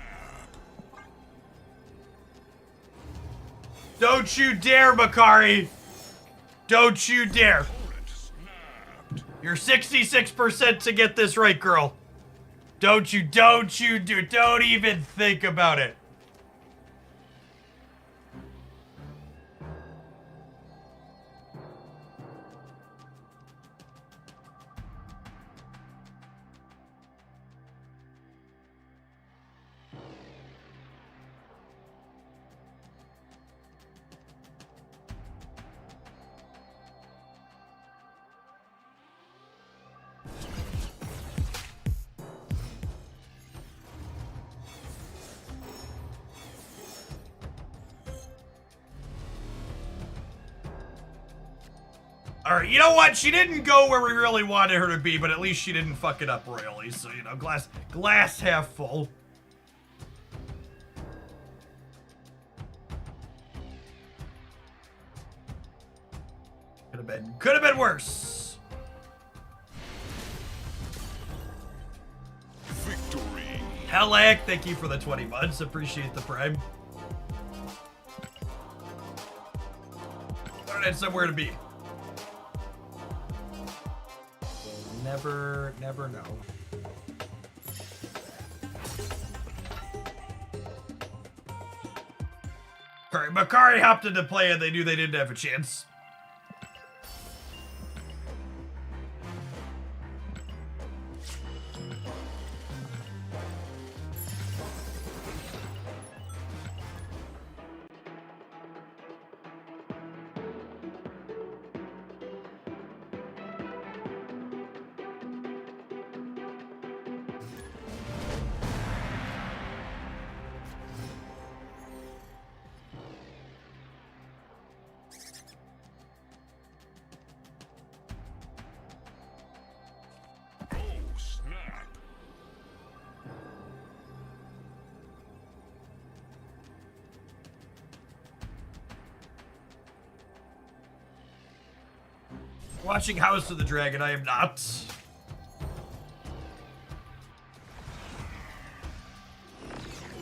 Don't you dare, Makari! Don't you dare! Opponent snapped. You're 66% to get this right, girl. Don't you don't even think about it. Alright, you know what? She didn't go where we really wanted her to be, but at least she didn't fuck it up royally. So, you know, glass half full. Could have been worse. Victory. Helac, thank you for the 20 months. Appreciate the prime. Thought I had somewhere to be. Never know. Alright, Makari hopped into play and they knew they didn't have a chance. Oh, snap. Watching House of the Dragon, I am not.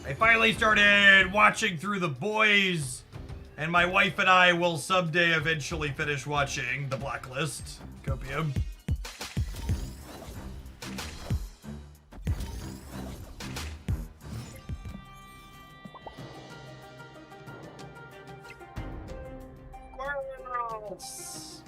I finally started watching through The Boys, and my wife and I will someday eventually finish watching The Blacklist. Copium. Squirrels.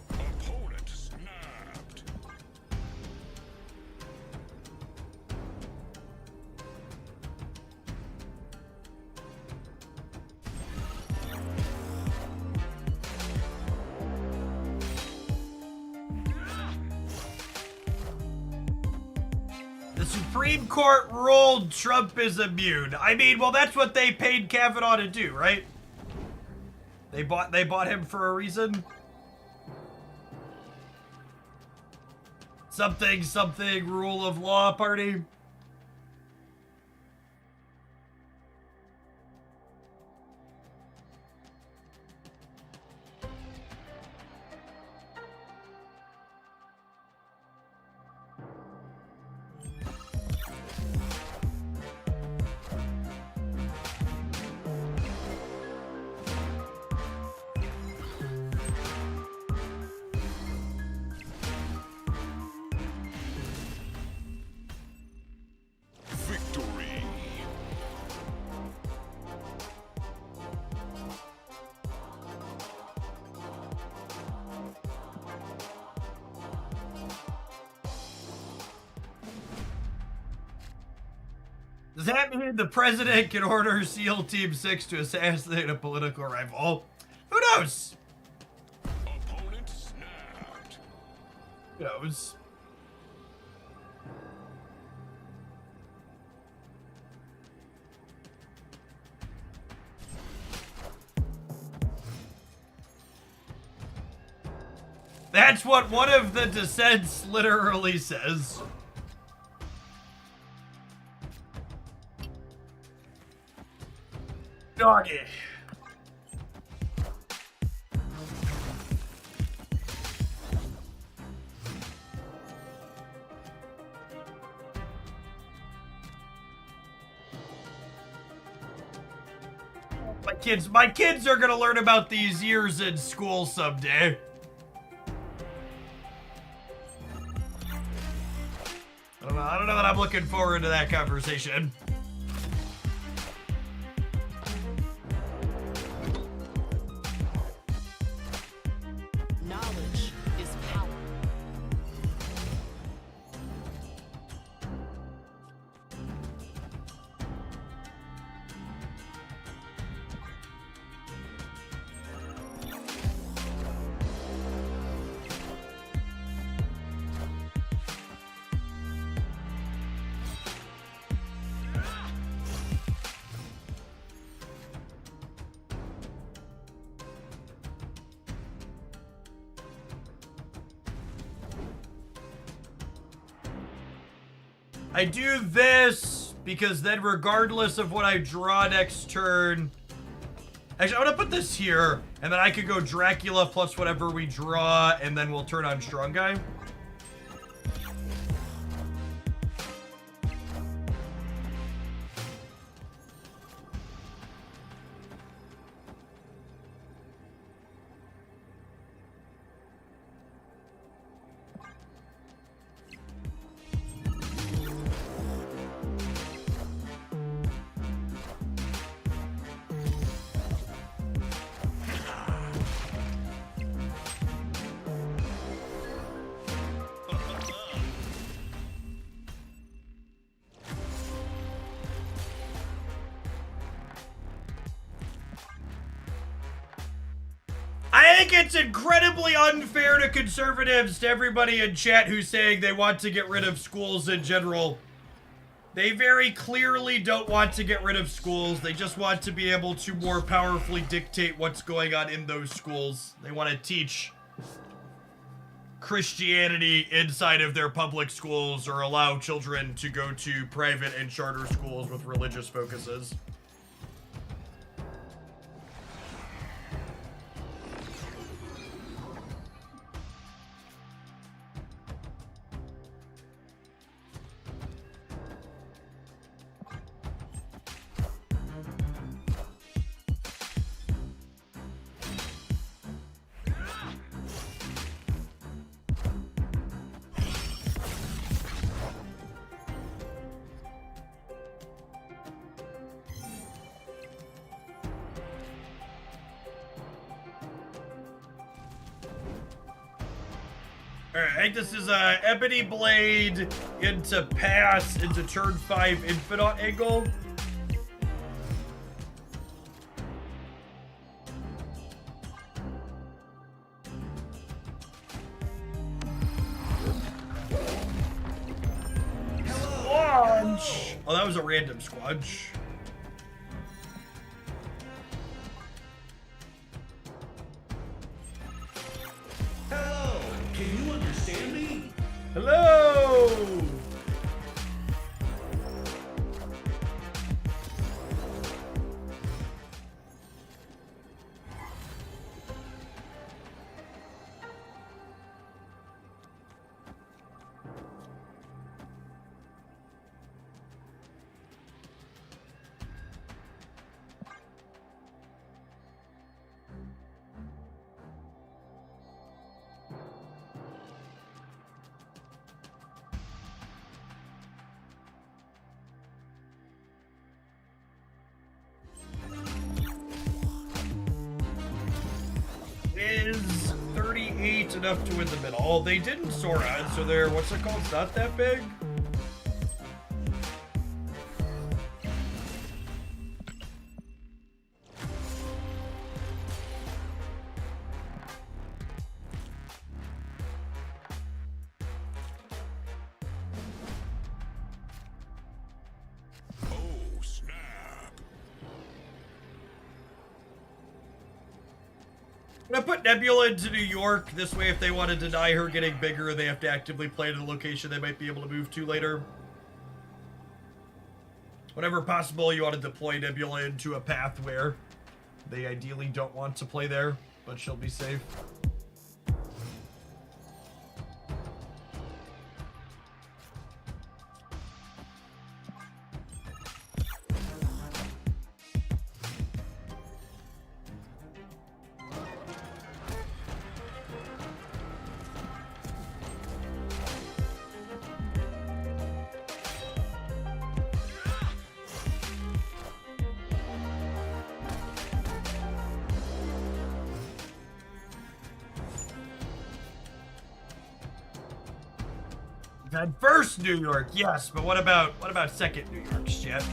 Opponent snapped. The Supreme Court ruled Trump is immune. I mean, well, that's what they paid Kavanaugh to do, right? They bought him for a reason. Something rule of law party. Does that mean the president can order SEAL Team 6 to assassinate a political rival? Who knows? Opponent snapped. Who knows? That's what one of the dissents literally says. Doggy. My kids are gonna learn about these years in school someday. I don't know that I'm looking forward to that conversation. Knowledge is power. I do this because then regardless of what I draw next turn... Actually, I'm gonna put this here, and then I could go Dracula plus whatever we draw, and then we'll turn on Strong Guy. I think it's incredibly unfair to conservatives, to everybody in chat who's saying they want to get rid of schools in general. They very clearly don't want to get rid of schools. They just want to be able to more powerfully dictate what's going on in those schools. They want to teach Christianity inside of their public schools or allow children to go to private and charter schools with religious focuses. Alright, I think this is Ebony Blade into pass into turn 5 Infinite Angle. Squanch! Oh, that was a random squanch. Hello, can you understand me? Hello! Is 38 enough to win the middle? They didn't Sora, so they're, what's it called? It's not that big? I'm gonna put Nebula into New York. This way, if they want to deny her getting bigger, they have to actively play to the location they might be able to move to later. Whenever possible, you want to deploy Nebula into a path where they ideally don't want to play there, but she'll be safe. At first New York, yes, but what about second New York shit?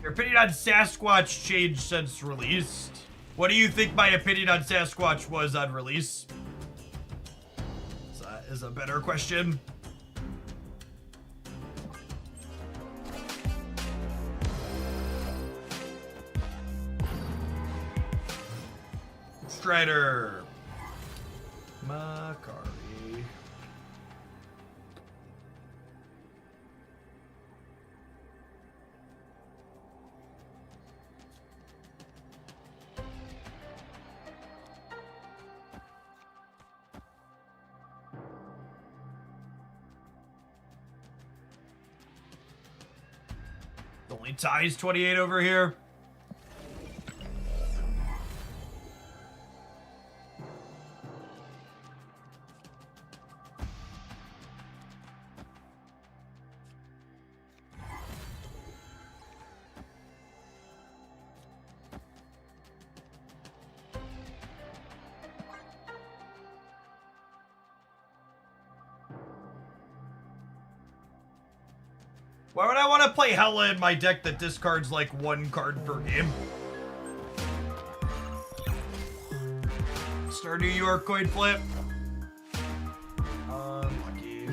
Your opinion on Sasquatch changed since released. What do you think my opinion on Sasquatch was on release? That is a better question. Strider. Makari. The only tie is 28 over here. Why would I want to play Hella in my deck that discards like one card per game? Star New York coin flip. Unlucky.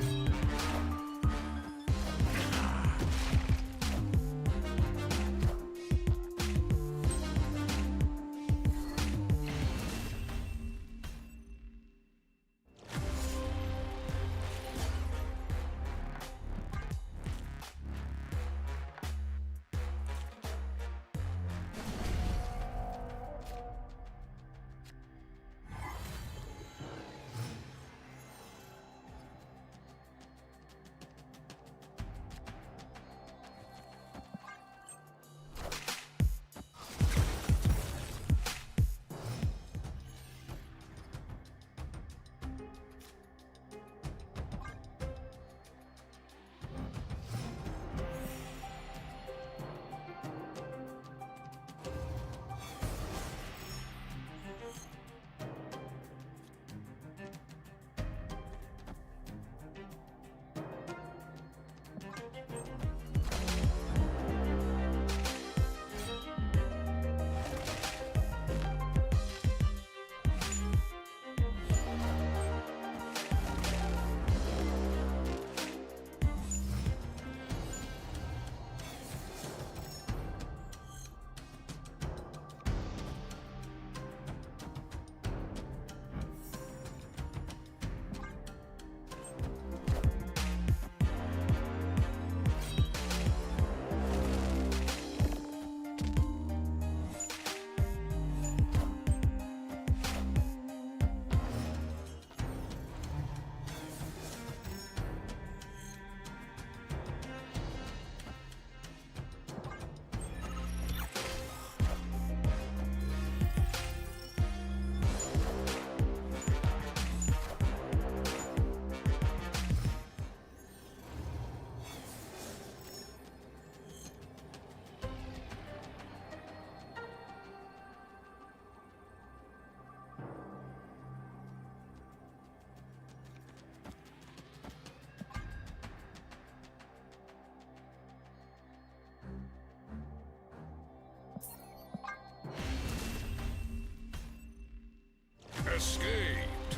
Escaped.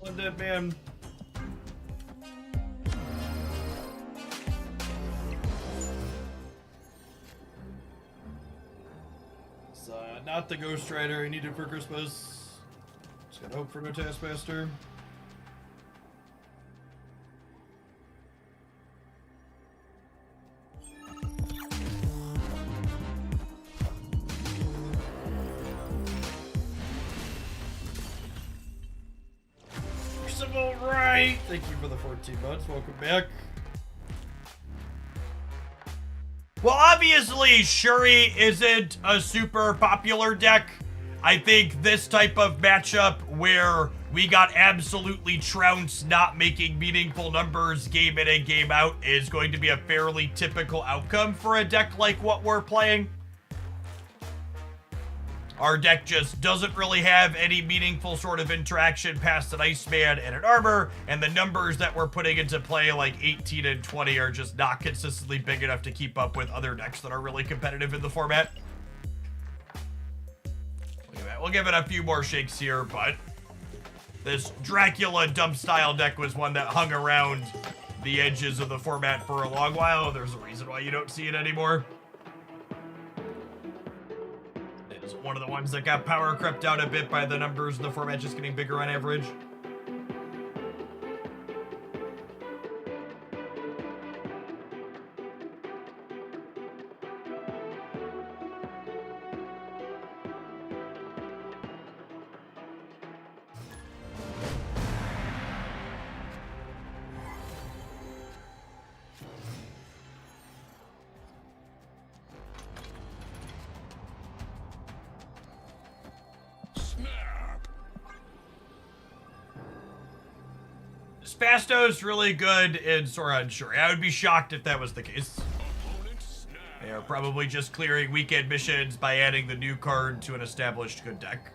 Undead man. It's not the Ghost Rider I needed for Christmas. Just gotta hope for no Taskmaster. Right. Thank you for the 14 months. Welcome back. Well, obviously, Shuri isn't a super popular deck. I think this type of matchup where we got absolutely trounced, not making meaningful numbers game in and game out is going to be a fairly typical outcome for a deck like what we're playing. Our deck just doesn't really have any meaningful sort of interaction past an Iceman and an Armor, and the numbers that we're putting into play, like 18 and 20, are just not consistently big enough to keep up with other decks that are really competitive in the format. We'll give it a few more shakes here, but this Dracula dump style deck was one that hung around the edges of the format for a long while. There's a reason why you don't see it anymore. It's one of the ones that got power crept out a bit by the numbers in the format just getting bigger on average. Spasto's really good in Sora and Shuri. I would be shocked if that was the case. They are probably just clearing weekend missions by adding the new card to an established good deck.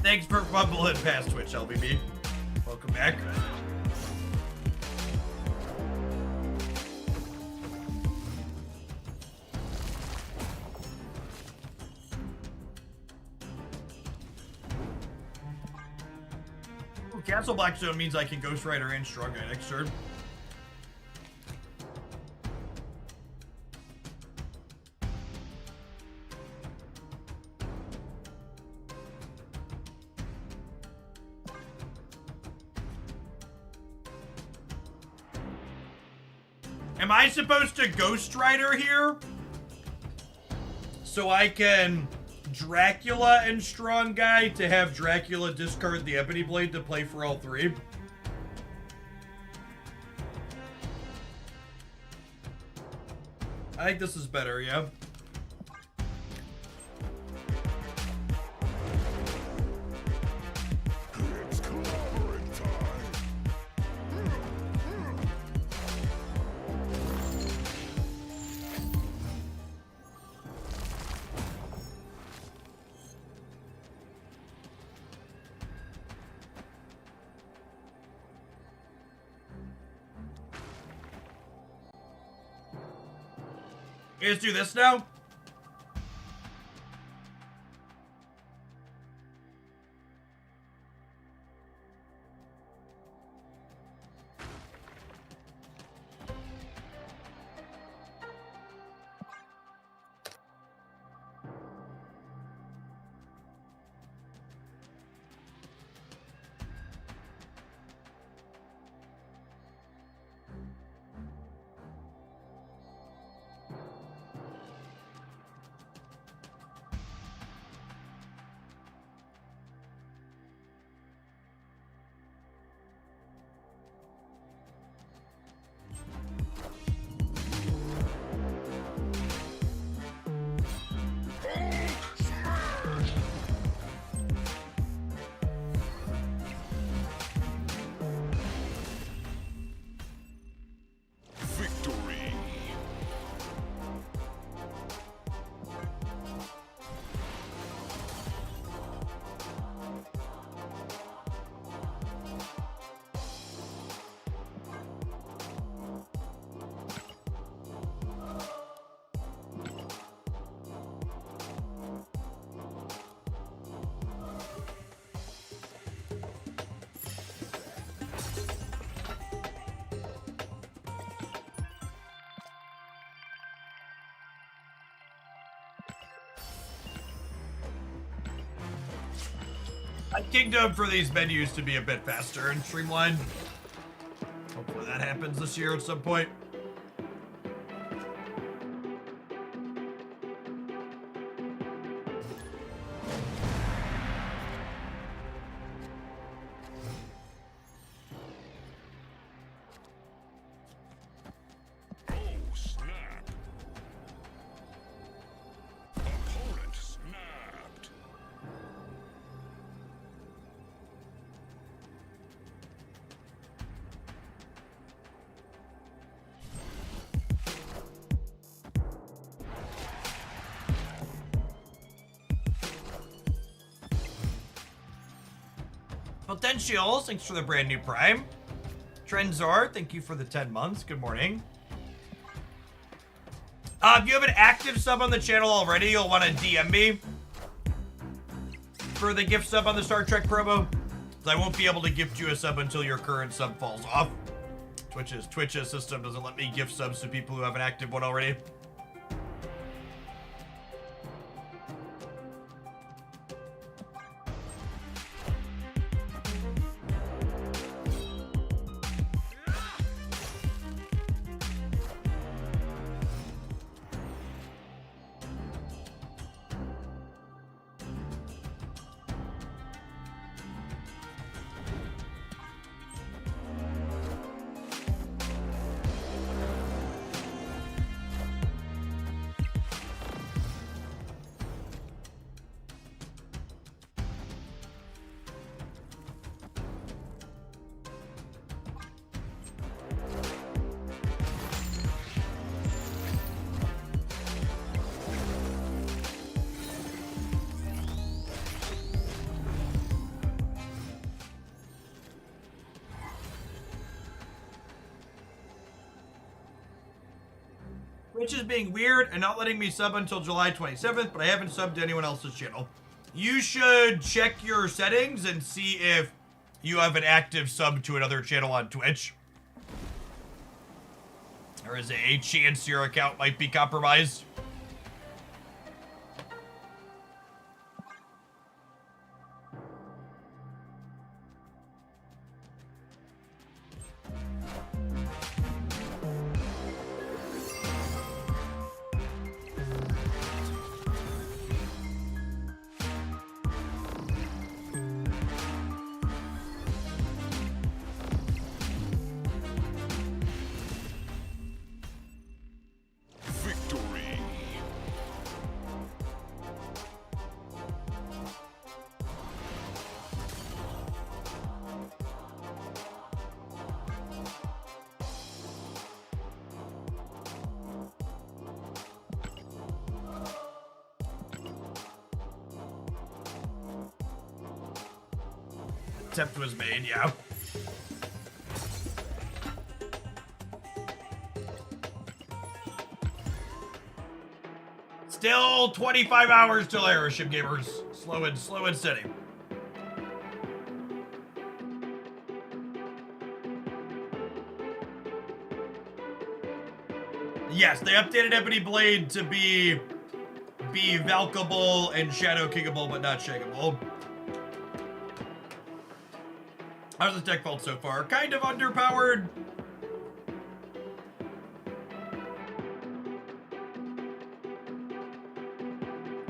Thanks for bumbling past Twitch, LBB. Welcome back. Ooh, Castle Blackstone means I can Ghost Rider and Strong Guy next turn. Am I supposed to Ghost Rider here? So I can Dracula and Strong Guy to have Dracula discard the Ebony Blade to play for all three? I think this is better, yeah. It's clobbering time. You guys do this now? Kingdom for these menus to be a bit faster and streamlined. Hopefully that happens this year at some point. Oh, snap. Opponent snapped. Potentials, thanks for the brand new Prime. Trenzor, thank you for the 10 months. Good morning. If you have an active sub on the channel already, you'll want to DM me for the gift sub on the Star Trek promo. I won't be able to gift you a sub until your current sub falls off. Twitch's system doesn't let me gift subs to people who have an active one already. Twitch is being weird and not letting me sub until July 27th, but I haven't subbed to anyone else's channel. You should check your settings and see if you have an active sub to another channel on Twitch. Or is it a chance your account might be compromised? Victory. Attempt was made, yeah. Still 25 hours till airship gamers. Slow and steady. Yes, they updated Ebony Blade to be Valkable and Shadow Kingable, but not Shakeable. How's the deck felt so far? Kind of underpowered.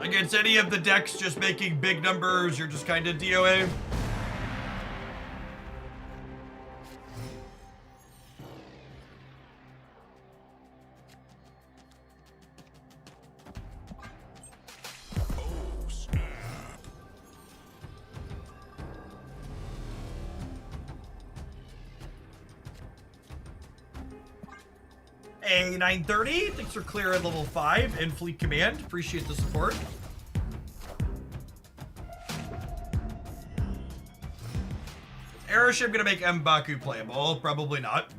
Against any of the decks just making big numbers, you're just kind of DOA. Oh, snap. A 930, thanks for clearing level 5 and Fleet Command. Appreciate the support. Airship gonna make M'Baku playable? Probably not.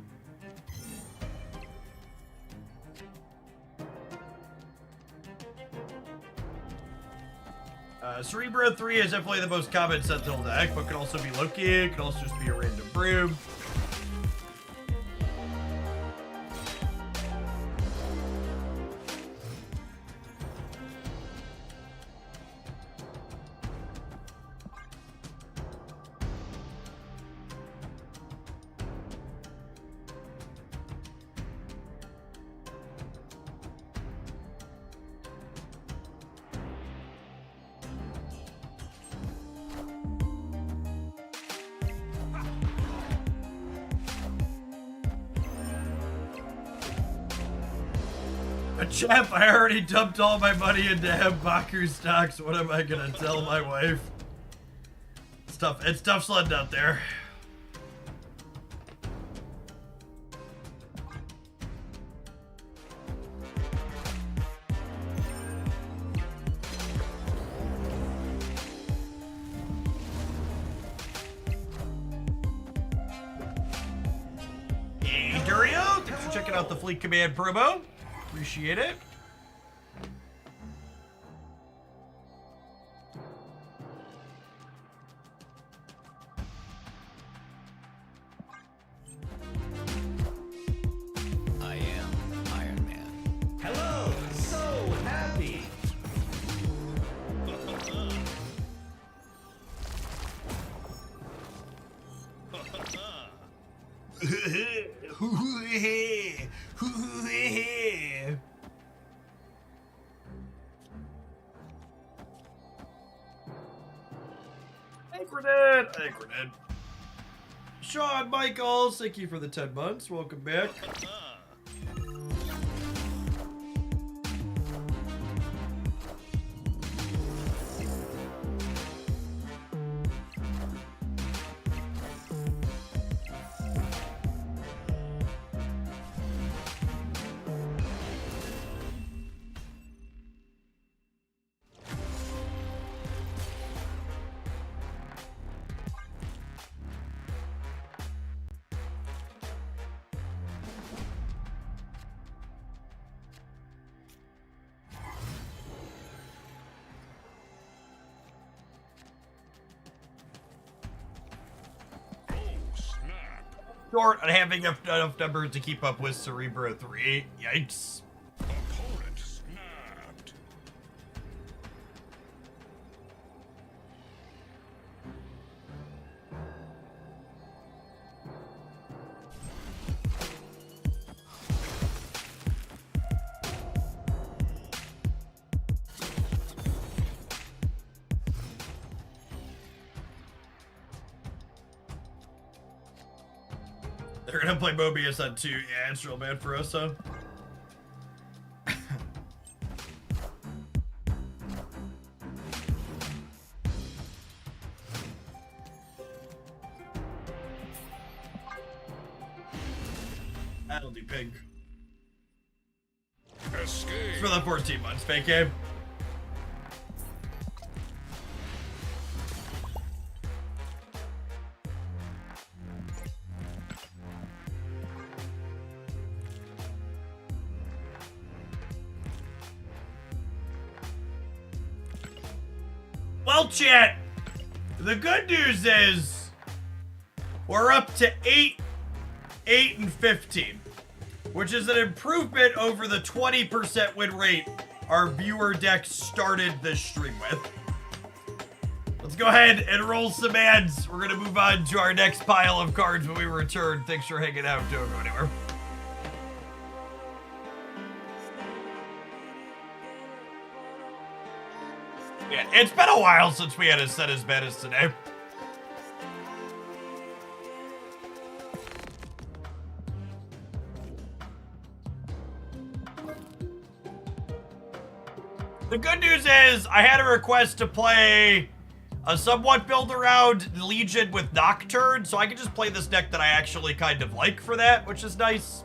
Cerebro 3 is definitely the most common Sentinel deck, but could also be Loki, it could also just be a random Broom. Champ, I already dumped all my money into Baku stocks. What am I gonna tell my wife? It's tough sledding out there. Hey, Durio, thanks for checking out the Fleet Command promo. Appreciate it. I am Iron Man. Hello, so happy. Anchorhead. Sean Michaels, thank you for the 10 months. Welcome back. Short on having enough numbers to keep up with Cerebro 3. Yikes. Opponent snapped. They're gonna play Mobius on 2. Yeah, it's real bad for us, huh? That'll do pink. Escape. For the 14 months, fake game. Well, chat, the good news is we're up to 8, 8, and 15, which is an improvement over the 20% win rate our viewer deck started this stream with. Let's go ahead and roll some ads. We're going to move on to our next pile of cards when we return. Thanks for hanging out. Don't go anywhere. Yeah, it's been a while since we had a set as bad as today. The good news is I had a request to play a somewhat build around Legion with Nocturne, so I can just play this deck that I actually kind of like for that, which is nice.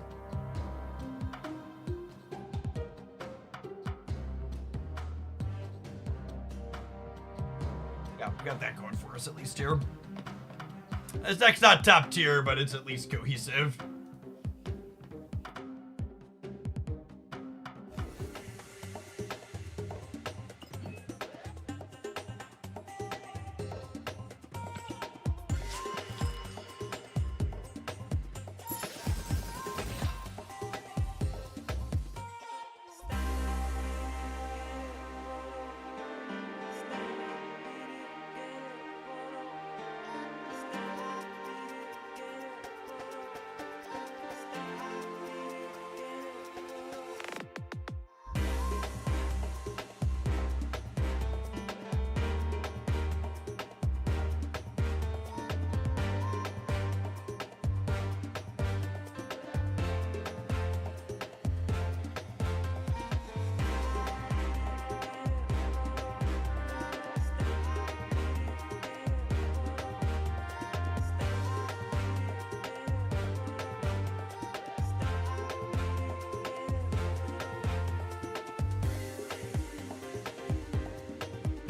Yeah, we got that going for us at least here. This deck's not top tier, but it's at least cohesive.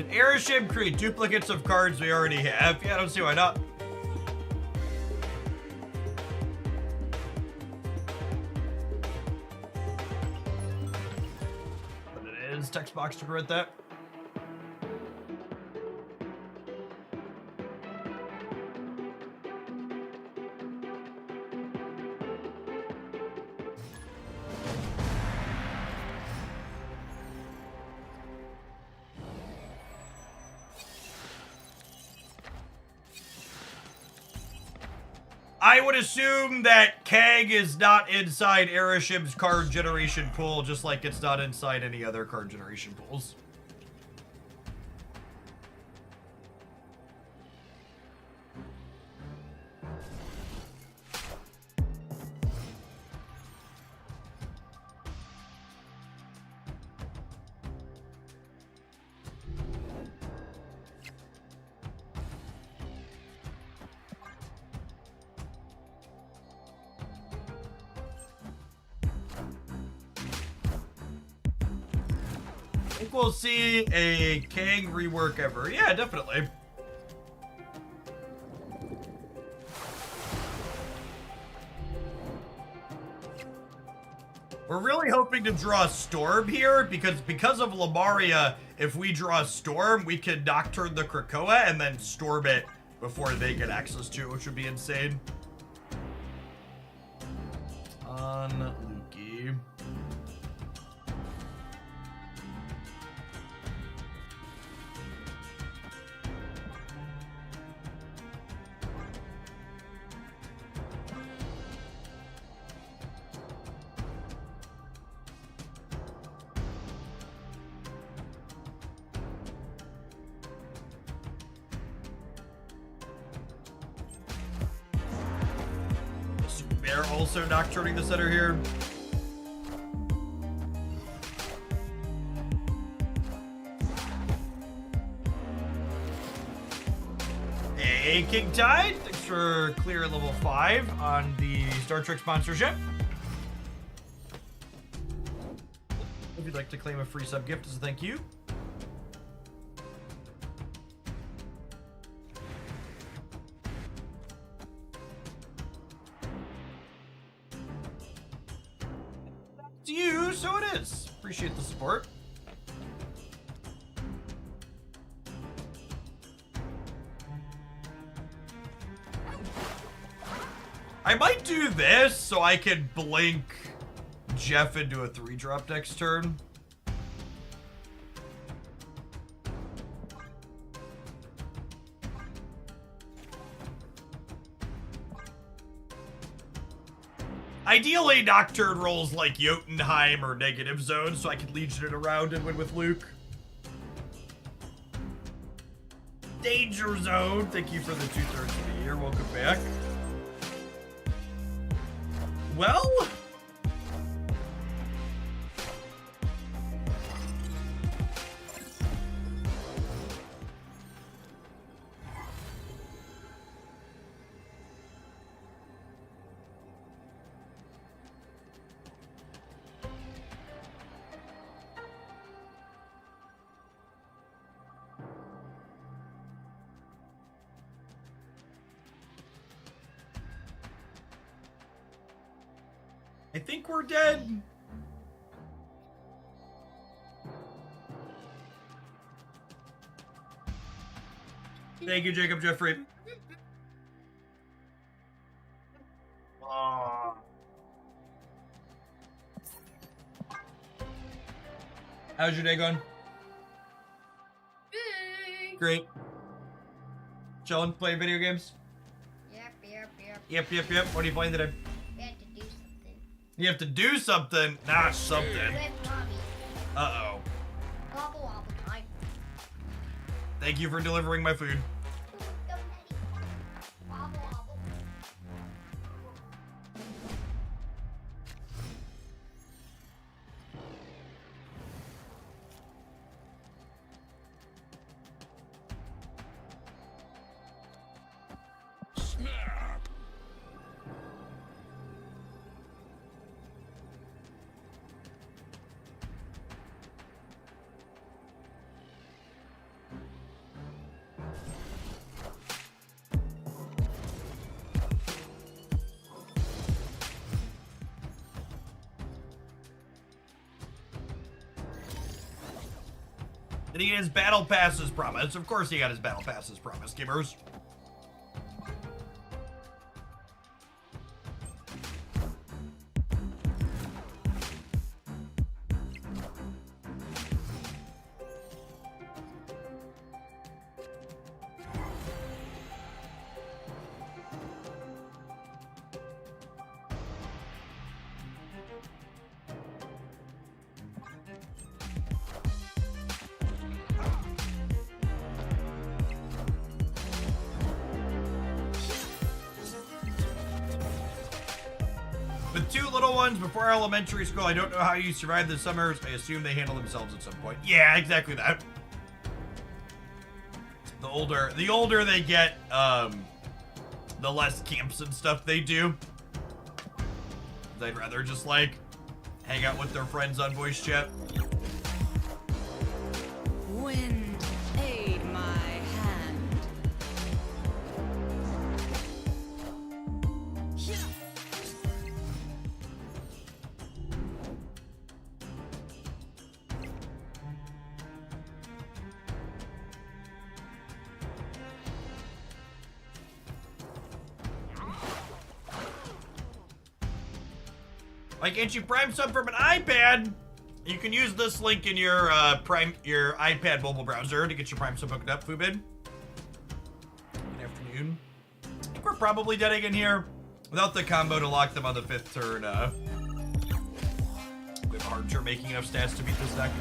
Can Airship create duplicates of cards we already have? Yeah, I don't see why not. But it is text box to prevent that. I would assume that Keg is not inside Airship's card generation pool, just like it's not inside any other card generation pools. I think we'll see a Kang rework ever. Yeah, definitely. We're really hoping to draw Storm here because of Lamaria, if we draw Storm, we can Nocturne the Krakoa and then Storm it before they get access to it, which would be insane. On Lukey. They're also Nocturning the center here. Hey, King Tide, thanks for clear level 5 on the Star Trek sponsorship. If you'd like to claim a free sub gift as a thank you. To you, so it is. Appreciate the support. I might do this so I can blink Jeff into a 3-drop next turn. Ideally, Nocturne rolls like Jotunheim or Negative Zone, so I can Legion it around and win with Luke. Danger Zone, thank you for the 2/3 of the year. Welcome back. Well... I think we're dead. Thank you, Jacob Jeffrey. Aw. How's your day going? Good. Great. Chilling, playing video games? Yep. What are you playing today? We had to do something. You have to do something. Nah, something. With mommy. Uh-oh. Wobble wobble time. Thank you for delivering my food. Go, Daddy. Wobble wobble. Snap. Did he get his battle passes promised? Of course he got his battle passes promised, gamers. With two little ones before elementary school, I don't know how you survive the summers. I assume they handle themselves at some point. Yeah, exactly that. The older they get, the less camps and stuff they do. They'd rather just like hang out with their friends on voice chat. Wind, aid my hand. Like, can't you prime sub from an iPad? You can use this link in your your iPad mobile browser to get your prime sub hooked up, Fubid. Good afternoon. I think we're probably dead again here. Without the combo to lock them on the 5th turn, we have a hard turn making enough stats to beat this deck.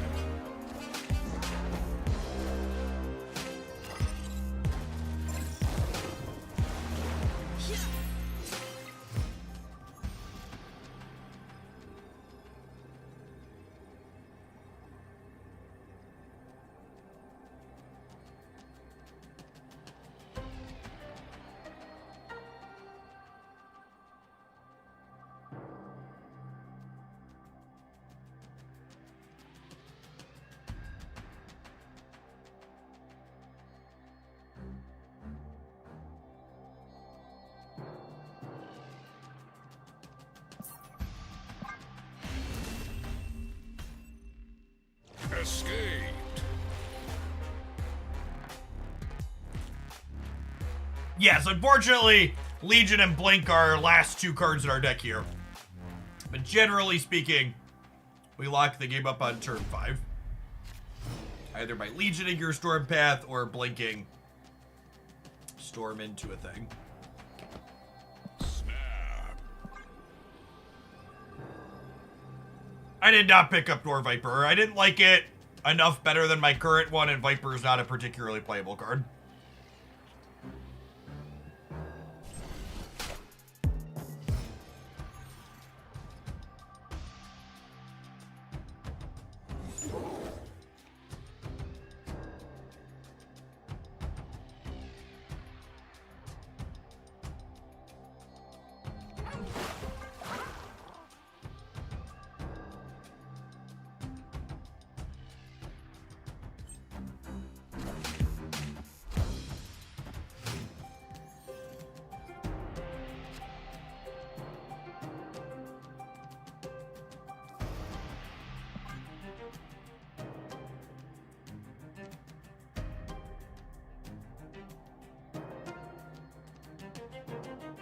Escaped. Yes, unfortunately, Legion and Blink are our last two cards in our deck here. But generally speaking, we lock the game up on turn 5. Either by Legioning your Storm Path or blinking Storm into a thing. Snap. I did not pick up Door Viper. I didn't like it enough better than my current one, and Viper is not a particularly playable card.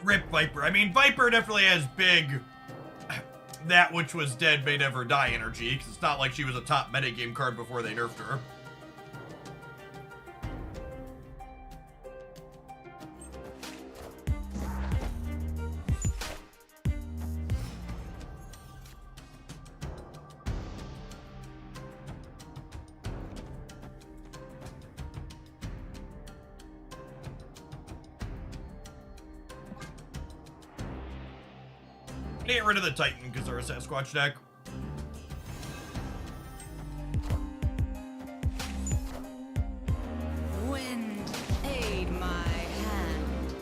Rip Viper. I mean, Viper definitely has big that which was dead may never die energy, because it's not like she was a top metagame card before they nerfed her. Get rid of the Titan because they're a Sasquatch deck. Wind, aid my hand.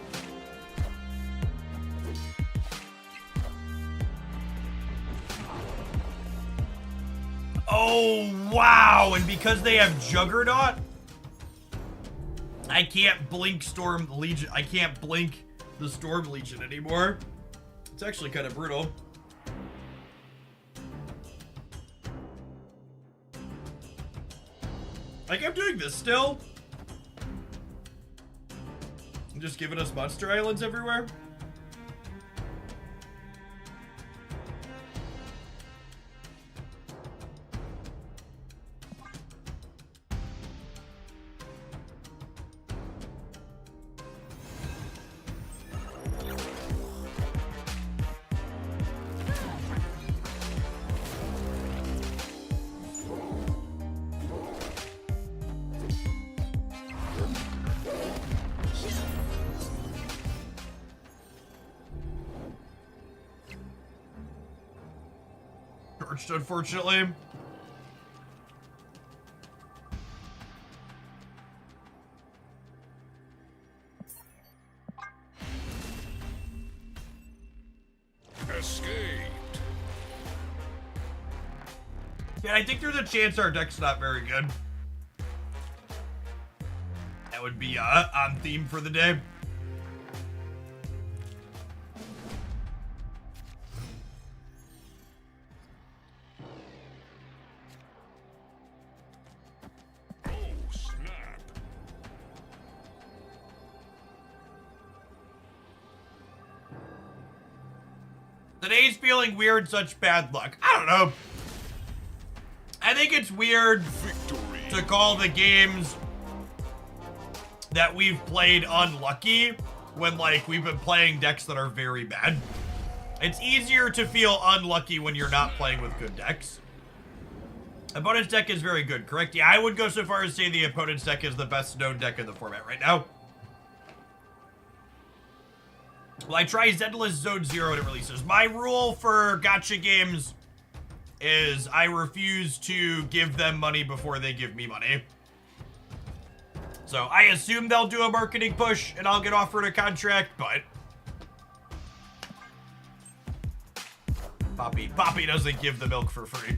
Oh, wow. And because they have Juggernaut, I can't blink Storm Legion. I can't blink the Storm Legion anymore. It's actually kind of brutal. Like, I'm doing this still. I'm just giving us monster islands everywhere. Unfortunately. Escaped. Yeah, I think there's a chance our deck's not very good. That would be on theme for the day. Today's feeling weird, such bad luck. I don't know. I think it's weird to call the games that we've played unlucky when, like, we've been playing decks that are very bad. It's easier to feel unlucky when you're not playing with good decks. Opponent's deck is very good, correct? Yeah, I would go so far as to say the opponent's deck is the best known deck in the format right now. Well, I try Zendless Zone 0 when it releases. My rule for gacha games is I refuse to give them money before they give me money. So I assume they'll do a marketing push and I'll get offered a contract, but Poppy doesn't give the milk for free.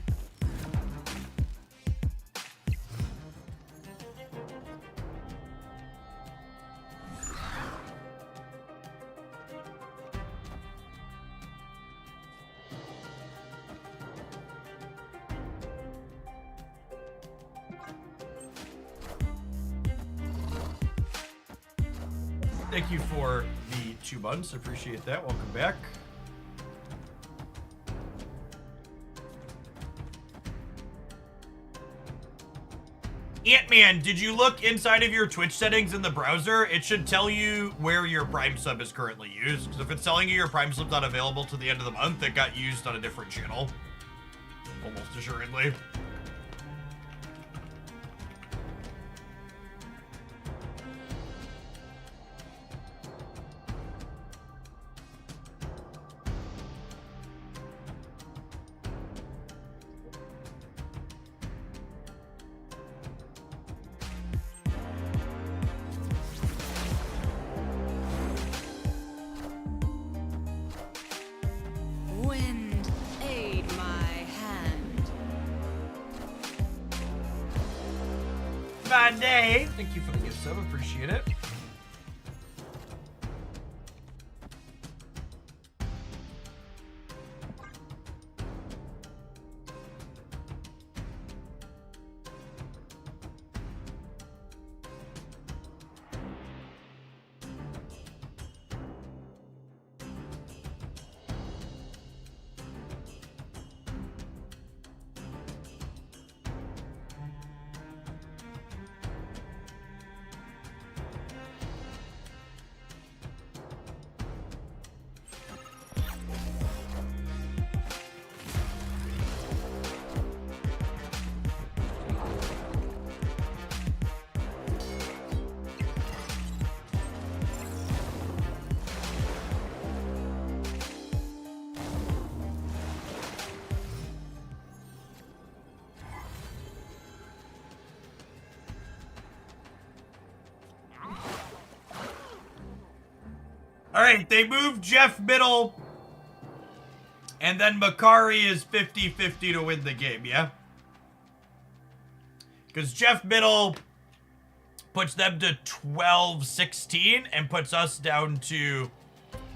Thank you for the 2 months. Appreciate that. Welcome back. Ant-Man, did you look inside of your Twitch settings in the browser? It should tell you where your Prime sub is currently used. Because if it's telling you your Prime sub's not available to the end of the month, it got used on a different channel. Almost assuredly. Wind, aid my hand. Bad day. Thank you for the gift sub. Appreciate it. All right, they moved Jeff Middle, and then Makari is 50-50 to win the game, yeah? Because Jeff Middle puts them to 12-16 and puts us down to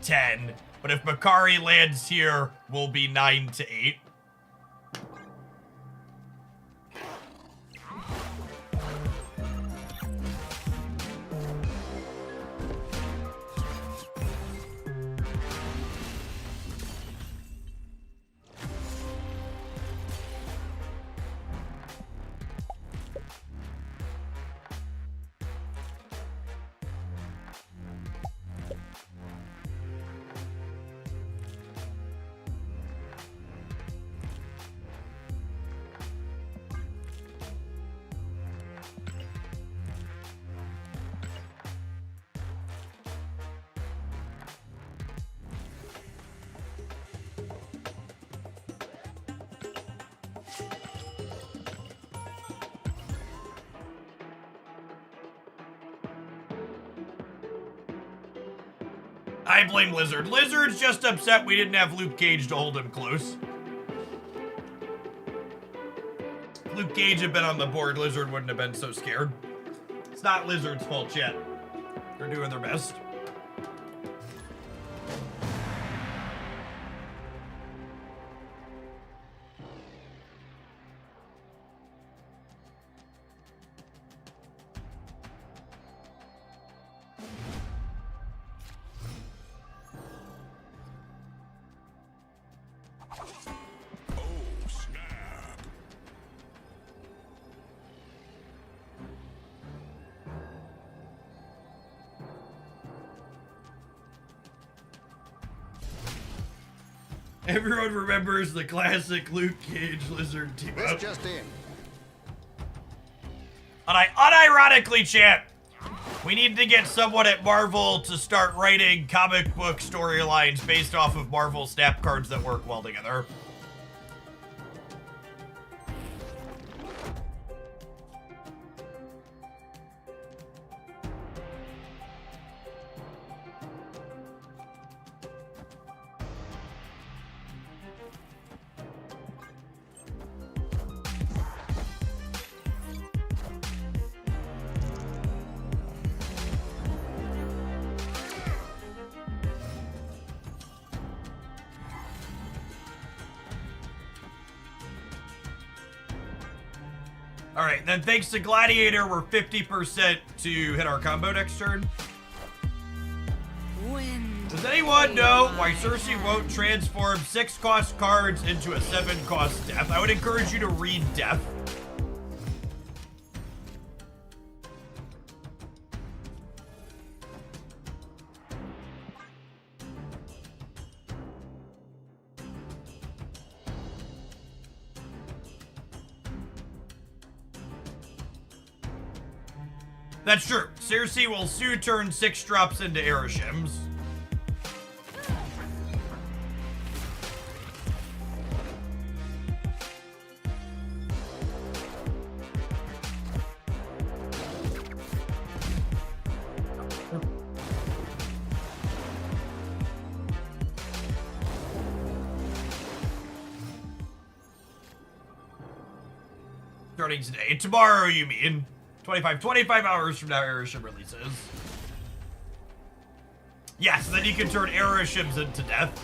10. But if Makari lands here, we'll be 9-8. I blame Lizard. Lizard's just upset we didn't have Luke Cage to hold him close. If Luke Cage had been on the board, Lizard wouldn't have been so scared. It's not Lizard's fault yet. They're doing their best. Oh, snap. Everyone remembers the classic Luke Cage Lizard team up. just in. Unironically, chat, we need to get someone at Marvel to start writing comic book storylines based off of Marvel snap cards that work well together. All right, then thanks to Gladiator, we're 50% to hit our combo next turn. Wind. Does anyone know why Cersei won't transform 6-cost cards into a 7-cost death? I would encourage you to read Death. That's true. Cersei will soon turn 6 drops into Arishims. Starting today. Tomorrow, you mean? 25 hours from now, Airship releases. Yes, then you can turn Aeriships into death.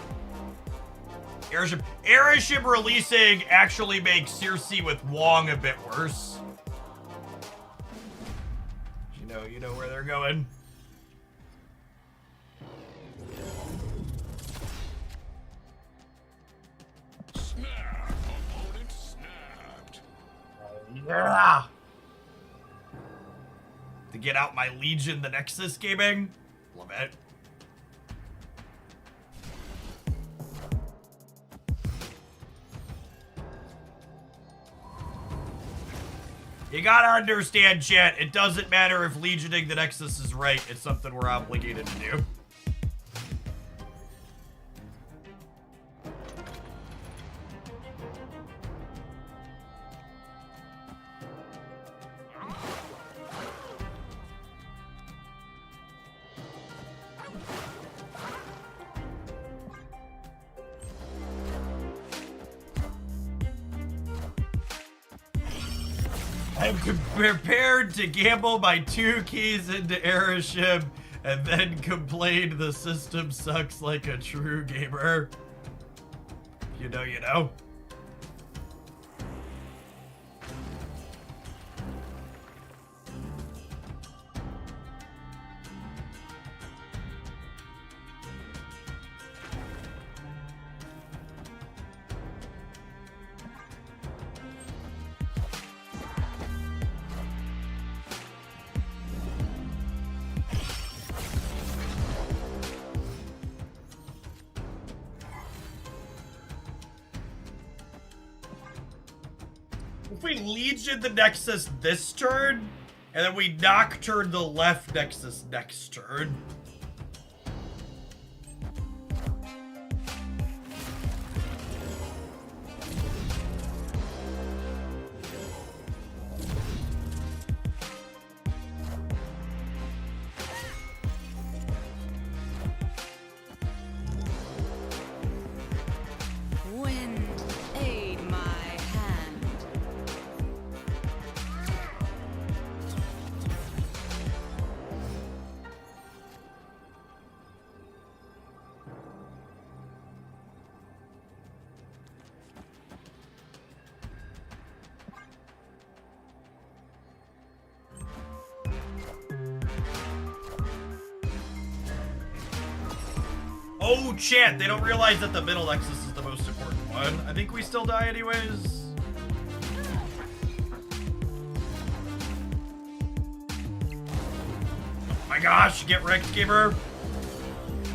Airship releasing actually makes Cersei with Wong a bit worse. You know where they're going. Snap. Opponent snapped. Yeah. To get out my Legion the Nexus gaming. Love it. You gotta understand, chat, it doesn't matter if Legioning the Nexus is right, it's something we're obligated to do. I'm prepared to gamble my 2 keys into Airship and then complain the system sucks like a true gamer. You know. If we Legion the Nexus this turn, and then we Nocturne the left Nexus next turn. Oh, chat, they don't realize that the middle Nexus is the most important one. I think we still die anyways. Oh my gosh, get wrecked, gamer.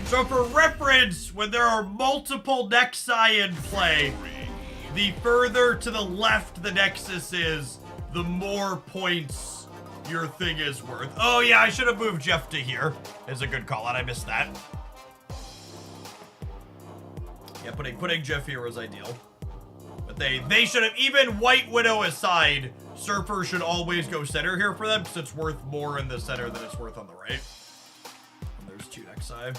So for reference, when there are multiple Nexi in play, the further to the left the Nexus is, the more points your thing is worth. Oh yeah, I should have moved Jeff to here. Is a good call out, I missed that. Yeah, putting Jeff here was ideal. But they should have, even White Widow aside, Surfer should always go center here for them, because it's worth more in the center than it's worth on the right. And there's 2 Nexi.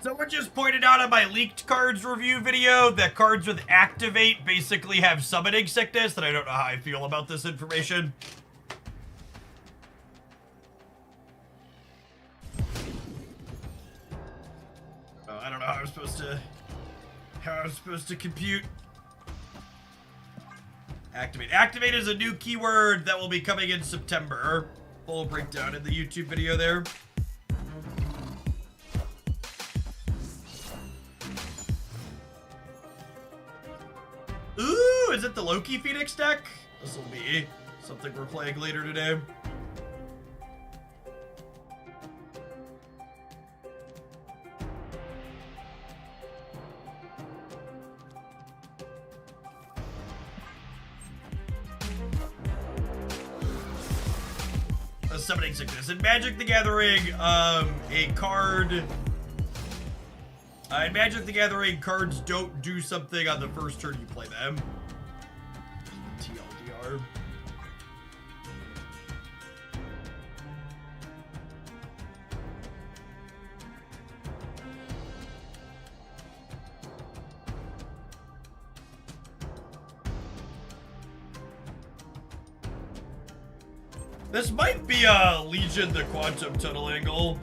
Someone just pointed out on my leaked cards review video that cards with activate basically have summoning sickness, and I don't know how I feel about this information. Oh, I don't know how I'm supposed to compute. Activate. Activate is a new keyword that will be coming in September. Full breakdown in the YouTube video there. Ooh, is it the Loki Phoenix deck? This will be something we're playing later today. A summoning sickness. In Magic the Gathering, a card... in Magic the Gathering, cards don't do something on the first turn you play them. TLDR. This might be a Legion the Quantum Tunnel angle.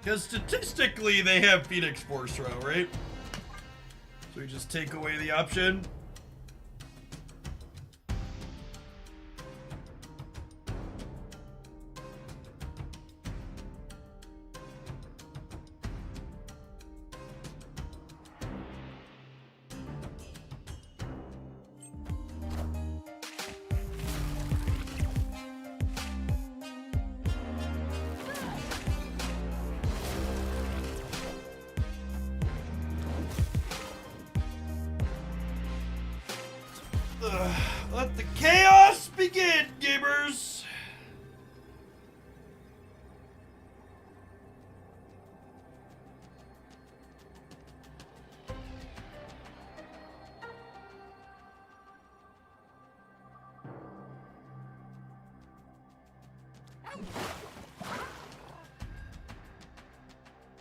Because statistically, they have Phoenix Force Row, right? So we just take away the option. Let the chaos begin, gamers!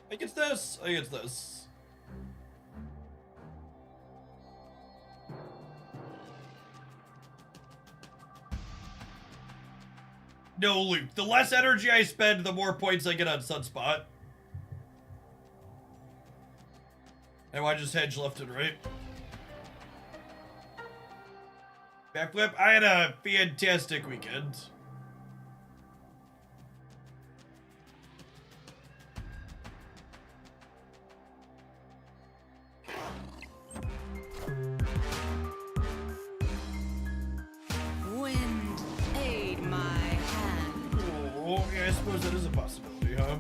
I think it's this. I think it's this. No, Luke. The less energy I spend, the more points I get on Sunspot. And why just hedge left and right? Backflip. I had a fantastic weekend. Wind, aid my hand. Oh, yeah, I suppose that is a possibility, huh?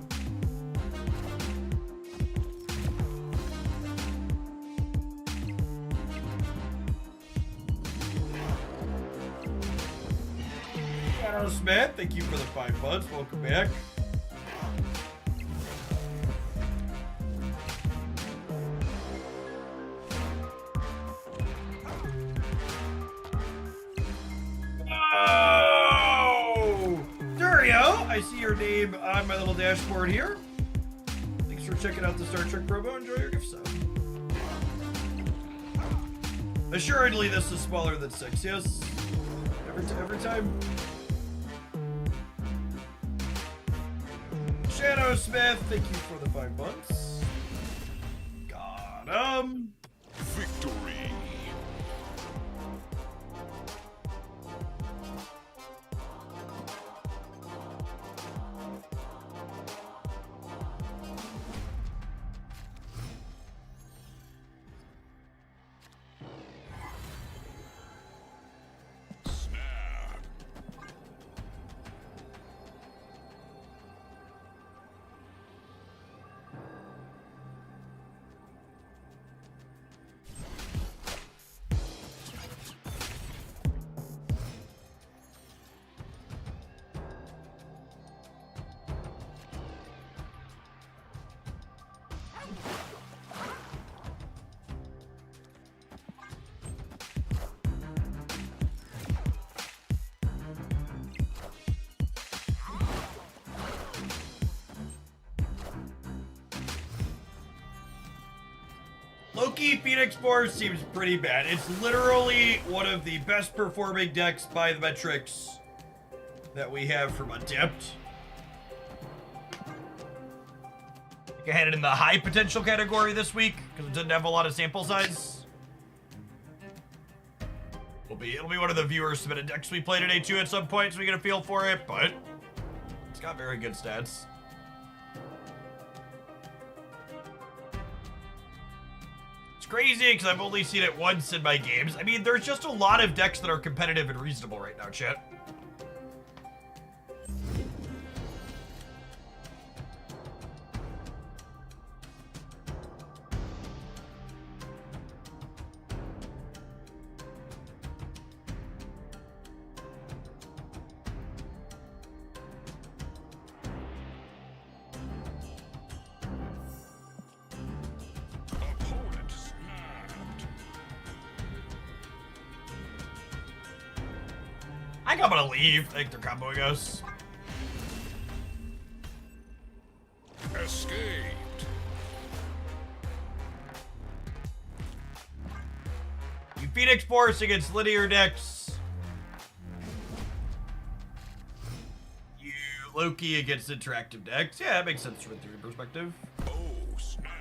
Shadow Smith, thank you for the 5 months. Welcome back. Oh! Durio, I see your name on my little dashboard here. Thanks for checking out the Star Trek promo. Enjoy your gift sub. Assuredly, this is smaller than 6, yes? Every time. Shadow Smith, thank you for the 5 months. Got him. Victory. Loki Phoenix Force seems pretty bad. It's literally one of the best performing decks by the metrics that we have from Adept. I think I had it in the high potential category this week because it didn't have a lot of sample size. It'll be one of the viewer submitted decks we play today too at some point, so we get a feel for it, but it's got very good stats. It's crazy because I've only seen it once in my games. I mean, there's just a lot of decks that are competitive and reasonable right now, chat. Opponent snapped. I think I'm gonna leave. I think they're comboing us. Escaped. You Phoenix Force against linear decks. You Loki against interactive decks. Yeah, that makes sense from a theory perspective. Oh, snap.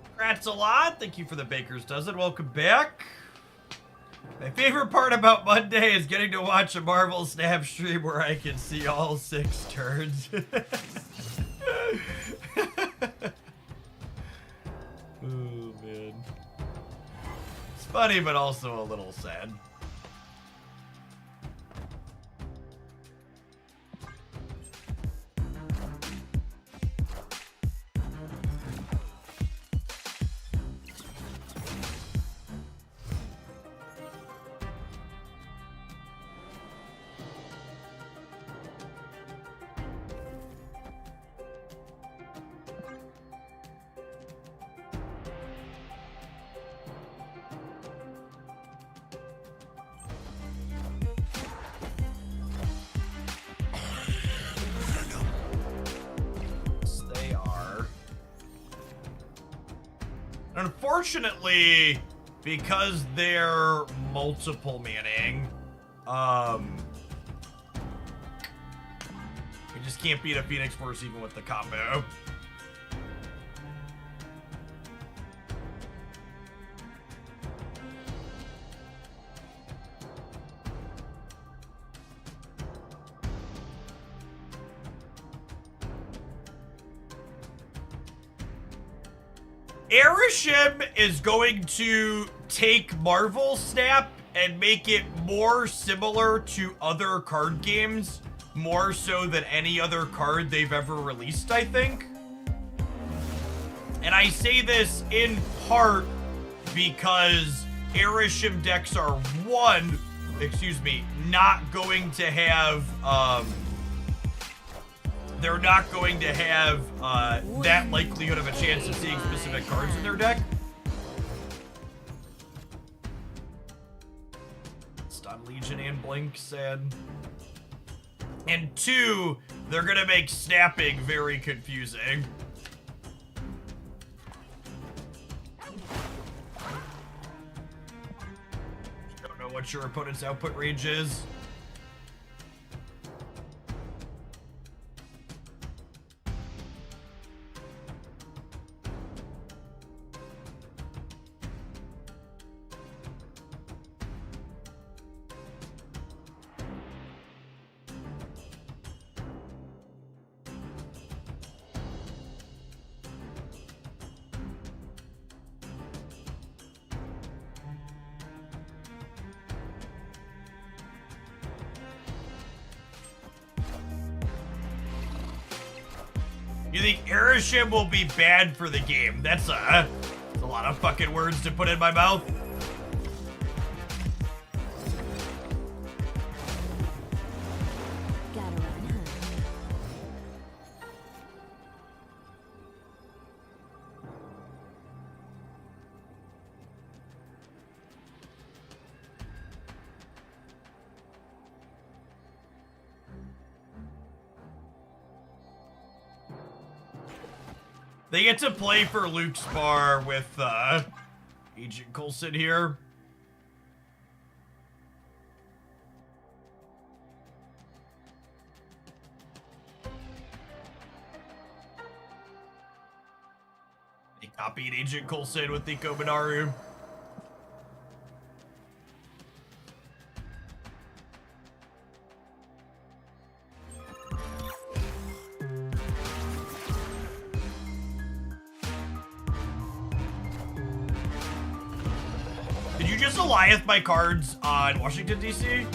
Congrats a lot. Thank you for the Baker's Dozen. Welcome back. My favorite part about Monday is getting to watch a Marvel Snap stream where I can see all 6 turns. Oh, man. It's funny, but also a little sad. They are. Unfortunately, because they're multiple manning, we just can't beat a Phoenix Force even with the combo. Erishim is going to take Marvel Snap and make it more similar to other card games, more so than any other card they've ever released, I think. And I say this in part because Erishim decks are, one, excuse me, not going to have, they're not going to have that likelihood of a chance of seeing specific cards in their deck. Stun Legion and Blink, sad. And 2, they're gonna make snapping very confusing. Don't know what your opponent's output range is. You think Erishim will be bad for the game? That's a lot of fucking words to put in my mouth. Gotta run, huh? They get to play for Luke's bar with Agent Coulson here. They copied Agent Coulson with Nico Minaru. Did you just Goliath my cards on Washington, D.C.?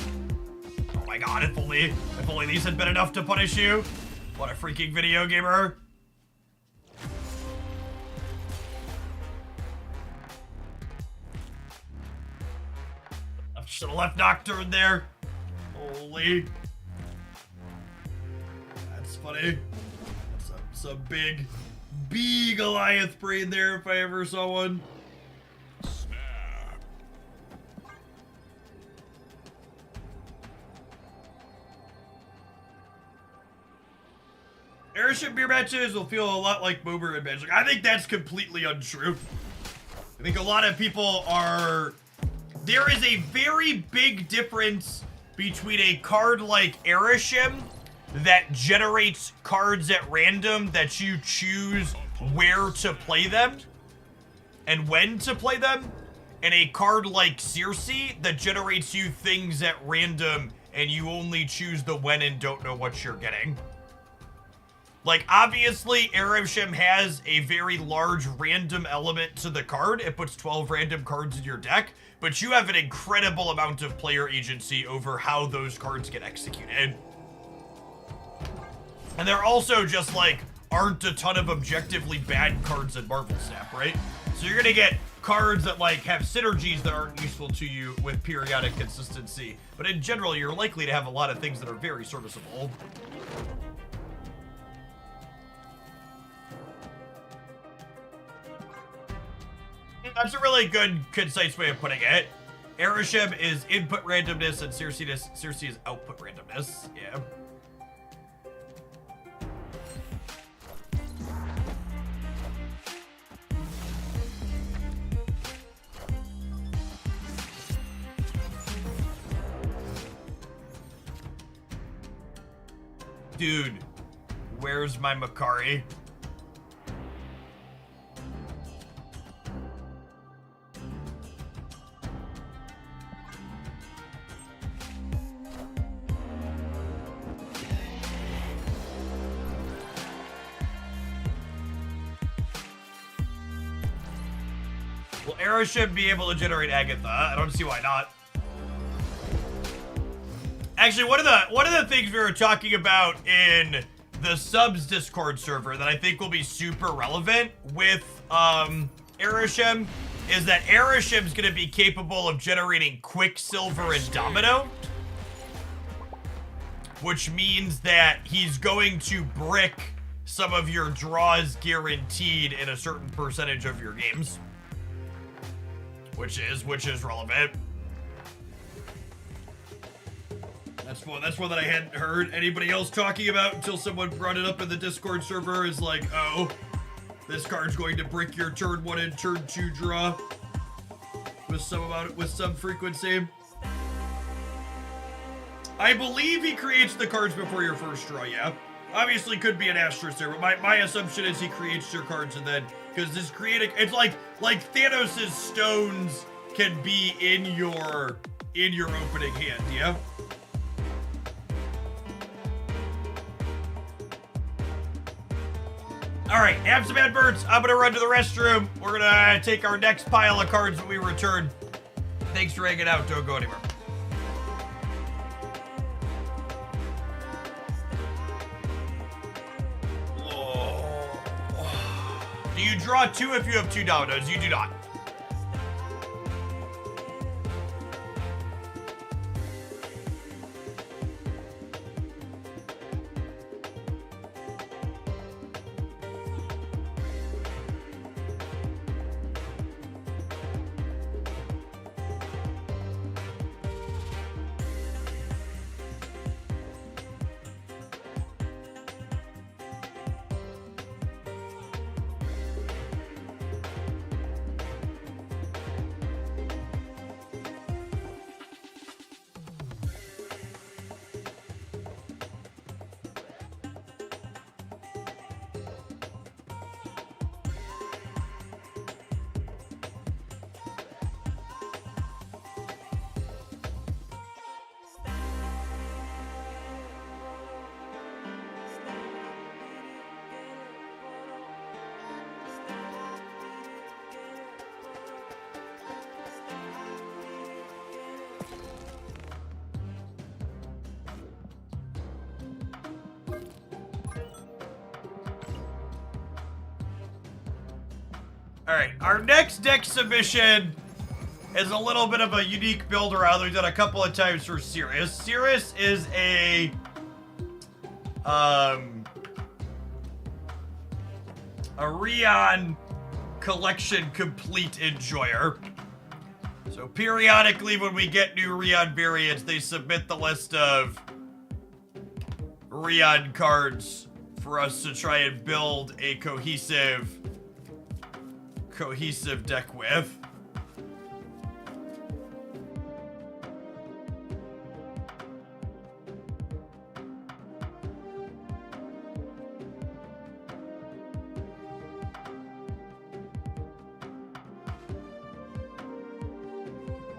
Oh my god, if only these had been enough to punish you. What a freaking video gamer. I should have left Nocturne there. Holy. That's funny. That's a big Goliath brain there if I ever saw one. Airship beer matches will feel a lot like Boomer and Magic. I think that's completely untrue. I think a lot of people are... There is a very big difference between a card like Erishim that generates cards at random that you choose where to play them and when to play them, and a card like Circe that generates you things at random and you only choose the when and don't know what you're getting. Like, obviously, Erishim has a very large random element to the card. It puts 12 random cards in your deck, but you have an incredible amount of player agency over how those cards get executed. And there also just, like, aren't a ton of objectively bad cards in Marvel Snap, right? So you're gonna get cards that, like, have synergies that aren't useful to you with periodic consistency. But in general, you're likely to have a lot of things that are very serviceable. That's a really good, concise way of putting it. Erishim is input randomness and Circe is output randomness. Yeah. Dude, where's my Makari? Will Erishim be able to generate Agatha? I don't see why not. Actually, one of the things we were talking about in the subs Discord server that I think will be super relevant with Erishim is that Arisham's going to be capable of generating Quicksilver and Domino, which means that he's going to brick some of your draws guaranteed in a certain percentage of your games, which is relevant. That's one that I hadn't heard anybody else talking about until someone brought it up in the Discord server. Is like, oh, this card's going to brick your turn 1 and turn 2 draw with some frequency. I believe he creates the cards before your first draw, yeah. Obviously could be an asterisk there, but my assumption is he creates your cards and then, because this creating, it's like Thanos' stones can be in your opening hand, yeah? All right, have some adverts. I'm gonna run to the restroom. We're gonna take our next pile of cards when we return. Thanks for hanging out. Don't go anywhere. Do you draw 2 if you have 2 dominoes? You do not. All right, our next deck submission is a little bit of a unique build around. We've done a couple of times for Sirius. Sirius is a Rion collection complete enjoyer. So periodically when we get new Rion variants, they submit the list of Rion cards for us to try and build a cohesive deck with.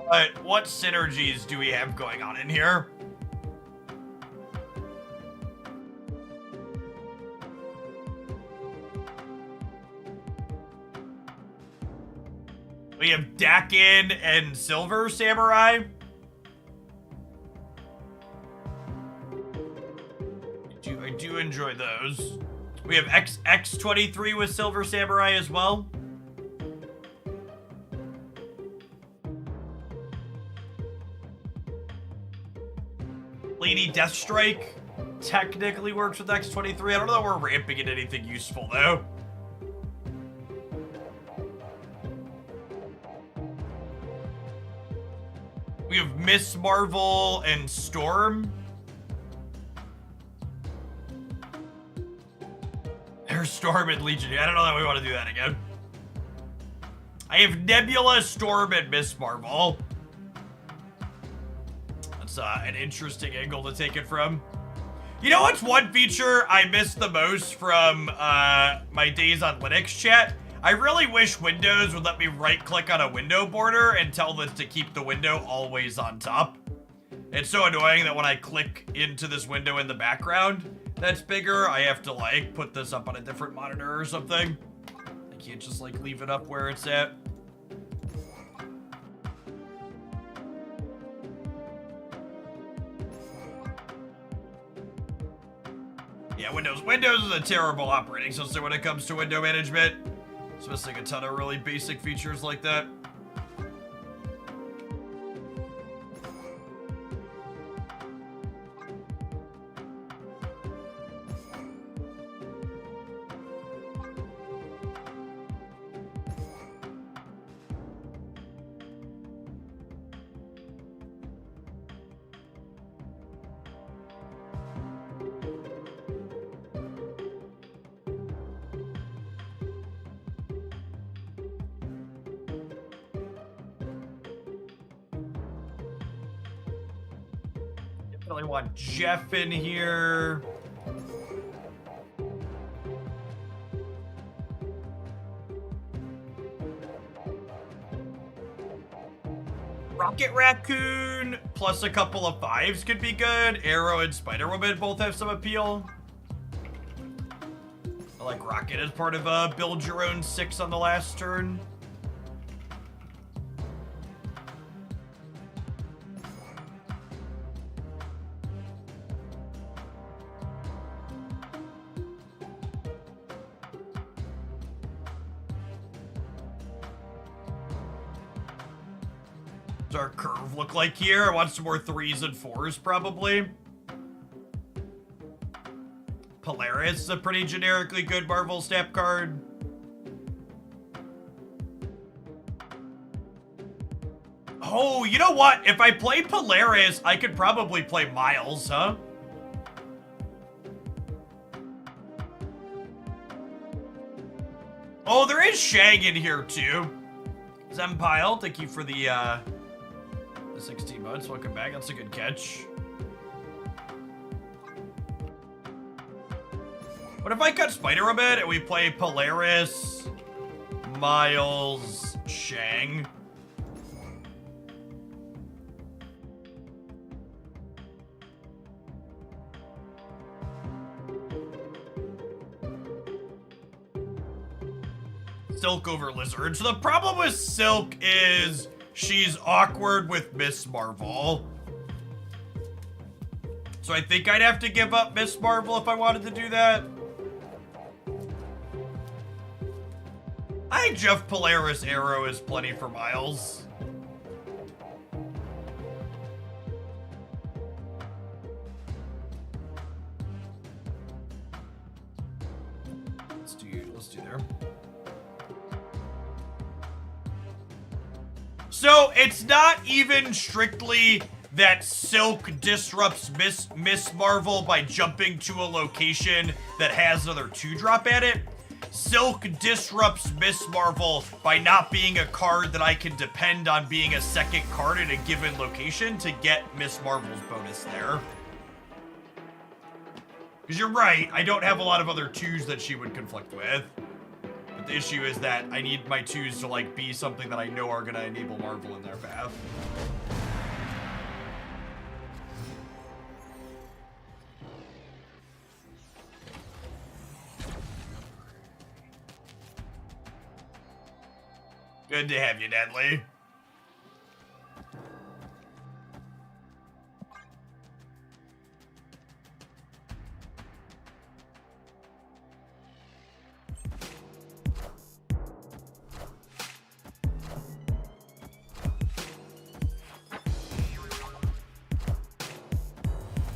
But what synergies do we have going on in here? We have Dakin and Silver Samurai. I do enjoy those. We have X23 with Silver Samurai as well. Lady Deathstrike technically works with X23. I don't know that we're ramping in anything useful though. We have Miss Marvel and Storm. There's Storm and Legion. I don't know that we want to do that again. I have Nebula, Storm, and Miss Marvel. That's an interesting angle to take it from. You know what's one feature I miss the most from my days on Linux chat? I really wish Windows would let me right-click on a window border and tell this to keep the window always on top. It's so annoying that when I click into this window in the background that's bigger, I have to, like, put this up on a different monitor or something. I can't just, like, leave it up where it's at. Yeah, Windows is a terrible operating system when it comes to window management. It's missing a ton of really basic features like that. Definitely want Jeff in here. Rocket Raccoon plus a couple of 5s could be good. Arrow and Spider-Woman both have some appeal. I like Rocket as part of a build your own 6 on the last turn. What's our curve look like here? I want some more 3s and 4s probably. Polaris is a pretty generically good Marvel Snap card. Oh, you know what? If I play Polaris, I could probably play Miles, huh? Oh, there is Shang in here too. Zempile, thank you for the 16 months. Welcome back. That's a good catch. What if I cut Spider-Woman and we play Polaris, Miles, Shang? Silk over Lizard. So the problem with Silk is she's awkward with Miss Marvel. So I think I'd have to give up Miss Marvel if I wanted to do that. I think Jeff Polaris Arrow is plenty for Miles. Let's do there. So it's not even strictly that Silk disrupts Miss Marvel by jumping to a location that has another 2-drop at it. Silk disrupts Miss Marvel by not being a card that I can depend on being a second card in a given location to get Miss Marvel's bonus there. Because you're right, I don't have a lot of other 2s that she would conflict with. But the issue is that I need my 2s to like be something that I know are gonna enable Marvel in their path. Good to have you, Deadly.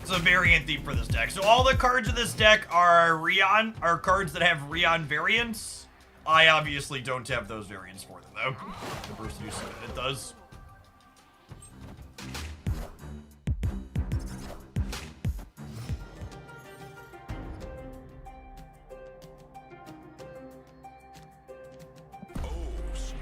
It's a variant theme for this deck. So all the cards in this deck are cards that have Rion variants. I obviously don't have those variants for them, though. The person who submitted it does. Oh, snap.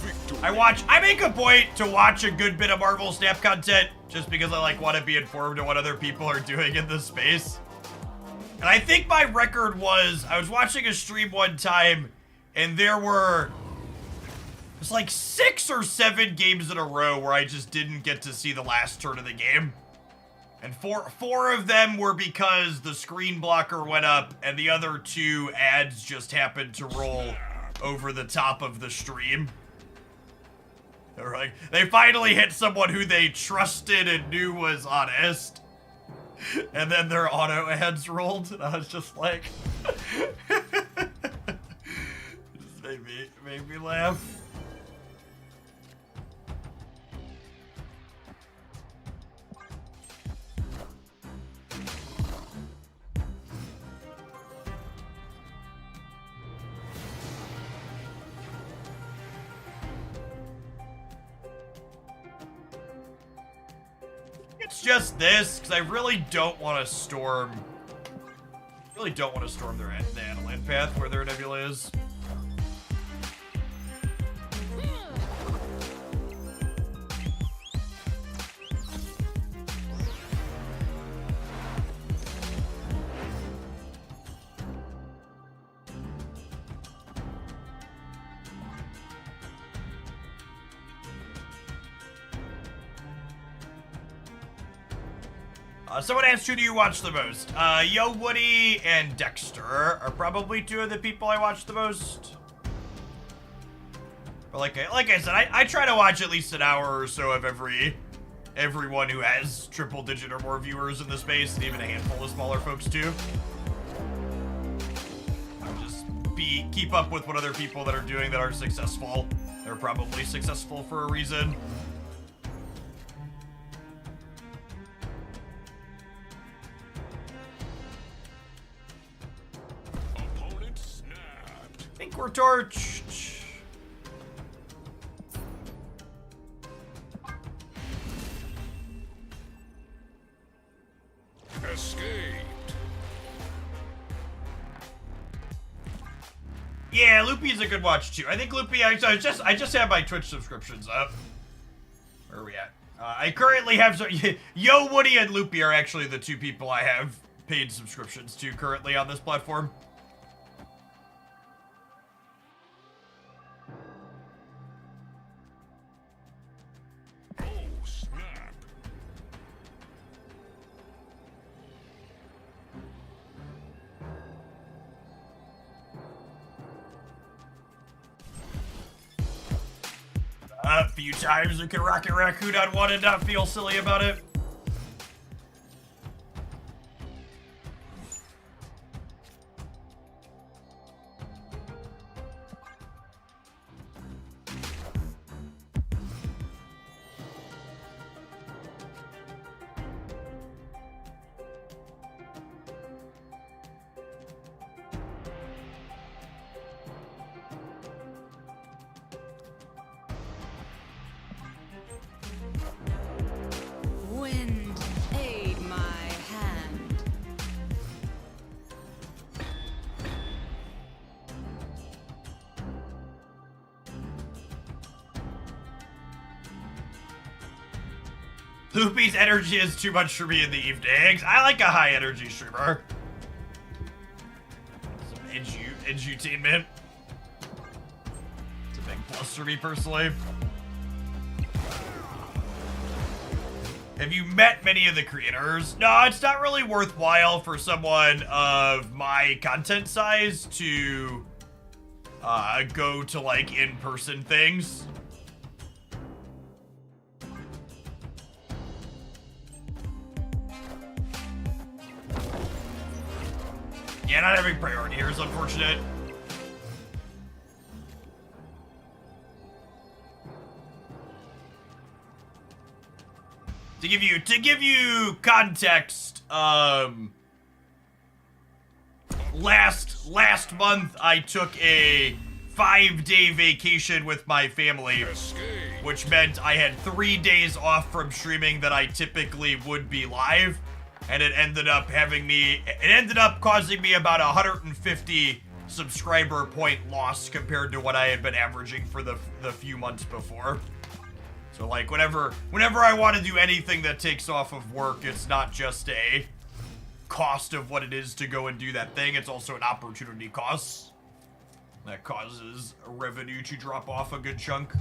Victory. I make a point to watch a good bit of Marvel Snap content just because I like want to be informed on what other people are doing in this space. And I think my record was, I was watching a stream one time and there were, it was like 6 or 7 games in a row where I just didn't get to see the last turn of the game. And four of them were because the screen blocker went up and the other 2 ads just happened to roll over the top of the stream. Like, they finally hit someone who they trusted and knew was honest. And then their auto ads rolled, and I was just like... just made me laugh. It's just this, because I really don't want to storm Really don't want to storm their the Analand path where their nebula is. Someone asked, who do you watch the most? Yo Woody and Dexter are probably two of the people I watch the most. But like I said, I try to watch at least an hour or so of everyone who has triple digit or more viewers in the space, and even a handful of smaller folks too. Just keep up with what other people that are doing that are successful. They're probably successful for a reason. Opponent snapped. I think we're torched. Escaped. Yeah, Loopy's a good watch too. I think Loopy. I just have my Twitch subscriptions up. Where are we at? I currently have Yo Woody and Loopy are actually the two people I have paid subscriptions to currently on this platform. Oh, snap. A few times we can Rocket Raccoon on one and not feel silly about it. Wind, aid my hand. Loopy's energy is too much for me in the evenings. I like a high energy streamer. Some edutainment. It's a big plus for me personally. Have you met many of the creators? No, it's not really worthwhile for someone of my content size to go to like in-person things. Yeah, not having priority here is unfortunate. To give you context, last month I took a 5-day vacation with my family, Escape. which meant I had 3 days off from streaming that I typically would be live, and it ended up causing me about 150 subscriber point loss compared to what I had been averaging for the few months before. So like whenever I want to do anything that takes off of work, it's not just a cost of what it is to go and do that thing, it's also an opportunity cost that causes revenue to drop off a good chunk.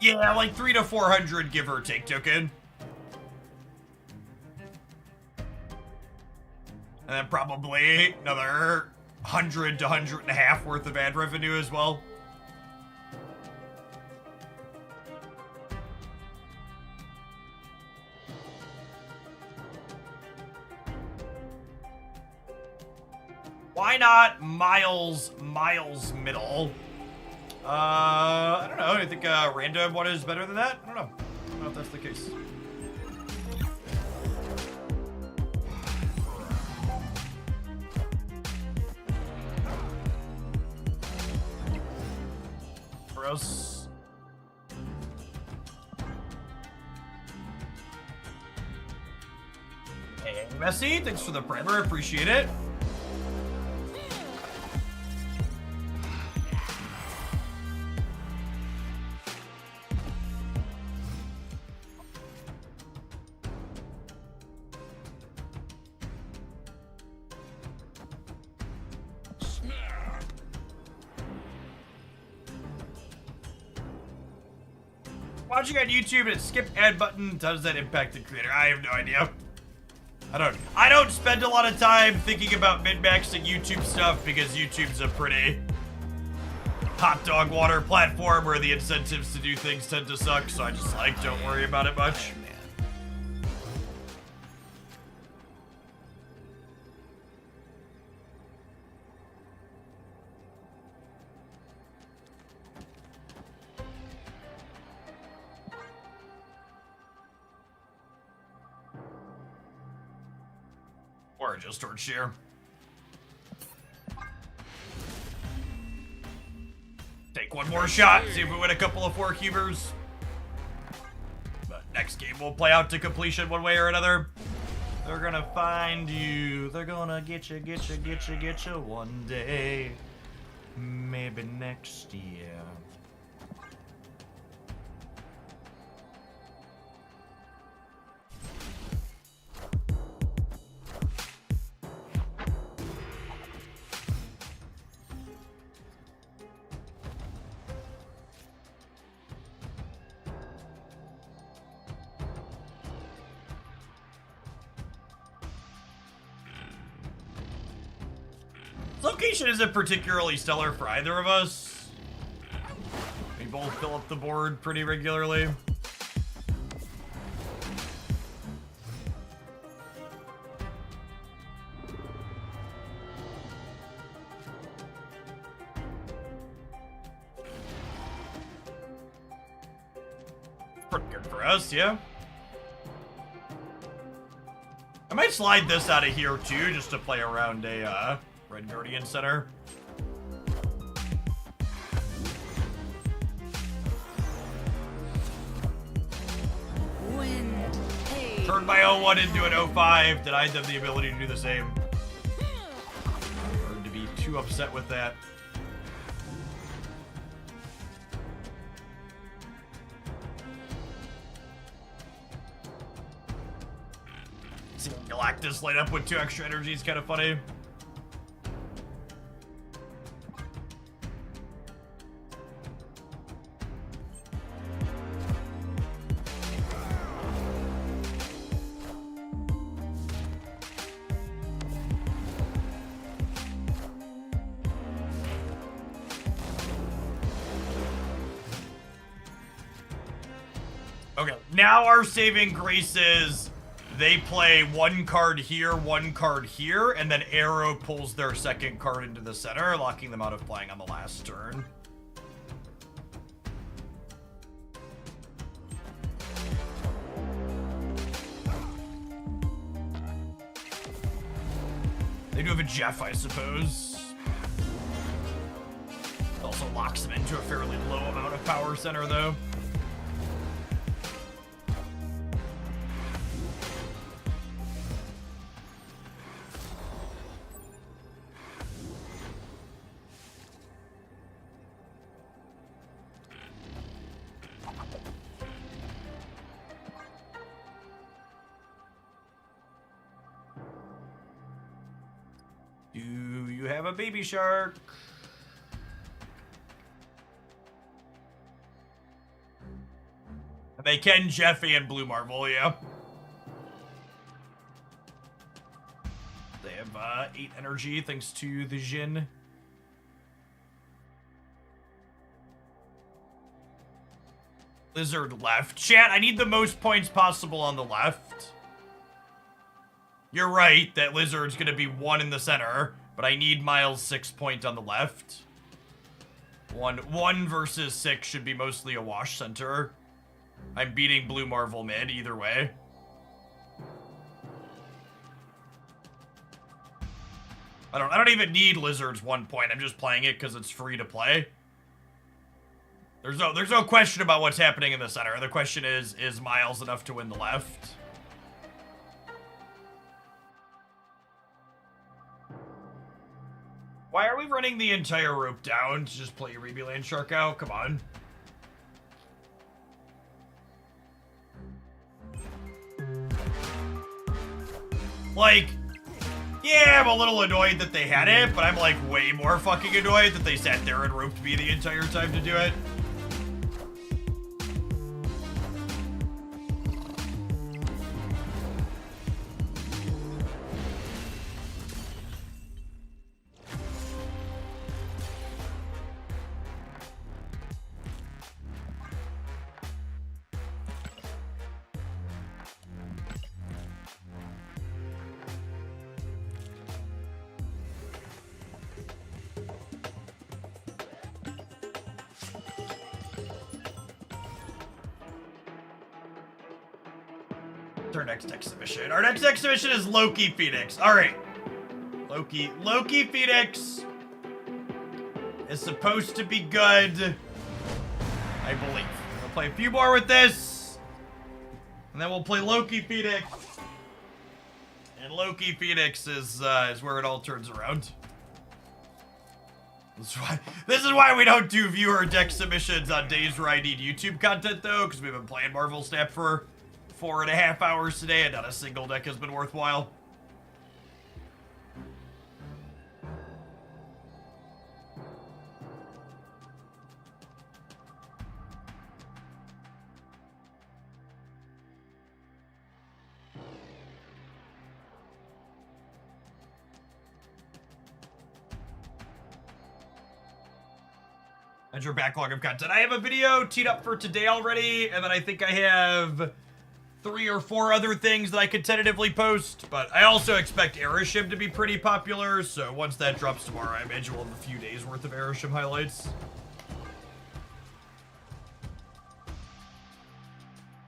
Yeah, like 300 to 400 give or take token. And then probably another 100 to 150 worth of ad revenue as well. Why not Miles Middle? I don't know. I think random one is better than that. I don't know. I don't know if that's the case. Gross. Hey, Messi, thanks for the primer. Appreciate it. Snap. Watching on YouTube and skip ad button, how does that impact the creator? I have no idea. I don't spend a lot of time thinking about min-maxing YouTube stuff because YouTube's a pretty hot dog water platform where the incentives to do things tend to suck, so I just like don't worry about it much. Iron Man. Or just or share. Take one more shot, see if we win a couple of 4 cubers. But next game will play out to completion one way or another. They're gonna find you. They're gonna get you one day. Maybe next year. Location isn't particularly stellar for either of us. We both fill up the board pretty regularly. Pretty good for us, yeah. I might slide this out of here too, just to play around a Red Guardian Center. Wind. Hey. Turned my 01 into an 05, denied them the ability to do the same. Or to be too upset with that. Seeing Galactus light up with 2 extra energy is kind of funny. Okay, now our saving grace is they play 1 card here, 1 card here, and then Arrow pulls their second card into the center, locking them out of playing on the last turn. They do have a Jeff, I suppose. Also locks them into a fairly low amount of power center, though. Do you have a baby shark? They can Jeffy and Blue Marvel, yeah. They have 8 energy thanks to the Jin. Lizard left. Chat, I need the most points possible on the left. You're right that Lizard's gonna be 1 in the center, but I need Miles' 6 point on the left. 1 versus 6 should be mostly a wash center. I'm beating Blue Marvel mid either way. I don't even need Lizard's 1 point. I'm just playing it because it's free to play. There's no question about what's happening in the center. The question is Miles enough to win the left? Why are we running the entire rope down to just play Rebuild Land Shark out? Come on. Like, yeah, I'm a little annoyed that they had it, but I'm like way more fucking annoyed that they sat there and roped me the entire time to do it. Our next exhibition. Our next exhibition is Loki Phoenix. All right. Loki Phoenix is supposed to be good, I believe. We'll play a few more with this, and then we'll play Loki Phoenix. And Loki Phoenix is where it all turns around. This is why we don't do viewer deck submissions on days where I need YouTube content, though, because we've been playing Marvel Snap for 4.5 hours today, and not a single deck has been worthwhile. That's your backlog of content. I have a video teed up for today already, and then I think I have 3 or 4 other things that I could tentatively post, but I also expect Erishim to be pretty popular, so once that drops tomorrow, I imagine we'll have a few days worth of Erishim highlights.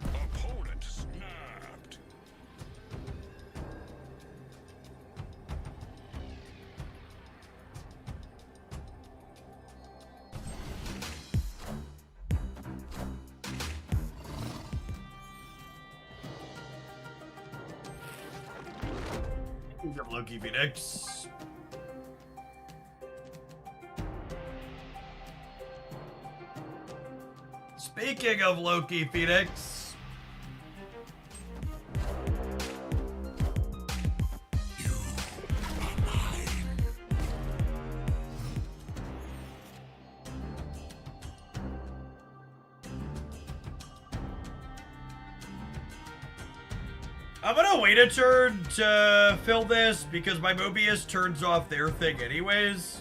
Opponent snapped. Loki Phoenix. Speaking of Loki Phoenix, I'm gonna wait a turn to fill this because my Mobius turns off their thing anyways.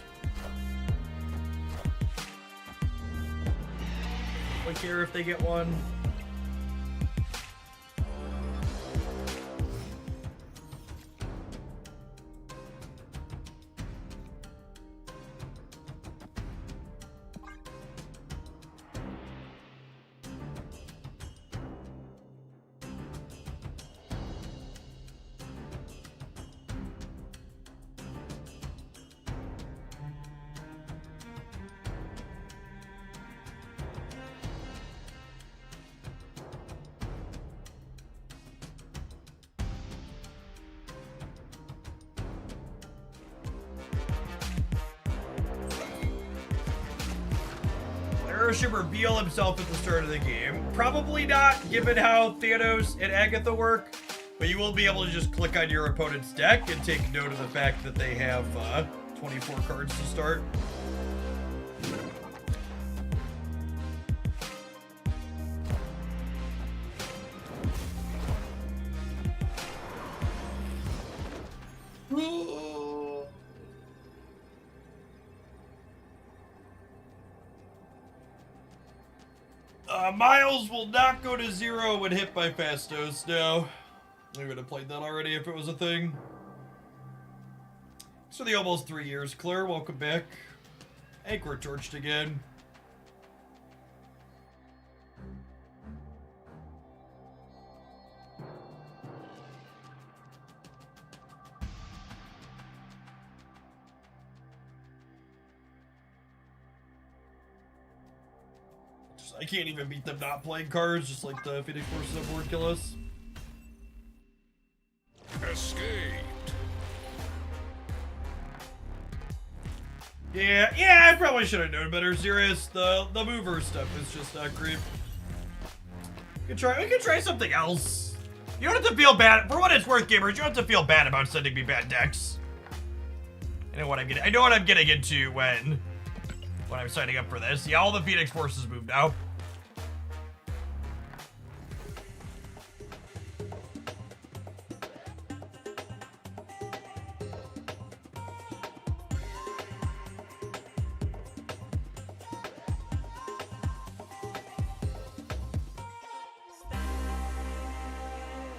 Don't care if they get one. Should reveal himself at the start of the game. Probably not, given how Thanos and Agatha work, but you will be able to just click on your opponent's deck and take note of the fact that they have 24 cards to start. Miles will not go to 0 when hit by Fastos. No. I would have played that already if it was a thing. So the almost 3 years, Claire. Welcome back. Anchor torched again. I can't even beat them not playing cards, just like the Phoenix Forces on board kill us. Escaped. Yeah, I probably should have known better. Serious, the mover stuff is just not creep. We could try something else. You don't have to feel bad. For what it's worth, gamers, you don't have to feel bad about sending me bad decks. I know what I'm getting into when I'm signing up for this. Yeah, all the Phoenix Forces move now.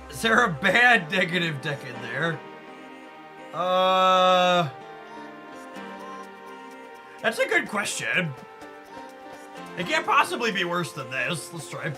Is there a bad negative deck in there? That's a good question. It can't possibly be worse than this. Let's try.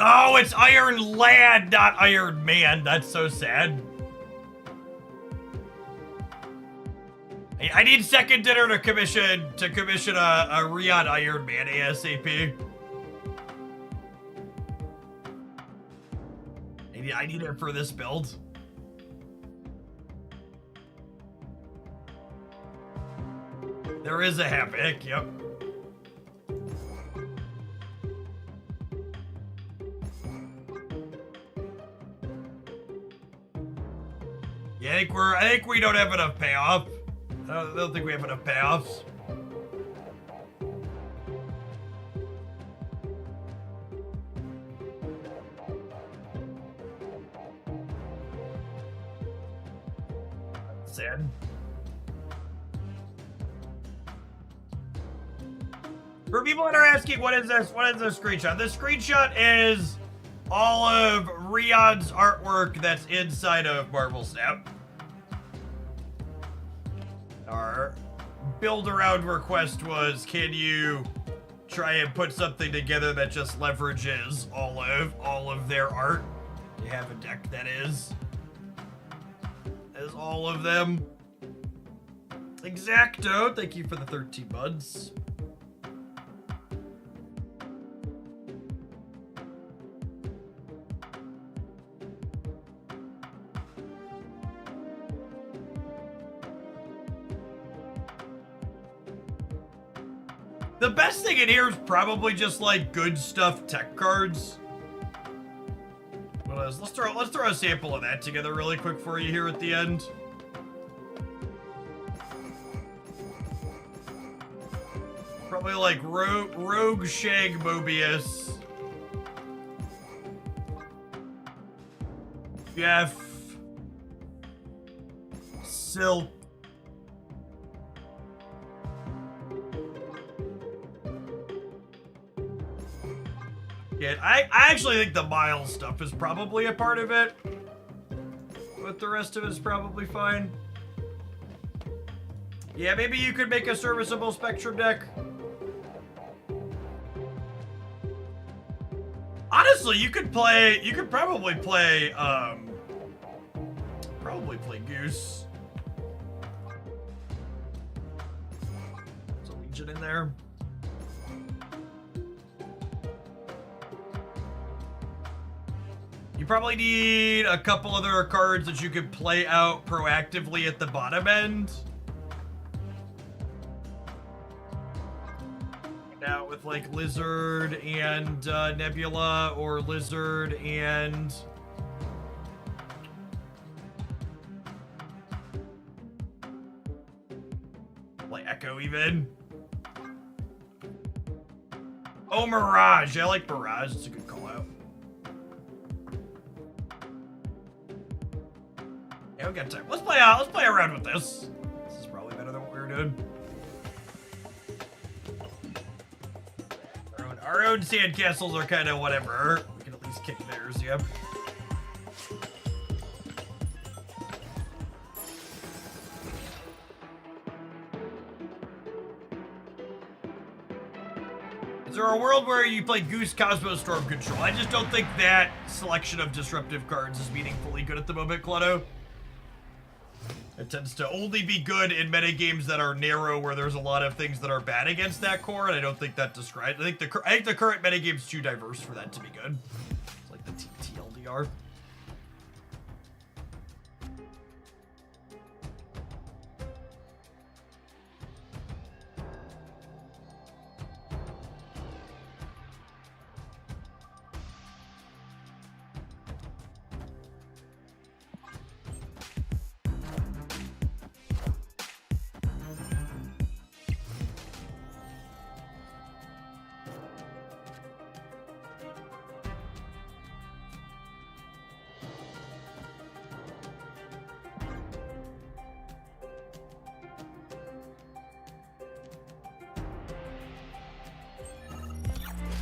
Oh, it's Iron Lad, not Iron Man. That's so sad. I need second dinner to commission a Rion Iron Man ASAP. I need it for this build. There is a Havoc, yep. Yeah, I think we don't have enough payoff. I don't think we have enough payoffs. Sad. For people that are asking, what is this? What is this screenshot? This screenshot is all of Riyad's artwork that's inside of Marvel Snap. Our build around request was, can you try and put something together that just leverages all of their art? You have a deck that is all of them. Exacto, thank you for the 13 months. The best thing in here is probably just like good stuff tech cards. What else? Let's throw a sample of that together really quick for you here at the end. Probably like Rogue Shag Mobius. Jeff. Silk. Yeah, I actually think the Miles stuff is probably a part of it. But the rest of it is probably fine. Yeah, maybe you could make a serviceable Spectrum deck. Honestly, you could probably play Goose. There's a Legion in there. You probably need a couple other cards that you could play out proactively at the bottom end. Out with like Lizard and Nebula, or Lizard and like Echo even. Oh, Mirage. I like Mirage. It's a good call out. Yeah, we got time. Let's play around with this. This is probably better than what we were doing. Our own sandcastles are kind of whatever. We can at least kick theirs, yep. Is there a world where you play Goose, Cosmos, Storm Control? I just don't think that selection of disruptive cards is meaningfully good at the moment, Clutto. It tends to only be good in metagames that are narrow, where there's a lot of things that are bad against that core, and I don't think that describes. I think the current metagame's too diverse for that to be good. It's like the TLDR.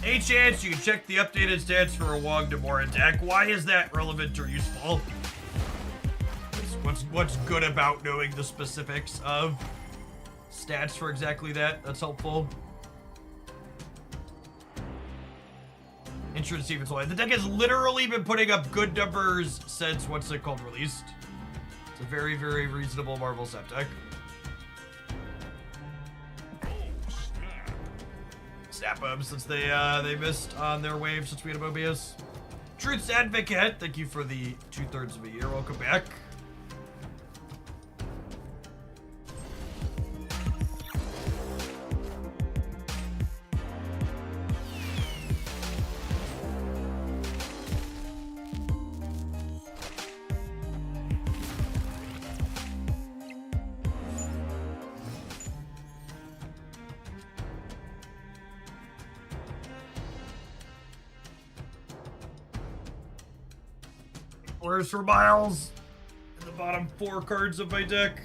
Any chance you check the updated stats for a Wong Demora deck? Why is that relevant or useful? What's good about knowing the specifics of stats for exactly that? That's helpful. Insurance Stevens. The deck has literally been putting up good numbers since what's it called released. It's a very, very reasonable Marvel Set deck. Snap them since they missed on their wave since we had a Mobius. Truth's Advocate, thank you for the 2/3 of a year. Welcome back. Where's for Miles? In the bottom 4 cards of my deck.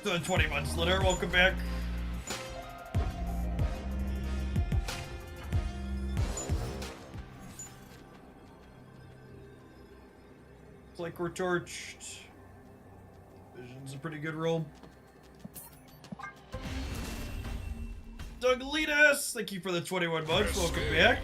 The 20 months later, welcome back. Like we're torched. Vision's a pretty good roll. Doug Leadus, thank you for the 21 months. Welcome back.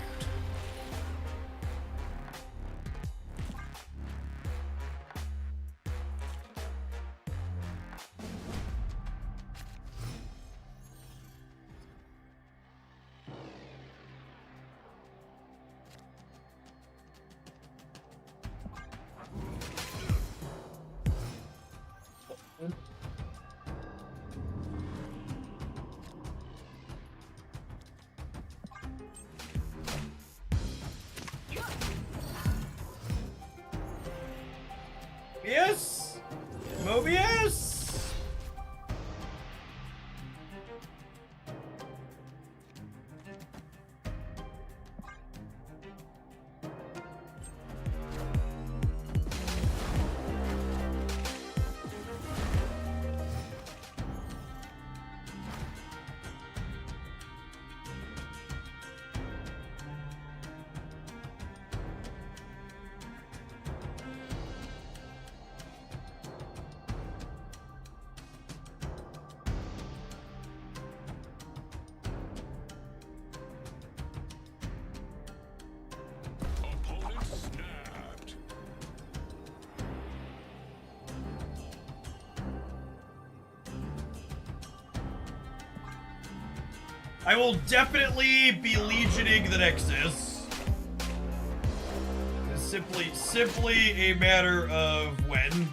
Yes! Mobius! I will definitely be legioning the Nexus. It's simply a matter of when.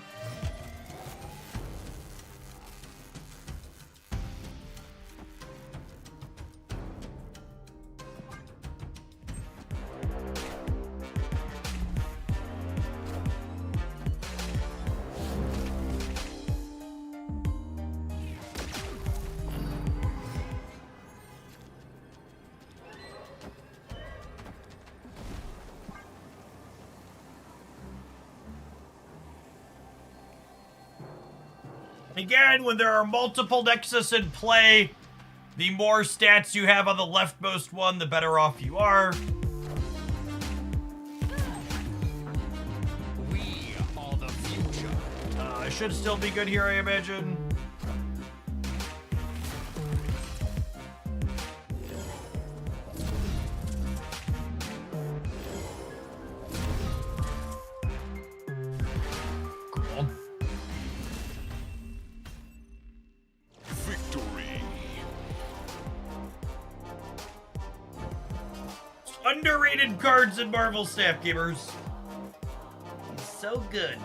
Again, when there are multiple Nexus in play, the more stats you have on the leftmost one, the better off you are. We are the future. I should still be good here, I imagine. Cool. Victory. Underrated cards in Marvel Snap Gamers. He's so good.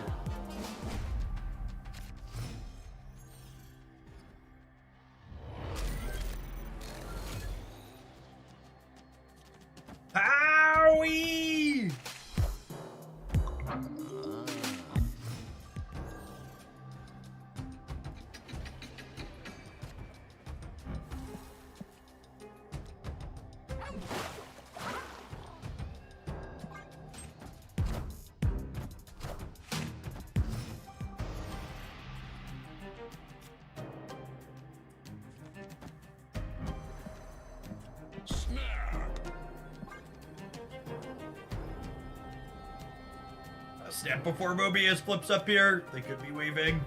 Howie! Snap. Snap before Mobius flips up here. They could be waving.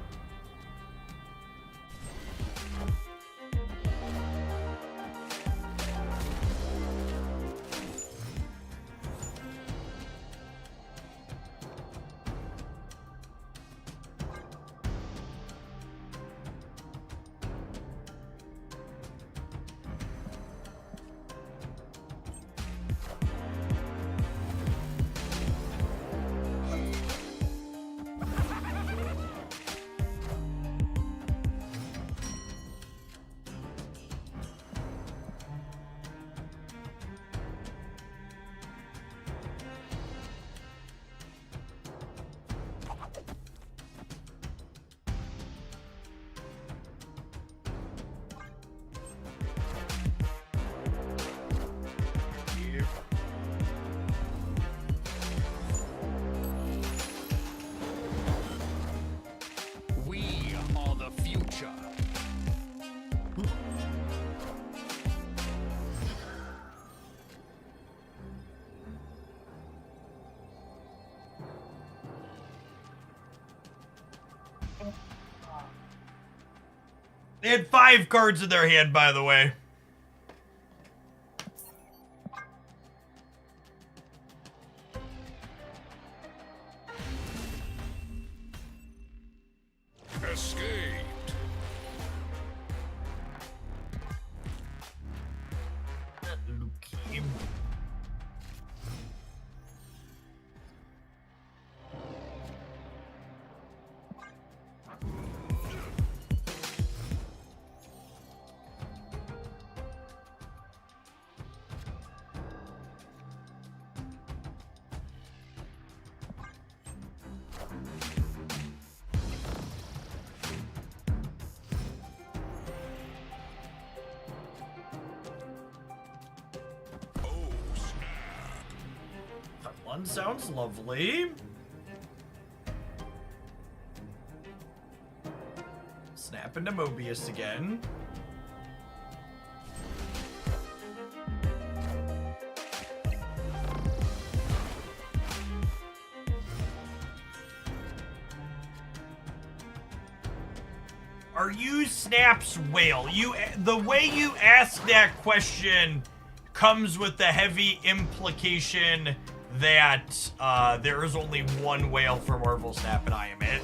We are the future. They had 5 cards in their hand, by the way. Escaped. Luke. Oh, snap. That one sounds lovely. Snap into Mobius again. Are you Snap's whale? The way you ask that question comes with the heavy implication that there is only one whale for Marvel Snap, and I am it.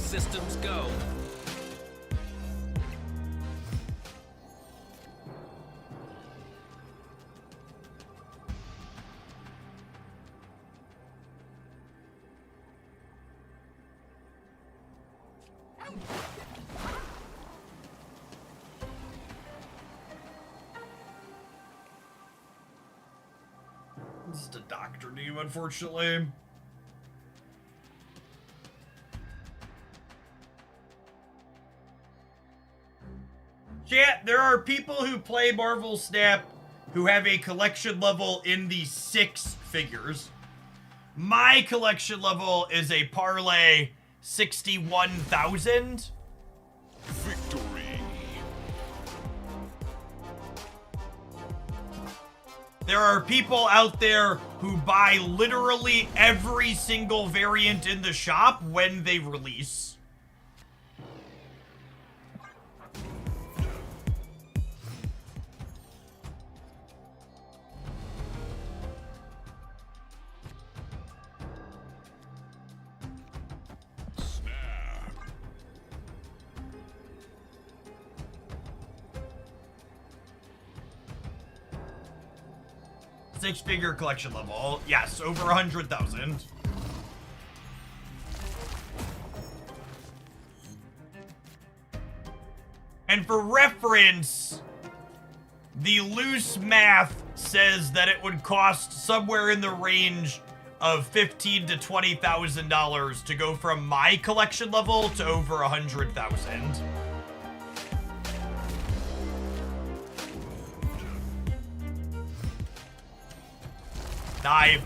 systems go. This is a doctor name, unfortunately. Chat, there are people who play Marvel Snap who have a collection level in the 6 figures. My collection level is a parlay 61,000. Victory. There are people out there who buy literally every single variant in the shop when they release. Snap. Six-figure collection level. Yes, over 100,000. And for reference, the loose math says that it would cost somewhere in the range of $15,000 to $20,000 to go from my collection level to over 100,000.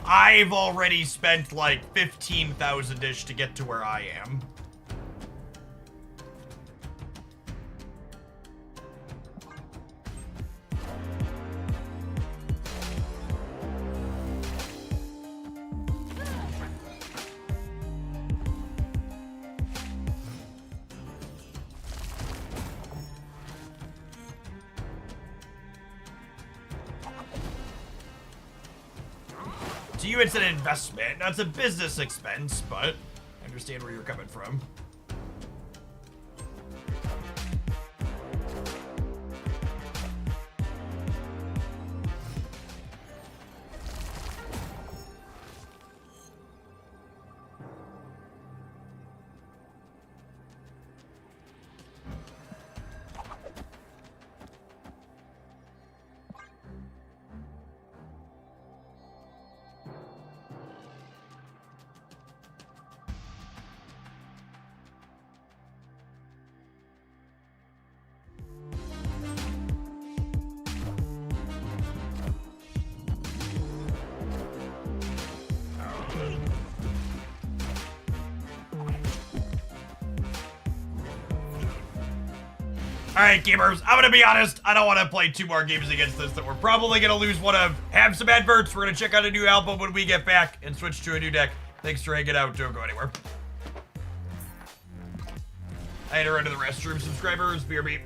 I've already spent like 15,000-ish to get to where I am. To you, it's an investment. Now, it's a business expense, but I understand where you're coming from. Alright, gamers, I'm gonna be honest, I don't want to play 2 more games against this that we're probably gonna lose one of. Have some adverts, we're gonna check out a new album when we get back and switch to a new deck. Thanks for hanging out, don't go anywhere. I had to run to the restroom, subscribers, BRB.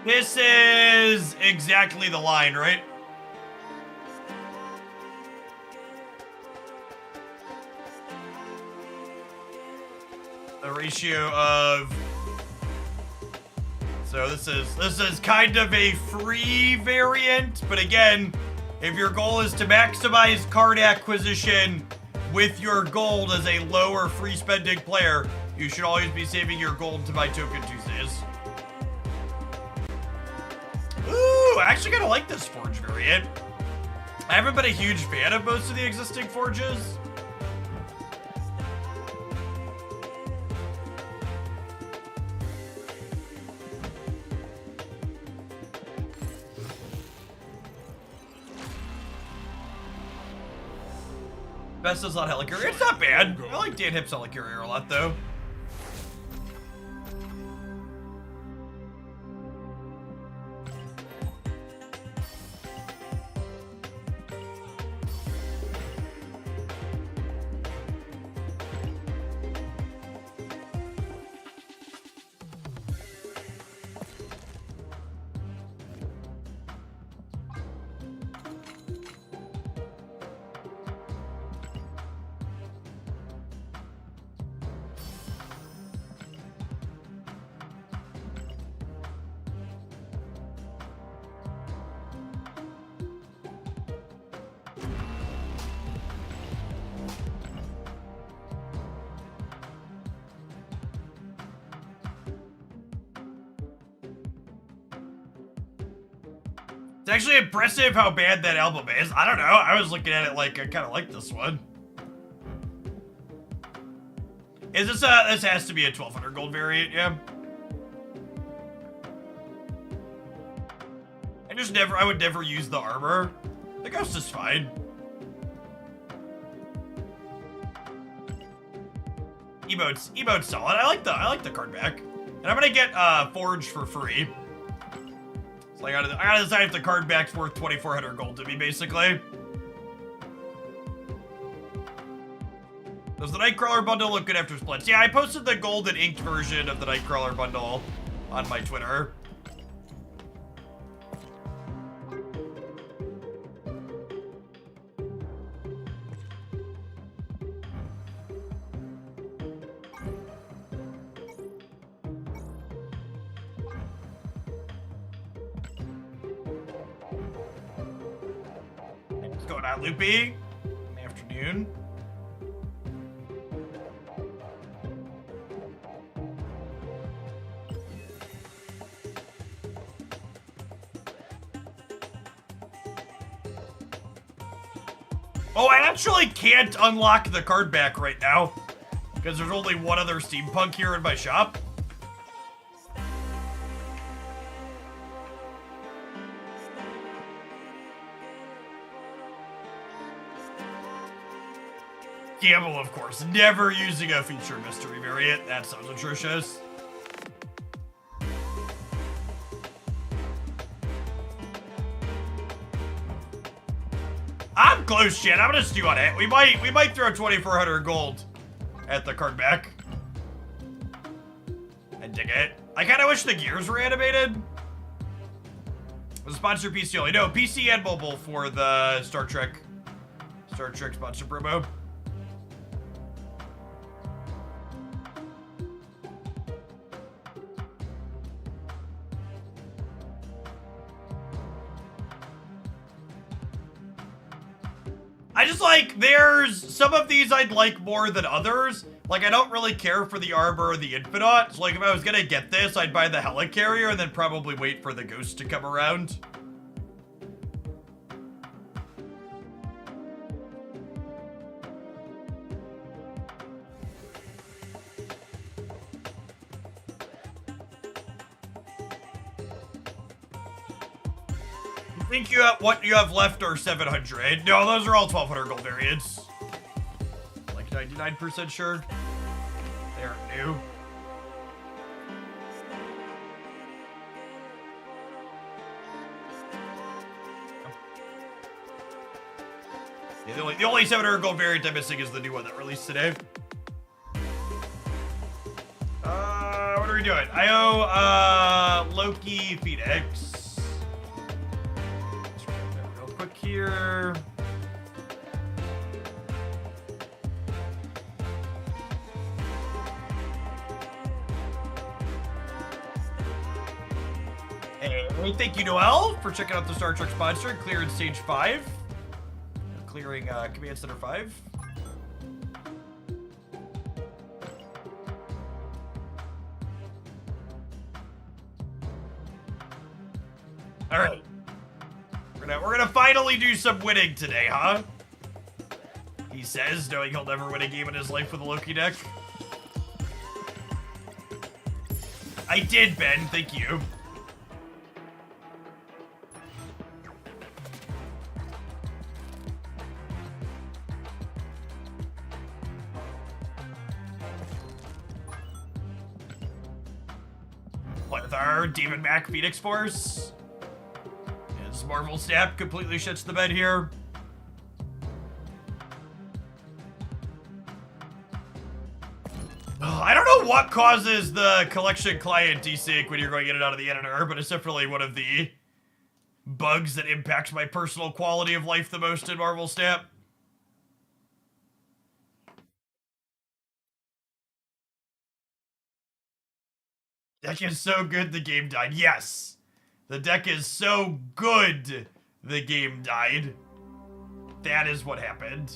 This is exactly the line, right? The ratio of... So this is kind of a free variant, but again, if your goal is to maximize card acquisition with your gold as a lower free spending player, you should always be saving your gold to buy Token Tuesdays. Ooh, I actually kind of like this forge variant. I haven't been a huge fan of most of the existing forges. Best is not Helicarrier. It's not bad. I like Dan Hip's Helicarrier a lot, though. It's actually impressive how bad that album is. I don't know. I was looking at it like I kind of like this one. Is this this has to be a 1200 gold variant, yeah? I would never use the armor. The ghost is fine. Emote's solid. I like the card back. And I'm gonna get Forge for free. So I gotta decide if the card back's worth 2,400 gold to me, basically. Does the Nightcrawler bundle look good after splits? Yeah, I posted the gold and inked version of the Nightcrawler bundle on my Twitter. What's going on, Loopy? In the afternoon. Oh, I actually can't unlock the card back right now because there's only one other steampunk here in my shop. Gamble, of course. Never using a feature mystery variant. That sounds atrocious. I'm close, shit. I'm gonna stew on it. We might throw 2,400 gold at the card back. And dig it. I kind of wish the gears were animated. Was a sponsor PC only? No, PC and mobile for the Star Trek sponsor promo. I just like, there's some of these I'd like more than others. Like, I don't really care for the armor or the Infinite. So, like, if I was gonna get this, I'd buy the Helicarrier and then probably wait for the Ghost to come around. I think what you have left are 700. No, those are all 1,200 gold variants. Like 99% sure. They aren't new. Yeah, the only 700 gold variant I'm missing is the new one that released today. What are we doing? I owe Loki Phoenix. Let's write that real quick here. Hey, thank you, Noel, for checking out the Star Trek sponsor and clearing stage 5. Clearing Command Center 5. All right. We're gonna finally do some winning today, huh? He says, knowing he'll never win a game in his life with a Loki deck. I did, Ben. Thank you. With our Demon Mac Phoenix Force. His Marvel Snap completely shits the bed here. I don't know what causes the collection client desync when you're going in and out of the editor, but it's definitely one of the bugs that impacts my personal quality of life the most in Marvel Snap. Deck is so good the game died. Yes. The deck is so good the game died. That is what happened.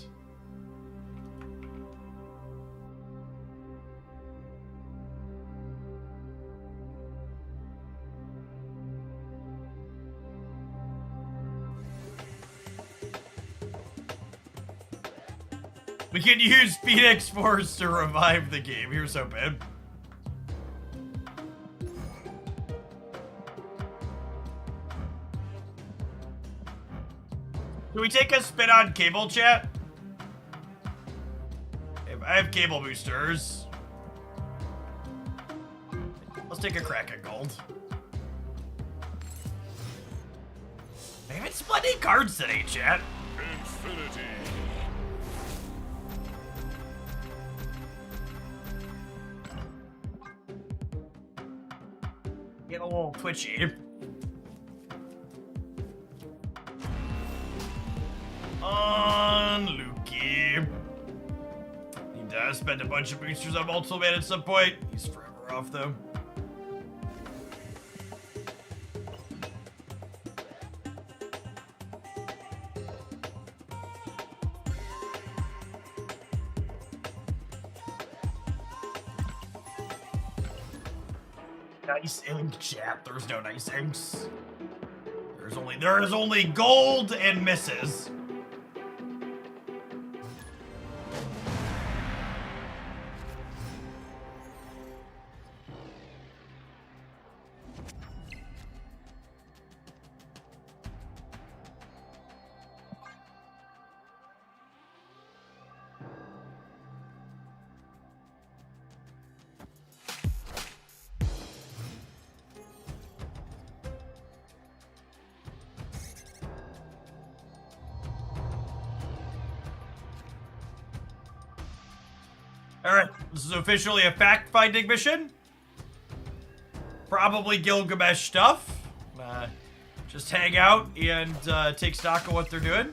We can use Phoenix Force to revive the game. Here's hoping. Can we take a spin on cable, chat? I have cable boosters. Let's take a crack at gold. I haven't split any cards today, chat. Infinity. Get a little twitchy. On Lukey. He does spend a bunch of boosters on multiple man at some point. He's forever off though. Nice ink, chat. There's no nice inks. There is only gold and misses. Alright, this is officially a fact-finding mission. Probably Gilgamesh stuff. Just hang out and take stock of what they're doing.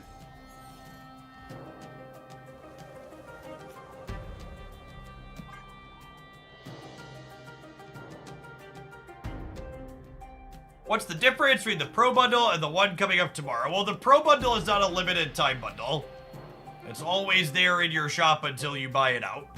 What's the difference between the Pro Bundle and the one coming up tomorrow? Well, the Pro Bundle is not a limited time bundle. It's always there in your shop until you buy it out.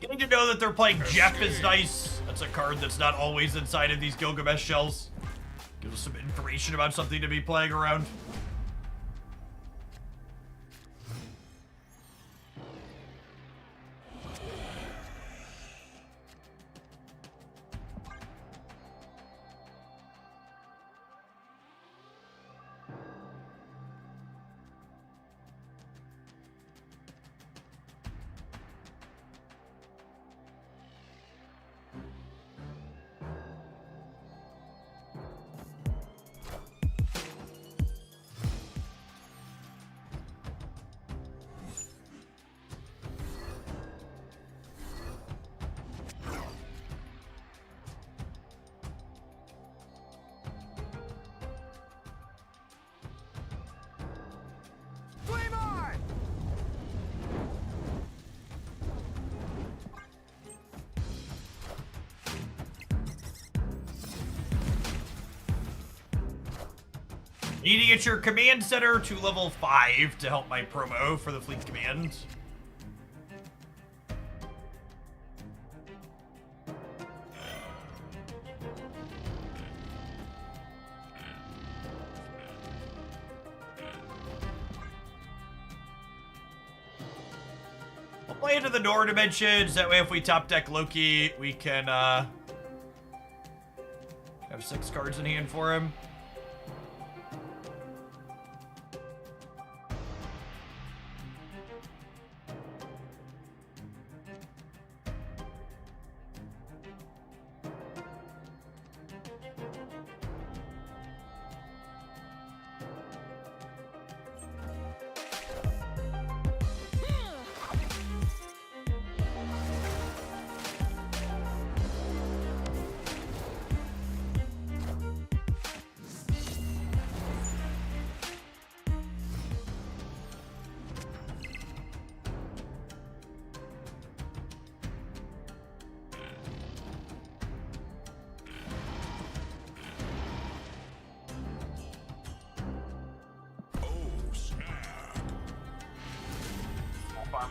Getting to know that they're playing Jeff is nice. That's a card that's not always inside of these Gilgamesh shells. Gives us some information about something to be playing around. You need to get your command center to level 5 to help my promo for the fleet command. We'll play into the Nor dimensions. That way, if we top deck Loki, we can have 6 cards in hand for him.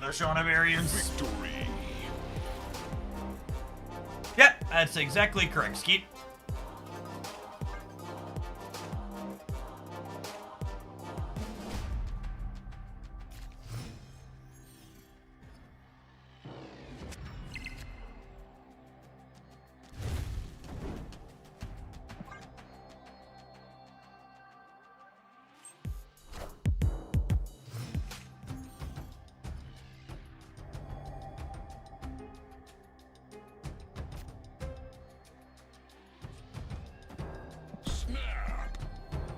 They're showing up variants. Victory. Yep, that's exactly correct, Skeet.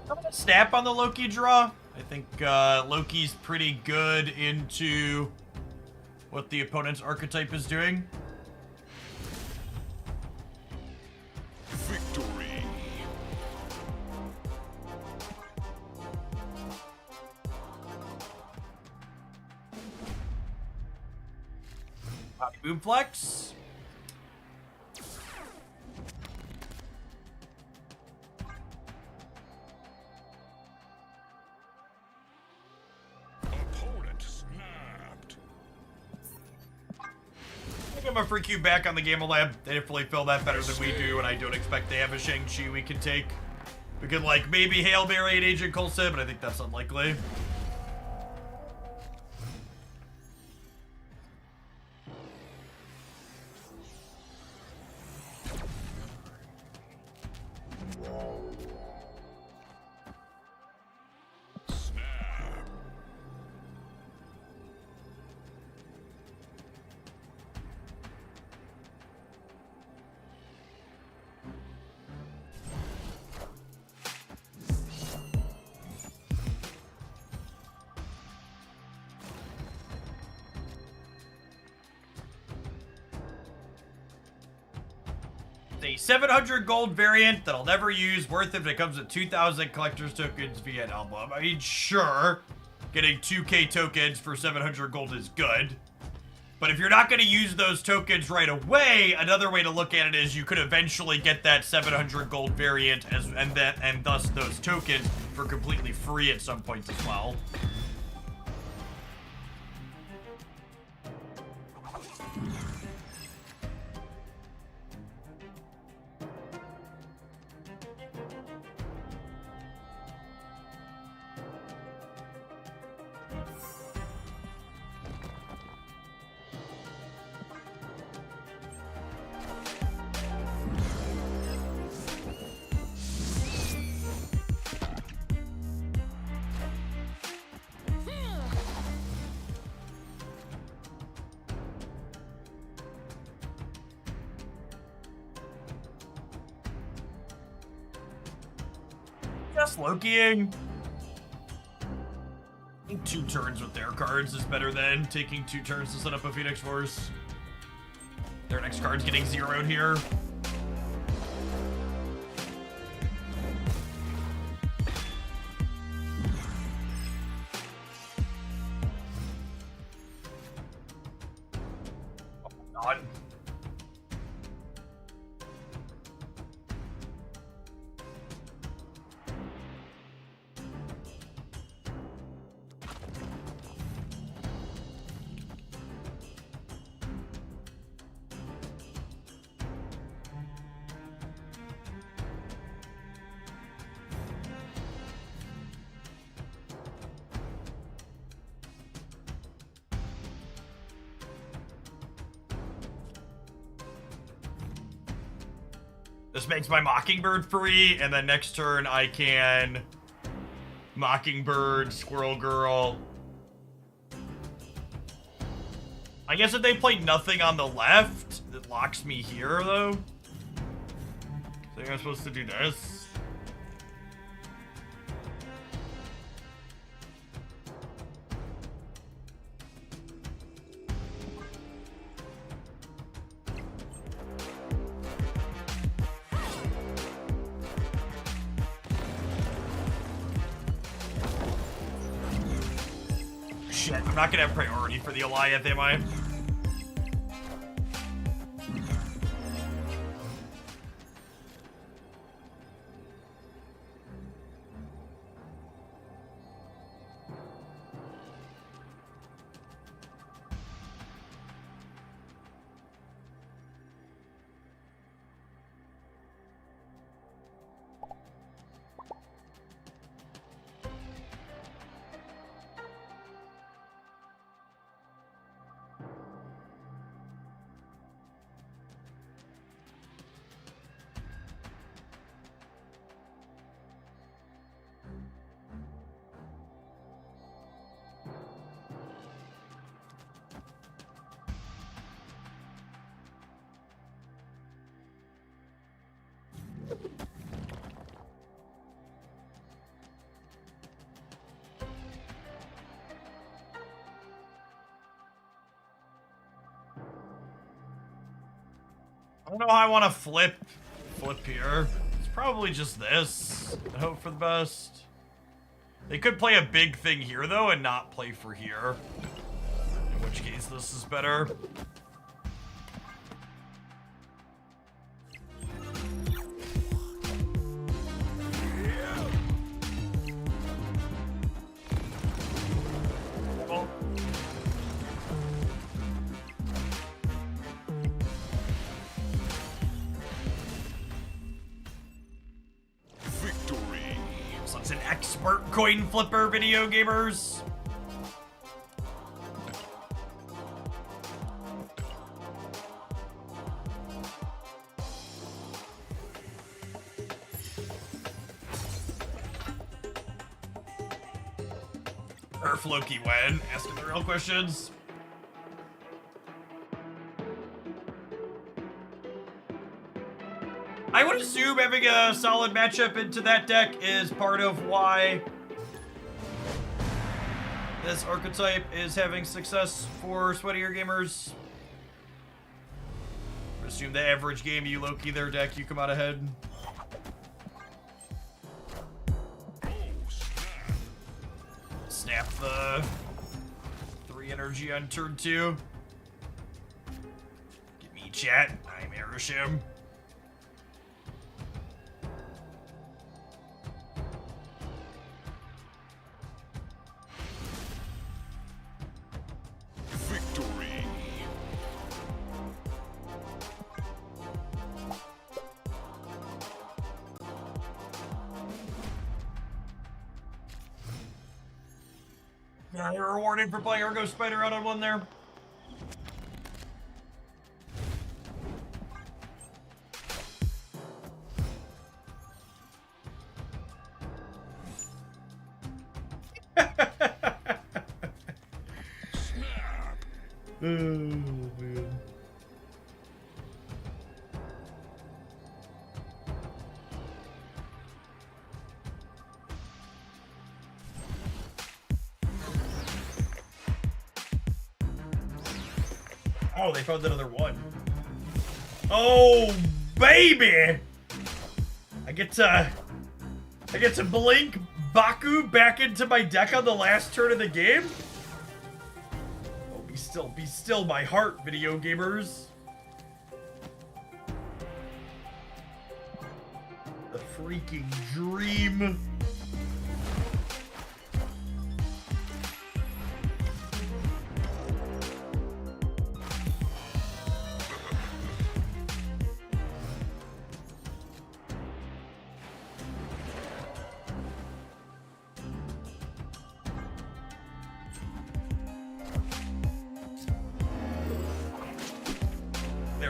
I'm gonna snap on the Loki draw. I think Loki's pretty good into what the opponent's archetype is doing. Victory. Body boom flex. Opponent snapped. I think I'm a free cube back on the Gamma Lab. They definitely feel that better than we do, and I don't expect they have a Shang-Chi we can take. We could, like, maybe Hail Mary and Agent Coulson, but I think that's unlikely. Snap. A 700 gold variant that I'll never use, worth if it comes with 2,000 collector's tokens via an album. I mean, sure, getting 2k tokens for 700 gold is good. But if you're not going to use those tokens right away, another way to look at it is you could eventually get that 700 gold variant and thus those tokens for completely free at some point as well. Just Lokiing. I think 2 turns with their cards is better than taking 2 turns to set up a Phoenix Force. Their next card's getting zeroed here. Oh, God. This makes my Mockingbird free, and then next turn I can Mockingbird, Squirrel Girl. I guess if they play nothing on the left, it locks me here, though. I think I'm supposed to do this. Shit, I'm not gonna have priority for the Goliath, am I? I don't know how I want to flip here. It's probably just this. I hope for the best. They could play a big thing here, though, and not play for here. In which case, this is better. Coin flipper, video gamers. Earth Loki when asking the real questions. I would assume having a solid matchup into that deck is part of why this archetype is having success for sweatier gamers. I would assume the average game you Loki their deck, you come out ahead. Snap the 3 energy on turn 2. Give me chat. I'm Erishim. Yeah, you're rewarded for playing Argo Spider out on one there. Oh, man. Oh, they found another one. Oh, baby! I get to blink Baku back into my deck on the last turn of the game. Oh, be still my heart, video gamers. The freaking dream.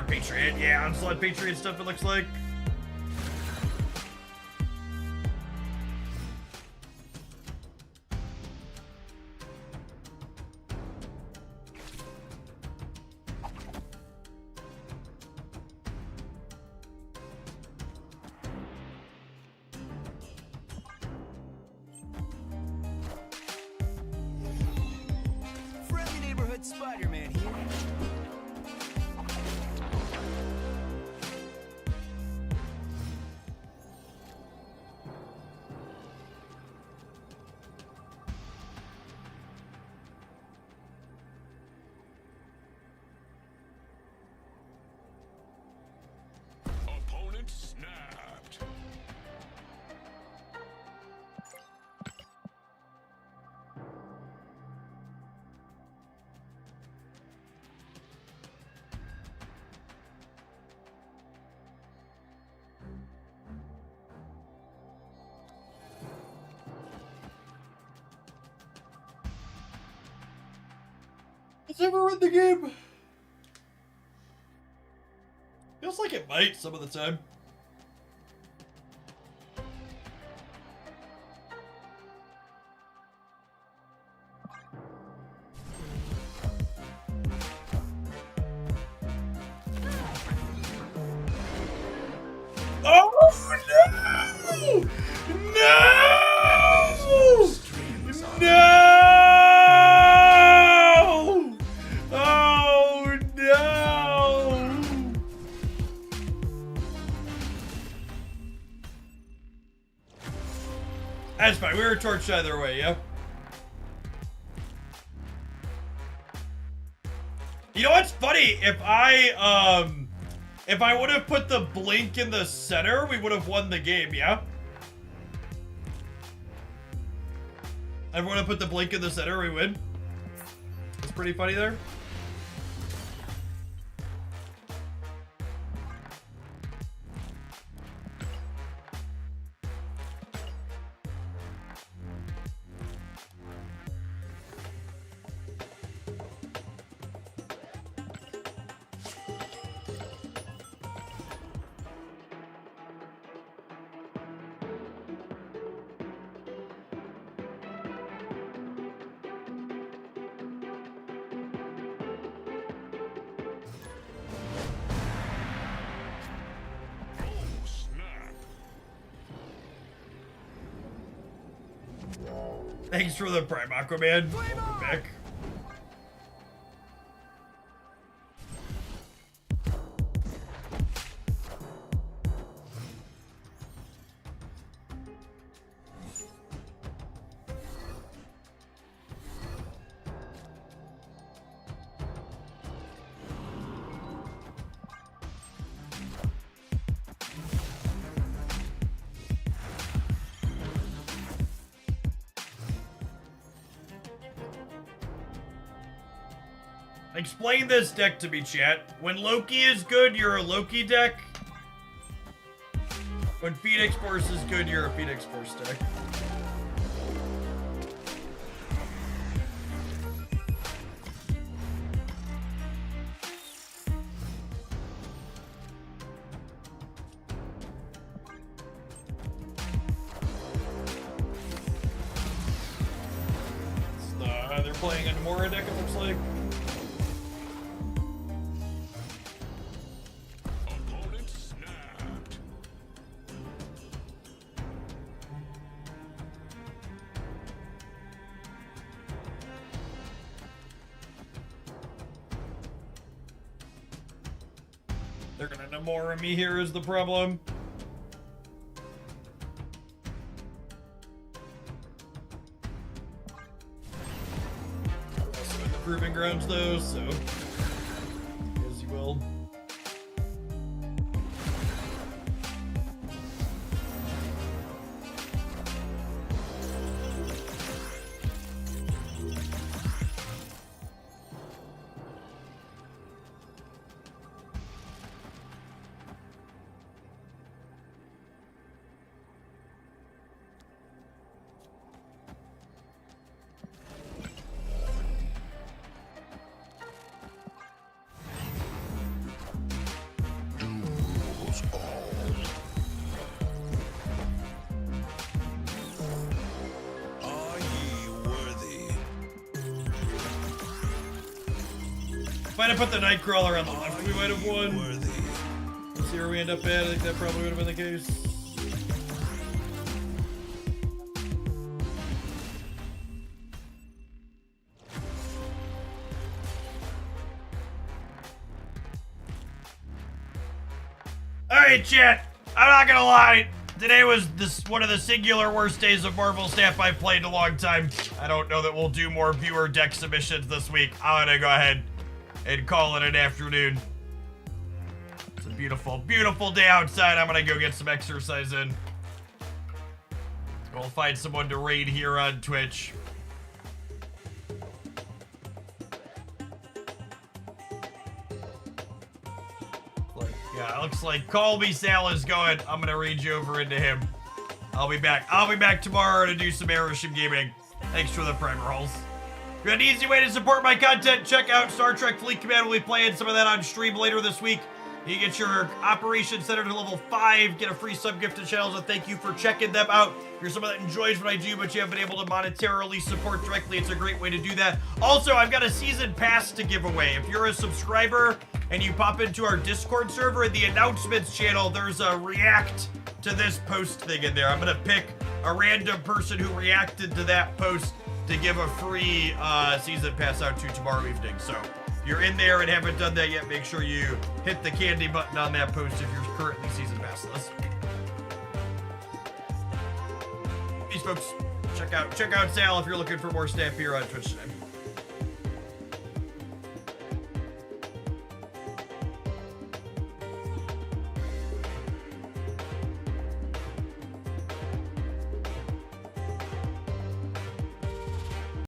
Patriot, yeah, Onslaught Patriot stuff it looks like. Red Spider-Man here. Opponent snapped. Has it ever run the game? Feels like it might some of the time. Oh no! No! No! Oh no! That's fine. We were torched either way, yeah? You know what's funny? If I would have put the blink in the center, we would have won the game, yeah? Everyone have put the blink in the center, we win. It's pretty funny there. Oh, snap. Thanks for the Prime Aquaman. Back. Explain this deck to me, chat. When Loki is good, you're a Loki deck. When Phoenix Force is good, you're a Phoenix Force deck. They're playing a Nomura deck, it looks like. Opponent snapped. They're gonna Nomura me here is the problem. Also in the Proving Grounds though, so as you will. Are ye worthy? If I'd have put the Nightcrawler on the left, we might have won. Worthy. Let's see where we end up at. I think that probably would have been the case. All right, chat. I'm not gonna lie. Today was one of the singular worst days of Marvel Snap I've played in a long time. I don't know that we'll do more viewer deck submissions this week. I'm gonna go ahead and call it an afternoon. It's a beautiful, beautiful day outside. I'm gonna go get some exercise in. We'll find someone to raid here on Twitch. Yeah, it looks like Call Me Sal is going. I'm gonna raid you over into him. I'll be back. I'll be back tomorrow to do some Aeroship gaming. Thanks for the primer rolls. If you want an easy way to support my content, check out Star Trek Fleet Command. We'll be playing some of that on stream later this week. You get your Operation Center to level 5, get a free sub-gift to channels, and thank you for checking them out. If you're someone that enjoys what I do, but you haven't been able to monetarily support directly, it's a great way to do that. Also, I've got a season pass to give away. If you're a subscriber and you pop into our Discord server in the announcements channel, there's a react to this post thing in there. I'm gonna pick a random person who reacted to that post to give a free season pass out to tomorrow evening. So if you're in there and haven't done that yet, make sure you hit the candy button on that post if you're currently season passless. Peace, folks. Check out Sal if you're looking for more Snap here on Twitch today.